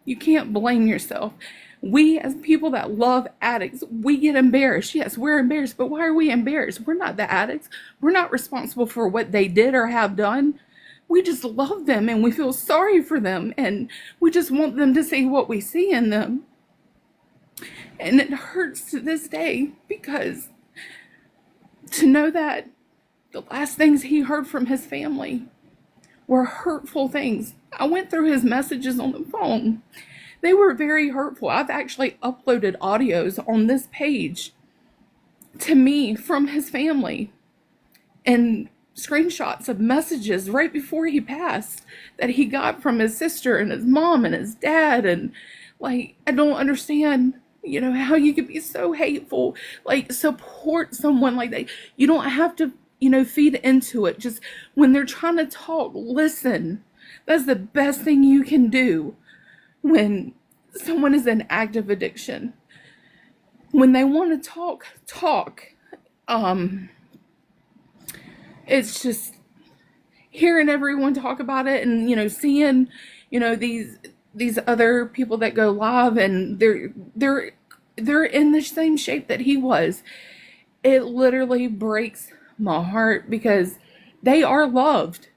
You can't blame yourself. We, as people that love addicts, we get embarrassed. Yes, we're embarrassed, but why are we embarrassed? We're not the addicts. We're not responsible for what they did or have done. We just love them and we feel sorry for them and we just want them to see what we see in them. And it hurts to this day because to know that the last things he heard from his family were hurtful things. I went through his messages on the phone. They were very hurtful. I've actually uploaded audios on this page to me from his family and screenshots of messages right before he passed that he got from his sister and his mom and his dad. And like, I don't understand, how you could be so hateful, like support someone like that. You don't have to, feed into it. Just when they're trying to talk, listen. That's the best thing you can do when someone is in active addiction. When they want to talk. It's just hearing everyone talk about it and seeing these other people that go live and they're in the same shape that he was. It literally breaks my heart because they are loved.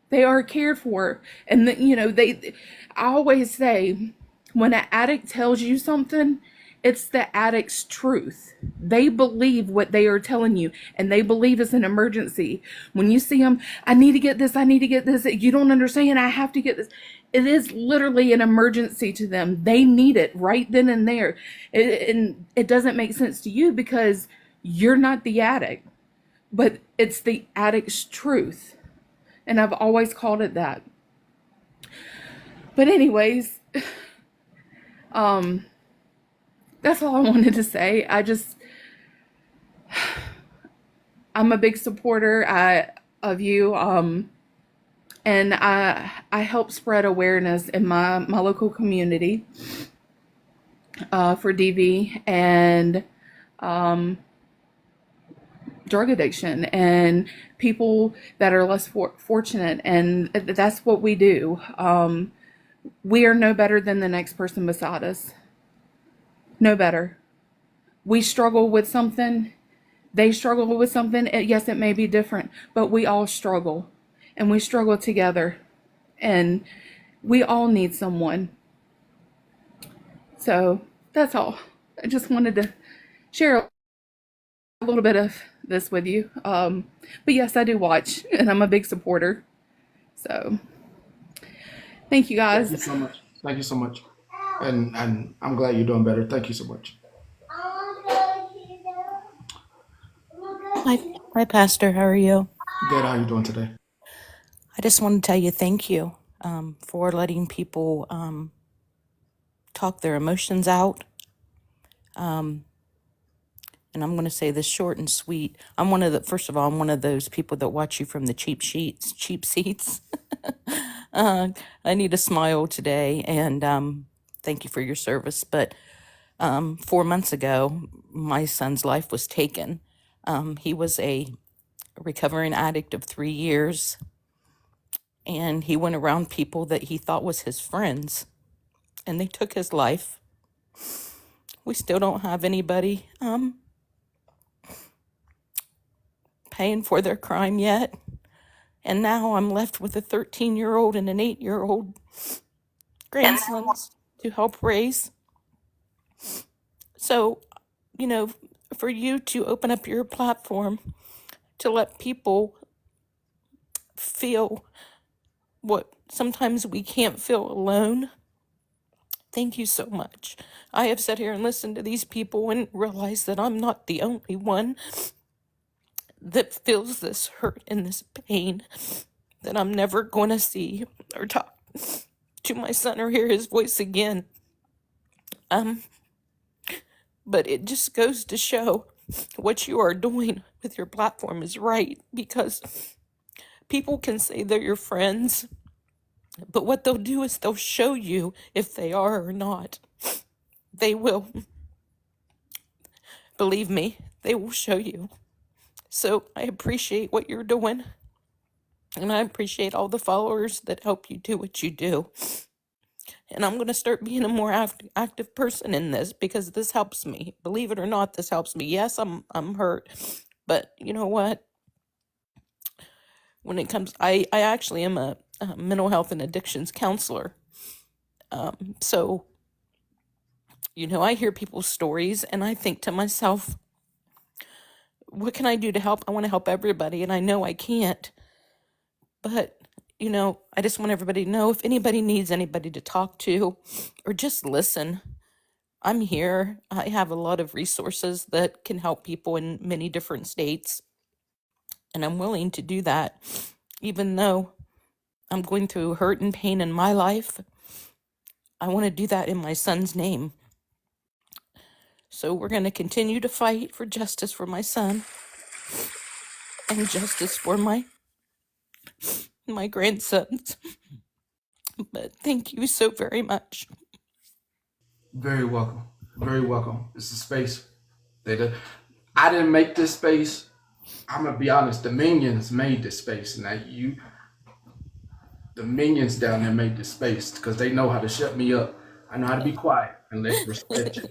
They are cared for. And, I always say, when an addict tells you something, it's the addict's truth. They believe what they are telling you, and they believe it's an emergency. When you see them, I need to get this, you don't understand, I have to get this. It is literally an emergency to them. They need it right then and there. And it doesn't make sense to you because you're not the addict, but it's the addict's truth. And I've always called it that. But anyways, that's all I wanted to say. I'm a big supporter of you. And I help spread awareness in my local community for DV and drug addiction and people that are less fortunate, and that's what we do. We are no better than the next person beside us. No better. We struggle with something. They struggle with something. Yes, it may be different, but we all struggle, and we struggle together, and we all need someone. So that's all. I just wanted to share a little bit of this with you. But yes, I do watch, and I'm a big supporter. So thank you guys. Thank you so much. Thank you so much. And I'm glad you're doing better. Thank you so much. Hi, Pastor. How are you? Good. How are you doing today? I just want to tell you thank you for letting people talk their emotions out. And I'm going to say this short and sweet. First of all, I'm one of those people that watch you from the cheap seats. I need a smile today, and thank you for your service. But 4 months ago, my son's life was taken. He was a recovering addict of 3 years, and he went around people that he thought was his friends, and they took his life. We still don't have anybody paying for their crime yet. And now I'm left with a 13-year-old and an 8-year-old grandsons to help raise. So, you know, for you to open up your platform to let people feel what sometimes we can't feel alone, thank you so much. I have sat here and listened to these people and realized that I'm not the only one that feels this hurt and this pain, that I'm never going to see or talk to my son or hear his voice again. But it just goes to show what you are doing with your platform is right, because people can say they're your friends, but what they'll do is they'll show you if they are or not. They will. Believe me, they will show you. So I appreciate what you're doing, and I appreciate all the followers that help you do what you do. And I'm going to start being a more active person in this, because this helps me. Believe it or not, this helps me. Yes, I'm hurt, but you know what? When it comes, I actually am a mental health and addictions counselor. So, you know, I hear people's stories and I think to myself, what can I do to help? I want to help everybody, and I know I can't. But, you know, I just want everybody to know, if anybody needs anybody to talk to or just listen, I'm here. I have a lot of resources that can help people in many different states, and I'm willing to do that. Even though I'm going through hurt and pain in my life, I want to do that in my son's name. So we're going to continue to fight for justice for my son and justice for my grandsons. But thank you so very much. Very welcome. Very welcome. It's a space that I didn't make this space. I'm gonna be honest. The minions made this space. Now the minions down there made this space because they know how to shut me up. I know how to be quiet and respect you.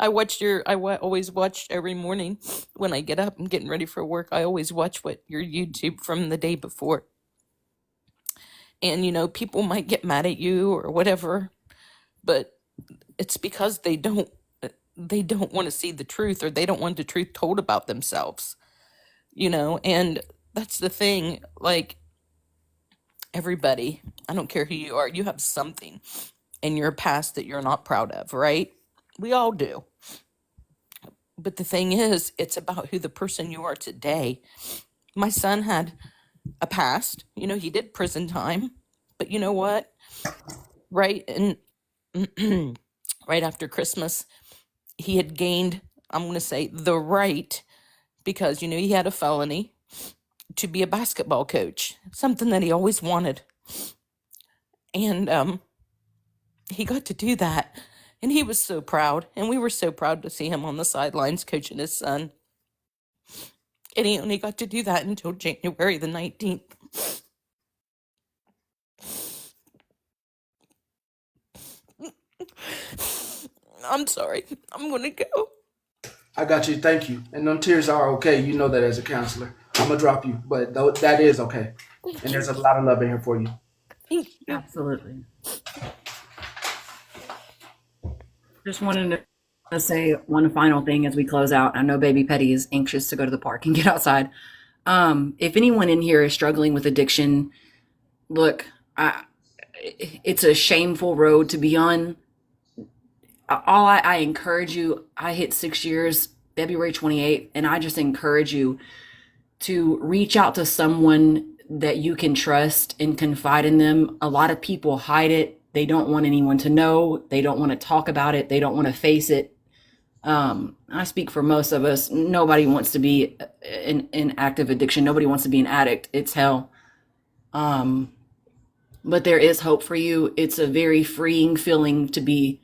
I always watch every morning when I get up and getting ready for work. I always watch what your YouTube from the day before. And, you know, people might get mad at you or whatever, but it's because they don't want to see the truth, or they don't want the truth told about themselves, you know. And that's the thing. Like, everybody, I don't care who you are, you have something in your past that you're not proud of, right? We all do. But the thing is, it's about who the person you are today. My son had a past, you know, he did prison time, but you know what? Right, and right after Christmas, he had gained, I'm going to say, the right, because, you know, he had a felony, to be a basketball coach, something that he always wanted. And he got to do that. And he was so proud. And we were so proud to see him on the sidelines coaching his son. And he only got to do that until January the 19th. I'm sorry. I'm going to go. I got you. Thank you. And them tears are okay. You know that as a counselor. I'm gonna drop you, but that is okay. And there's a lot of love in here for you. Thank you. Absolutely. Just wanted to say one final thing as we close out. I know baby Petty is anxious to go to the park and get outside. If anyone in here is struggling with addiction, look, it's a shameful road to be on. I encourage you. I hit 6 years February 28th, and I just encourage you to reach out to someone that you can trust and confide in them. A lot of people hide it. They don't want anyone to know. They don't want to talk about it. They don't want to face it. I speak for most of us. Nobody wants to be in active addiction. Nobody wants to be an addict. It's hell. But there is hope for you. It's a very freeing feeling to be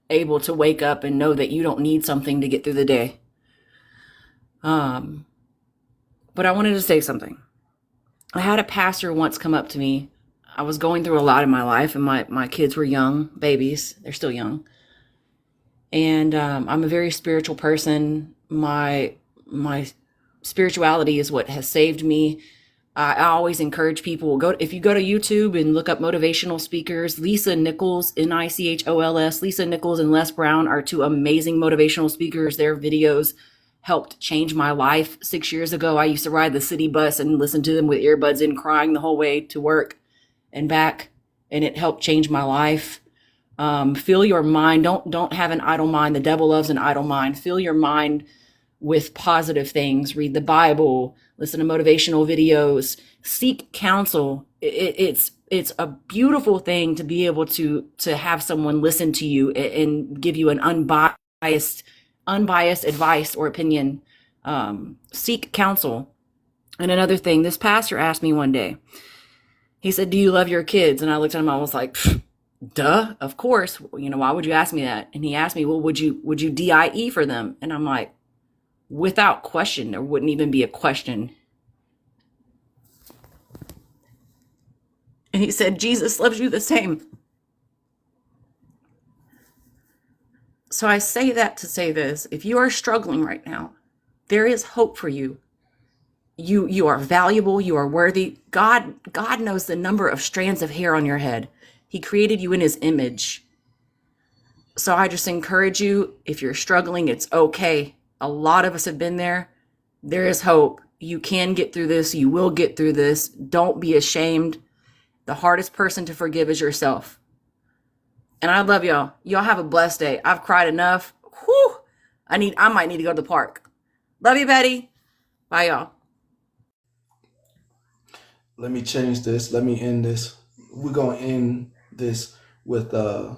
able to wake up and know that you don't need something to get through the day. But I wanted to say something. I had a pastor once come up to me. I was going through a lot in my life, and my kids were young babies. They're still young. And I'm a very spiritual person. My spirituality is what has saved me. I always encourage people, if you go to YouTube and look up motivational speakers, Lisa Nichols, Nichols, Lisa Nichols and Les Brown are two amazing motivational speakers. Their videos helped change my life. 6 years ago, I used to ride the city bus and listen to them with earbuds in, crying the whole way to work and back, and it helped change my life. Fill your mind. Don't have an idle mind. The devil loves an idle mind. Fill your mind with positive things. Read the Bible, listen to motivational videos, seek counsel. It's a beautiful thing to be able to have someone listen to you and give you an unbiased advice or opinion. Seek counsel. And another thing, this pastor asked me one day, he said, "Do you love your kids?" And I looked at him, I was like, duh, of course. Why would you ask me that? And he asked me, well, would you DIE for them? And I'm like, without question, there wouldn't even be a question. And he said, Jesus loves you the same. So I say that to say this: if you are struggling right now, there is hope for you. You are valuable, you are worthy. God knows the number of strands of hair on your head. He created you in his image. So I just encourage you, if you're struggling, it's okay. A lot of us have been there. There is hope. You can get through this. You will get through this. Don't be ashamed. The hardest person to forgive is yourself. And I love y'all. Y'all have a blessed day. I've cried enough. Whew. I might need to go to the park. Love you, Betty. Bye, y'all. Let me change this. Let me end this. We're gonna end this with the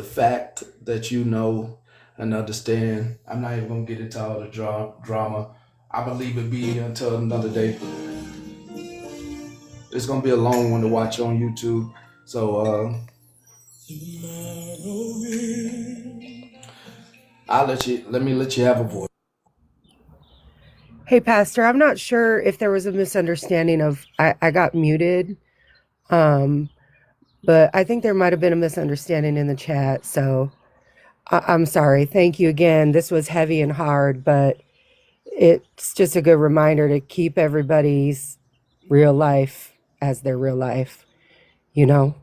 fact that you know and understand. I'm not even gonna get into all the drama. I believe it be until another day. It's gonna be a long one to watch on YouTube. So let me let you have a voice. Hey, Pastor, I'm not sure if there was a misunderstanding of I got muted, but I think there might have been a misunderstanding in the chat. So I'm sorry. Thank you again. This was heavy and hard, but it's just a good reminder to keep everybody's real life as their real life. I'm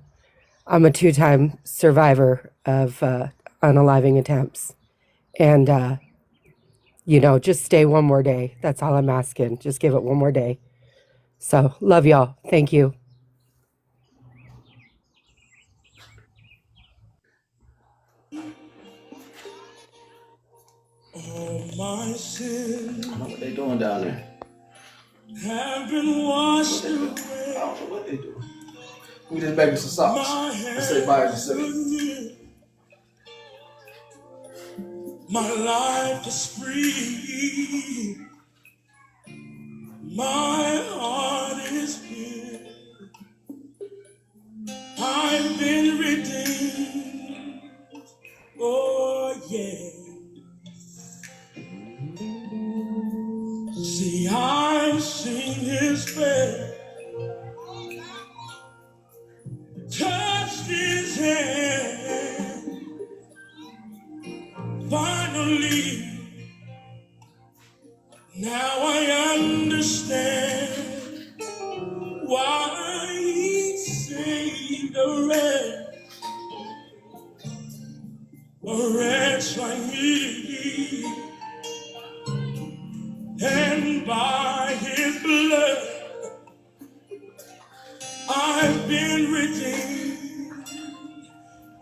a 2-time survivor of unaliving attempts. And, just stay one more day. That's all I'm asking. Just give it one more day. So love y'all. Thank you. All my sins. I don't know what they doing down there. Have been washed away. I don't know what they doing. We just back some socks. Let's say bye in a second. My life is free. My heart is here. I've been redeemed. Oh yeah. See, I've seen his face, touched his hand. Finally, now I understand why he saved a wretch like me. And by his blood, I've been redeemed.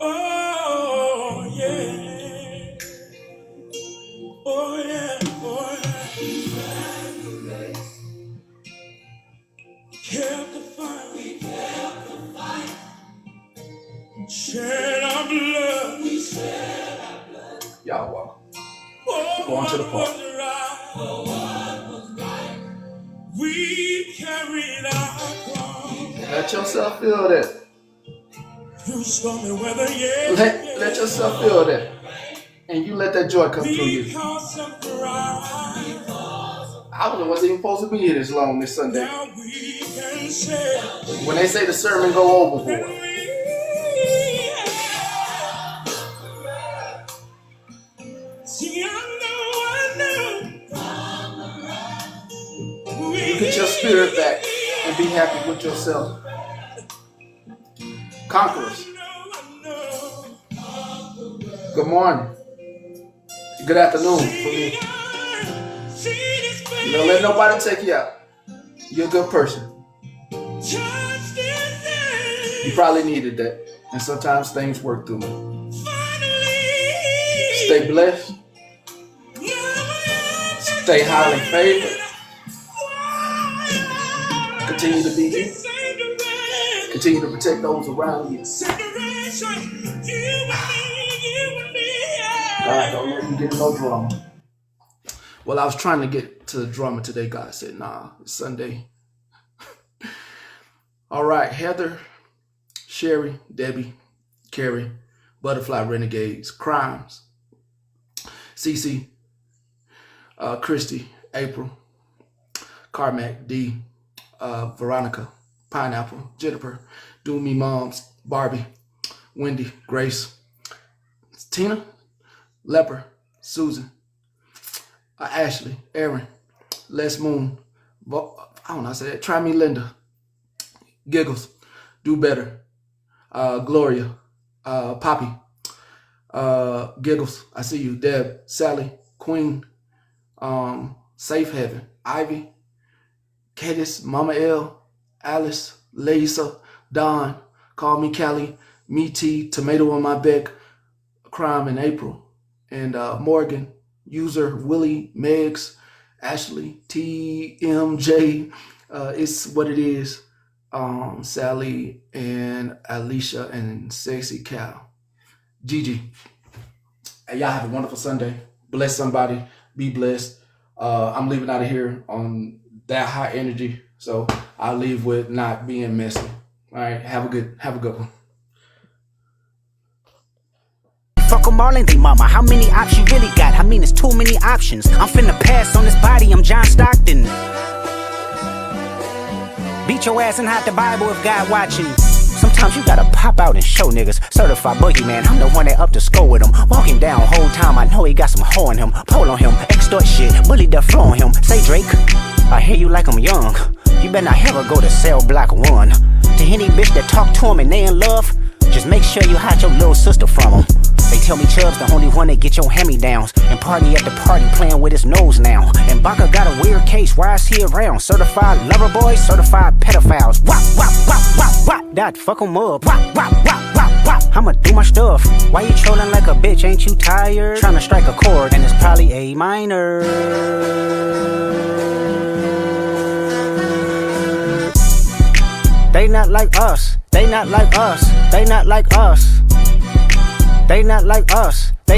Oh, yeah. Oh, yeah. Oh, yeah. Kept the fight. Shed our blood. Y'all welcome. Going to the park. We carried our cross. Let yourself feel that. Through stormy weather, yeah. Let yourself feel that. And you let that joy come through you. I wasn't even supposed to be here this long this Sunday. When they say the sermon go overboard. See, I know You get your spirit back and be happy with yourself. Conquerors. Good morning. Good afternoon for me. Don't let nobody take you out. You're a good person. You probably needed that. And sometimes things work through me. Stay blessed. Stay highly favored. Continue to be you. Continue to protect those around you. God, don't let me get no drama. Well, I was trying to get to the drama today. God said, nah, it's Sunday. All right, Heather, Sherry, Debbie, Carrie, Butterfly Renegades, Crimes, Cece, Christy, April, Carmack, D, Veronica, Pineapple, Jennifer, Do Me Moms, Barbie, Wendy, Grace, Tina, Leper, Susan, Ashley, Aaron, Les Moon, I don't know, I said that. Try Me Linda, Giggles, Do Better, Gloria, Poppy, Giggles, I see you, Deb, Sally, Queen, Safe Heaven, Ivy, Cadis, Mama L, Alice, Lisa, Don, Call Me Callie, Me T, Tomato on My Back, Crime in April, and Morgan, User, Willie, Megs, Ashley, TMJ, It's What It Is, Sally, and Alicia, and Sexy Cow. Gigi. Hey, y'all have a wonderful Sunday. Bless somebody. Be blessed. I'm leaving out of here on that high energy, so I'll leave with not being messy. All right, have a good one. Fuck them all, ain't they mama? How many options you really got? I mean, it's too many options. I'm finna pass on this body, I'm John Stockton. Beat your ass and hide the Bible if God watching. Sometimes you gotta pop out and show niggas. Certified boogeyman, I'm the one that up to score with him. Walking down whole time, I know he got some hoe in him. Pole on him, extort shit, bully the flow on him. Say Drake, I hear you like I'm young. You better not ever go to cell block 1. To any bitch that talk to him and they in love, just make sure you hide your little sister from him. They tell me Chubb's the only one that get your hand-me-downs. And party at the party playing with his nose now. And Baca got a weird case, why is he around? Certified lover boys, certified pedophiles. Wop, wop, wop, wop, wop. That fuck em up. Wop, wop, wop, wop, wop. I'ma do my stuff. Why you trolling like a bitch, ain't you tired? Tryna strike a chord, and it's probably A minor. They not like us. They not like us. They not like us. They not like us.